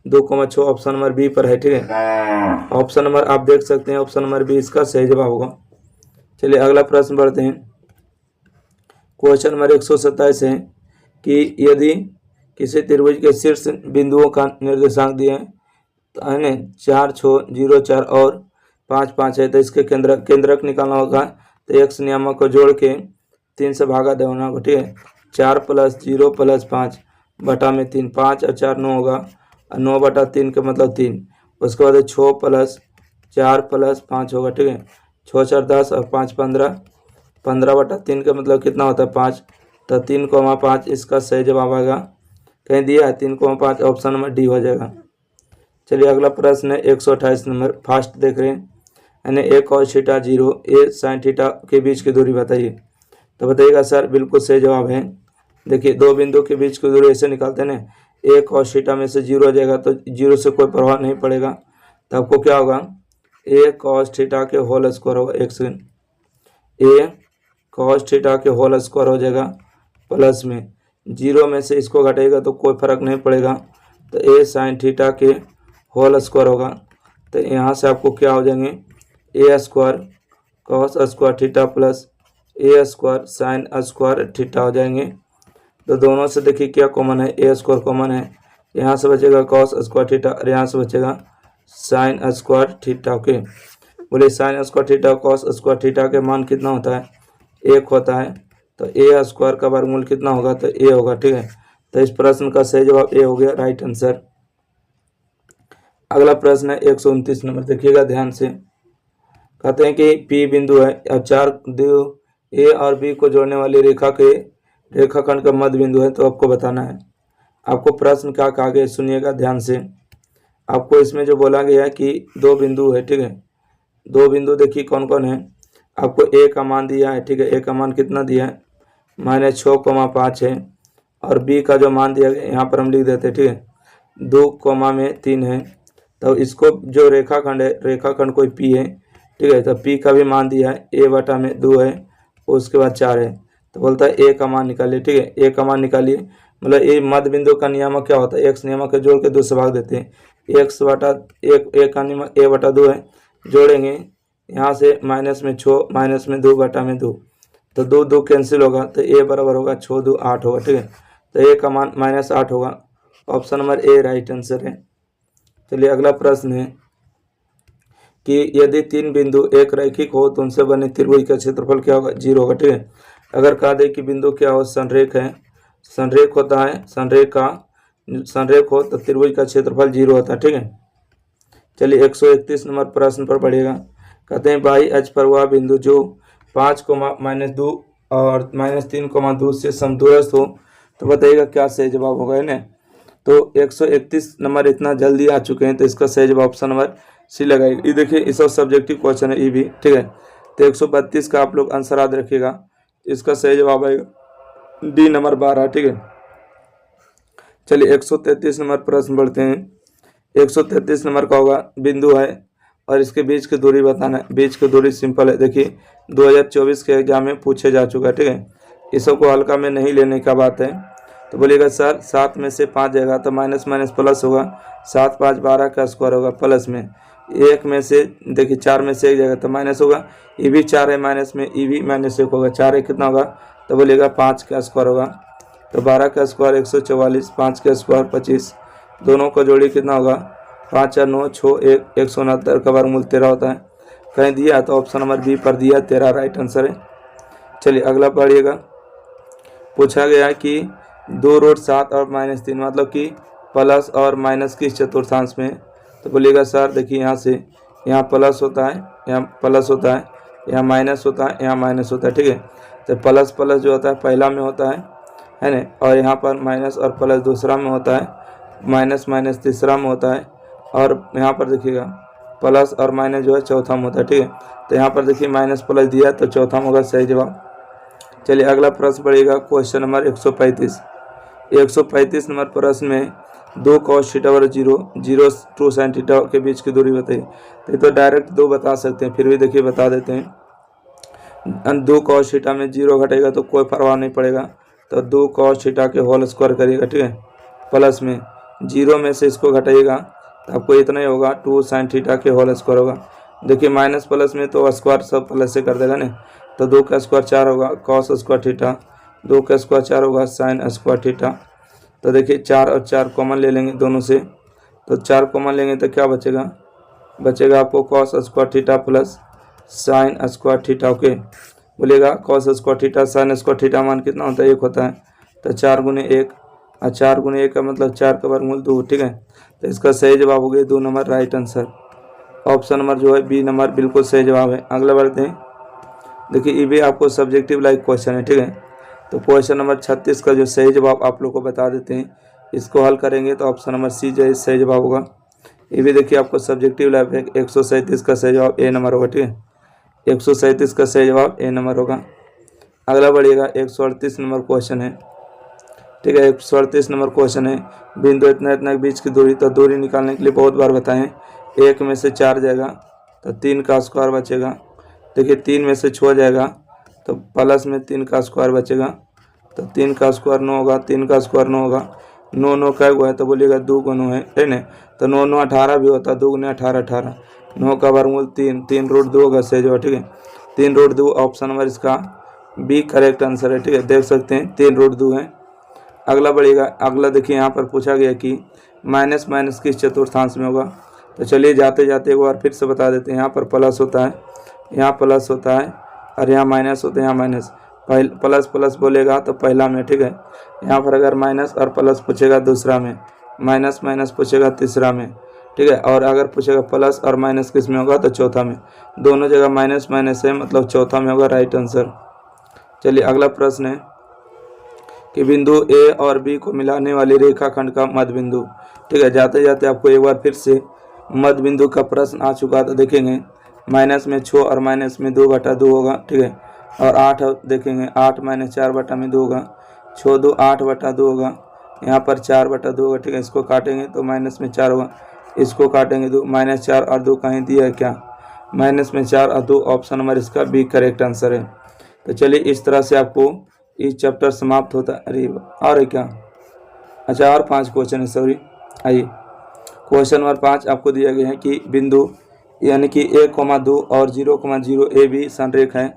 2,6 ऑप्शन नंबर बी पर है। ठीक है ऑप्शन नंबर आप देख सकते हैं ऑप्शन नंबर बी इसका सही जवाब होगा। चलिए अगला प्रश्न बढ़ते हैं। क्वेश्चन नंबर 127 है कि यदि किसी त्रिभुज के शीर्ष बिंदुओं का निर्देशांक दिया है तो है ना 4 6 0 4 और 5 5 है तो इसके केंद्रक निकालना होगा। तो x नियामक को जोड़ के 3 से भागा देना होगा। ठीक है 4 + 0 + 5 बटा में 3 5 और 4 9 होगा और 9/3 का मतलब 3। उसके बाद 6 + 4 + 5 होगा। ठीक है 6 4 10 और 5 15 15/3 का मतलब कितना होता है 5। तो 3,5 इसका सही जवाब आएगा। कहीं दिया है 3,5 ऑप्शन नंबर डी हो जाएगा। चलिए अगला प्रश्न है 128 नंबर। फास्ट देख रहे हैं यानी a cos theta 0 a sin theta के बीच की दूरी बताइए। तो बताइएगा सर बिल्कुल सही जवाब है। देखिए दो बिंदु के बीच की दूरी ऐसे निकालते हैं ना a cos थीटा में से 0 हो जाएगा तो 0 से कोई प्रभाव नहीं पड़ेगा। तो आपको क्या होगा a cos थीटा के होल स्क्वायर होगा। एक सेकेंड a cos थीटा के होल स्क्वायर हो जाएगा प्लस में 0 में से इसको घटाएगा तो कोई फर्क नहीं पड़ेगा। तो a sin थीटा के होल स्क्वायर होगा। तो यहाँ से आपको क्या हो जाएंगे a square cos square theta plus a square sin square theta हो जाएंगे। तो दोनों से देखिए क्या कॉमन है a स्क्वायर कॉमन है। यहाँ से बचेगा cos स्क्वायर थीटा और यहाँ से बचेगा sin स्क्वायर थीटा। ओके बोले sin square theta cos square theta के मान कितना होता है 1 होता है। तो a स्क्वायर का वर्गमूल कितना होगा तो a होगा। ठीक है तो इस प्रश्न का सही जवाब a हो गया राइट आंसर। अगला प्रश्न है 129 नंबर। देखिएगा ध्यान से। कहते हैं कि P बिंदु है और 4 A और B को जोड़ने वाली रेखाखंड का मध्य बिंदु है तो आपको बताना है। आपको प्रश्न क्या कहा गया सुनिएगा ध्यान से। आपको इसमें जो बोला गया है कि दो बिंदु है। ठीक है दो बिंदु देखिए कौन कौन है। आपको A का मान दिया है। ठीक है A का मान कितना दिया है -6,5 है और B का जो मान दिया गया यहाँ पर हम लिख देते हैं। ठीक है 2,3 है। तो इसको जो रेखाखंड कोई P है। ठीक है तो P का भी मान दिया है a/2 है उसके बाद 4 है। तो बोलता है a का मान निकालिए। ठीक है a का मान निकालिए मतलब ये मध्य बिंदु का नियामक क्या होता है x नियामक के जोड़ के 2 से भाग देते हैं। x का नियामक a/2 है जोड़ेंगे यहाँ से माइनस में 6 माइनस में 2 बटा में 2 तो 2 2 कैंसिल होगा तो a बराबर होगा 6 2 8 होगा। ठीक है तो a का मान -8 होगा। Option number A right answer है। चलिए अगला प्रश्न है कि यदि 3 बिंदु एक रैखिक हो तो उनसे बने त्रिभुज का क्षेत्रफल क्या होगा 0 होगा। ठीक है अगर कहा दे कि बिंदु क्या हो संरेख है संरेख होता है संरेख हो तो त्रिभुज का क्षेत्रफल 0 होता है। ठीक है चलिए 131 नंबर प्रश्न पर पढ़िएगा। कहते हैं बाई अक्ष पर वह बिंदु जो 5,-2 और -3,2 से समदूरस्थ हो तो बताइएगा क्या सही जवाब होगा है ना। तो 131 नंबर इतना जल्दी आ चुके हैं तो इसका सही जवाब ऑप्शन नंबर सी लगाइए। ये देखिए इस सब्जेक्टिव क्वेश्चन है ये भी। ठीक है तो 132 का आप लोग आंसर याद रखिएगा। इसका सही जवाब आएगा डी नंबर 12। ठीक है चलिए 133 नंबर प्रश्न बढ़ते हैं। 133 नंबर का होगा बिंदु है और इसके बीच की दूरी बताना है। बीच की दूरी सिंपल है, देखिए 2024 के एग्जाम में पूछे जा चुका है, ठीक है। इसको हल्का में नहीं लेने का बात है। तो बोलिएगा सर 7 में से 5 जाएगा तो माइनस माइनस प्लस होगा, 7 5 12 का स्क्वायर होगा प्लस में। 1 में से देखिए 4 में से 1 जाएगा तो माइनस होगा, ये भी 4 है माइनस में, ये भी -1 होगा, 4 है कितना होगा तो बोलिएगा 5 का स्क्वायर होगा। तो 12 का स्क्वायर 144, 5 का स्क्वायर 25, दोनों का जोड़ी कितना होगा 5 4 9 6 1 169 का वर्गमूल 13 होता है। कहीं दिया तो ऑप्शन नंबर बी पर दिया 13 राइट आंसर है। चलिए अगला पढ़िएगा। पूछा गया कि 2√7 और -3 मतलब कि प्लस और माइनस किस चतुर्थांश में। तो बोलिएगा सर देखिए यहाँ से यहाँ प्लस होता है, यहाँ प्लस होता है, यहाँ माइनस होता है, यहाँ माइनस होता है, ठीक है। तो प्लस प्लस जो होता है पहला में होता है ना, और यहाँ पर माइनस और प्लस दूसरा में होता है, माइनस माइनस तीसरा में होता है, और यहाँ पर देखिएगा प्लस और माइनस जो है चौथा में होता है, ठीक है। तो यहाँ पर देखिए माइनस प्लस दिया तो चौथा में होगा सही जवाब। चलिए अगला प्रश्न पढ़िएगा, क्वेश्चन नंबर 135। 135 नंबर प्रश्न में 2 cos थीटा और 0 2 sin थीटा के बीच की दूरी बताइए। तो डायरेक्ट 2 बता सकते हैं, फिर भी देखिए बता देते हैं। 2 cos थीटा में 0 घटेगा तो कोई परवाह नहीं पड़ेगा, तो 2 cos थीटा के होल स्क्वायर करिएगा, ठीक है। प्लस में 0 में से इसको घटाइएगा तो आपको इतना ही होगा, 2 sin थीटा के होल स्क्वायर होगा। देखिए माइनस प्लस में तो स्क्वायर सब प्लस से कर देगा ना, तो 2 का स्क्वायर 4 होगा cos स्क्वायर थीटा, 2 का स्क्वायर 4 होगा sin स्क्वायर थीटा। तो देखिए 4 और 4 कॉमन ले लेंगे दोनों से, तो 4 कॉमन लेंगे तो क्या बचेगा, बचेगा आपको cos square theta plus sin square theta. Okay, बोलिएगा cos square theta sin square theta मान कितना होता है 1 होता है, तो 4 गुने 1, और 4 गुने 1 का मतलब 4 का वर्गमूल 2, ठीक है। तो इसका सही जवाब हो गया 2 number right answer. Option number जो है बी नंबर बिल्कुल सही जवाब है। अगला बढ़ते हैं। देखिए ये भी आपको सब्जेक्टिव लाइक क्वेश्चन है, ठीक है। तो क्वेश्चन नंबर 36 का जो सही जवाब आप लोग को बता देते हैं, इसको हल करेंगे तो ऑप्शन नंबर सी जो है सही जवाब होगा। ये भी देखिए आपको सब्जेक्टिव लाइफ है। 137 का सही जवाब ए नंबर होगा, ठीक है। 137 का सही जवाब ए नंबर होगा। अगला बढ़िएगा, 138 नंबर क्वेश्चन है, ठीक है। 138 नंबर क्वेश्चन है, बिंदु इतना इतना के बीच की दूरी। तो दूरी निकालने के लिए बहुत बार बताएं, 1 में से 4 जाएगा तो 3 का स्क्वायर बचेगा। देखिए 3 में से 6 जाएगा तो प्लस में 3 का स्क्वायर बचेगा, तो 3 का स्क्वायर 9 होगा, 3 का स्क्वायर 9 होगा। 9 9 का हुआ है तो बोलिएगा 2 गुना है ना, तो 9 9 18 भी होता है, 2 गुना 18 18, 9 का वर्गमूल 3, 3√2 होगा सही जवाब, ठीक है। 3√2 ऑप्शन नंबर इसका बी करेक्ट आंसर है, ठीक है। देख सकते हैं 3√2 है। अगला बढ़िएगा। अगला देखिए यहाँ पर पूछा गया कि माइनस माइनस किस चतुर्थांश में होगा। तो चलिए जाते जाते एक बार फिर से बता देते हैं। यहाँ पर प्लस होता है, यहाँ प्लस होता है, और यहाँ माइनस होता है, यहाँ माइनस। प्लस प्लस बोलेगा तो पहला में, ठीक है। यहाँ पर अगर माइनस और प्लस पूछेगा दूसरा में, माइनस माइनस पूछेगा तीसरा में, ठीक है। और अगर पूछेगा प्लस और माइनस किस में होगा तो चौथा में। दोनों जगह माइनस माइनस है, मतलब चौथा में होगा राइट आंसर। चलिए अगला प्रश्न है कि बिंदु ए और बी को मिलाने वाली रेखाखंड का मध्य बिंदु, ठीक है। जाते जाते आपको एक बार फिर से मध्य बिंदु का प्रश्न आ चुका था, देखेंगे माइनस में 6 और माइनस में 2/2 होगा, ठीक है। और 8 देखेंगे 8 - 4/2 होगा, 6 2 8/2 होगा। यहाँ पर 4/2 होगा, ठीक है। इसको काटेंगे तो माइनस में 4 होगा, इसको काटेंगे 2, -4 और 2 कहीं दिया है क्या, माइनस में 4 और 2, ऑप्शन नंबर इसका बी करेक्ट आंसर है। तो चलिए इस तरह से आपको इस चैप्टर समाप्त होता है। अरे और है क्या, अच्छा और 5 क्वेश्चन है, सॉरी। आइए क्वेश्चन नंबर 5 आपको दिया गया है कि बिंदु यानी कि 1,2 और 0,0 ए बी संरेख है।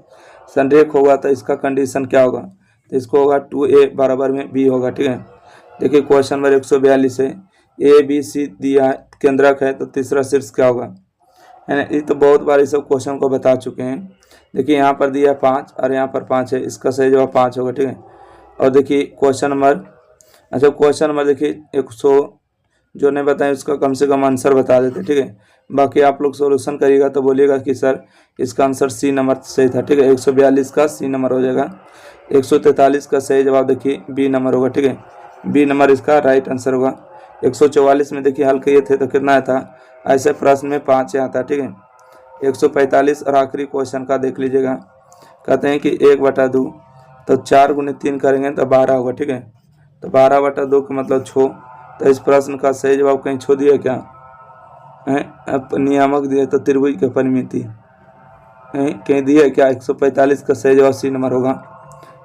संरेख होगा तो इसका कंडीशन क्या होगा, तो इसको होगा 2a बराबर में b होगा, ठीक है। देखिए क्वेश्चन नंबर 142 है, ए बी सी दिया है, केंद्रक है, तो तीसरा शीर्ष क्या होगा, है ना। ये तो बहुत बार इस सब क्वेश्चन को बता चुके हैं। देखिए यहाँ पर दिया 5 और यहाँ पर 5 है, इसका सही जवाब 5 होगा, ठीक है। और देखिए क्वेश्चन नंबर, अच्छा क्वेश्चन नंबर देखिए 100 जो नहीं बताएं उसका कम से कम आंसर बता देते, ठीक है। बाकी आप लोग सॉल्यूशन करिएगा तो बोलिएगा कि सर इसका आंसर सी नंबर सही था, ठीक है। 142 का सी नंबर हो जाएगा। 143 का सही जवाब देखिए बी नंबर होगा, ठीक है। बी नंबर इसका राइट आंसर होगा। 144 में देखिए हल किए थे तो कितना आया था, ऐसे प्रश्न में 5 आता है, ठीक है। 145 और आखिरी क्वेश्चन का देख लीजिएगा, कहते हैं कि 1/2 तो 4 गुने 3 करेंगे तो 12 होगा, ठीक है। तो 12/2 का मतलब 6, तो इस प्रश्न का सही जवाब कहीं छो दिया क्या, अब नियामक दिया तो त्रिभुज की परिमिति कहीं दिया है क्या? 145 का सही जवाब सी नंबर होगा।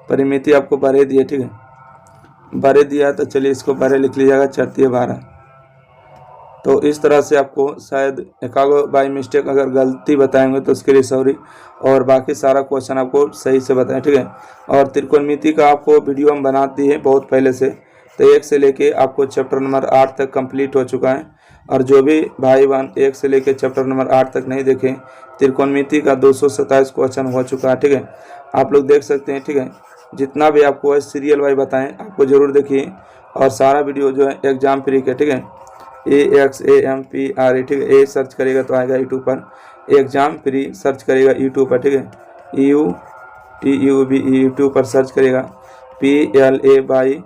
परिमिति आपको 12 दिया, ठीक है, 12 दिया तो चलिए इसको 12 लिख लीजिएगा, 4 12। तो इस तरह से आपको शायद एकागो बाई मिस्टेक अगर गलती बताएंगे तो उसके लिए सॉरी, और बाकी सारा क्वेश्चन आपको सही से बताएं, ठीक है। और त्रिकोणमिति का आपको वीडियो हम बना दिए बहुत पहले से, तो 1 से लेके आपको चैप्टर नंबर 8 तक कंप्लीट हो चुका है। और जो भी भाई बहन 1 से लेके चैप्टर नंबर 8 तक नहीं देखें, त्रिकोणमिति का 227 क्वेश्चन हो चुका है, ठीक है, आप लोग देख सकते हैं, ठीक है। जितना भी आपको सीरियल वाइज बताएं आपको ज़रूर देखिए, और सारा वीडियो जो है एग्जाम फ्री के, ठीक है, AXAMPRE, ठीक है, ए सर्च करेगा तो आएगा यूट्यूब पर, एग्जाम फ्री सर्च करेगा यूट्यूब पर, ठीक है, UTUB यूट्यूब पर सर्च करेगा, PLABYLIST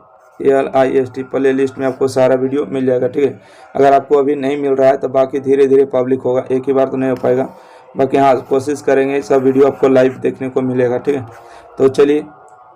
प्ले लिस्ट में आपको सारा वीडियो मिल जाएगा, ठीक है। अगर आपको अभी नहीं मिल रहा है तो बाकी धीरे धीरे पब्लिक होगा, एक ही बार तो नहीं हो पाएगा, बाकी हाँ कोशिश करेंगे सब वीडियो आपको लाइव देखने को मिलेगा, ठीक है। तो चलिए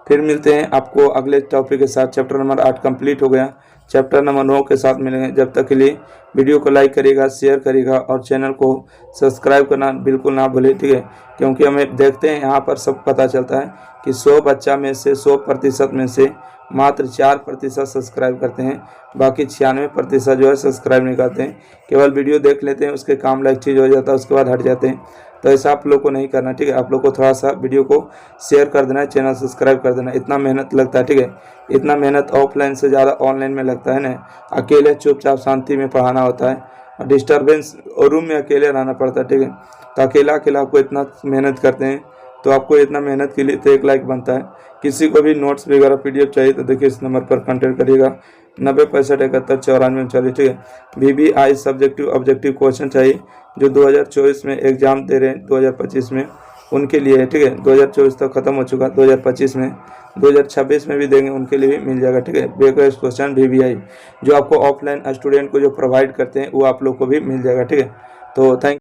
फिर मिलते हैं आपको अगले टॉपिक के साथ। चैप्टर नंबर 8 कंप्लीट हो गया, चैप्टर नंबर 9 के साथ मिलेंगे। जब तक के लिए वीडियो को लाइक करिएगा, शेयर करिएगा और चैनल को सब्सक्राइब करना बिल्कुल ना भूलें, ठीक है, क्योंकि हमें देखते हैं यहाँ पर सब पता चलता है कि 100 बच्चा में से 100% में से मात्र 4% सब्सक्राइब करते हैं, बाकी 96% जो है सब्सक्राइब नहीं करते हैं, केवल वीडियो देख लेते हैं, उसके काम लायक चीज़ हो जाता है उसके बाद हट जाते हैं। तो ऐसा आप लोग को नहीं करना, ठीक है। आप लोग को थोड़ा सा वीडियो को शेयर कर देना है, चैनल सब्सक्राइब कर देना है, इतना मेहनत लगता है, ठीक है। इतना मेहनत ऑफलाइन से ज़्यादा ऑनलाइन में लगता है ना। अकेले चुपचाप शांति में पढ़ाना होता है, डिस्टर्बेंस और रूम में अकेले रहना पड़ता है, ठीक है। तो अकेला आपको इतना मेहनत करते हैं, तो आपको इतना मेहनत के लिए तो 1 लाइक बनता है। किसी को भी नोट्स वगैरह PDF चाहिए तो देखिए इस नंबर पर कॉन्टैक्ट करिएगा, 90 65 71 94 40, ठीक है। VBI सब्जेक्टिव ऑब्जेक्टिव क्वेश्चन चाहिए जो 2024 में एग्जाम दे रहे हैं 2025 में, उनके लिए है, ठीक है। 2024 तक खत्म हो चुका, 2025 में 2026 में भी देंगे, उनके लिए भी मिल जाएगा, ठीक है। बेस्ट क्वेश्चन VBI जो आपको ऑफलाइन स्टूडेंट को जो प्रोवाइड करते हैं वो आप लोग को भी मिल जाएगा, ठीक है। तो थैंक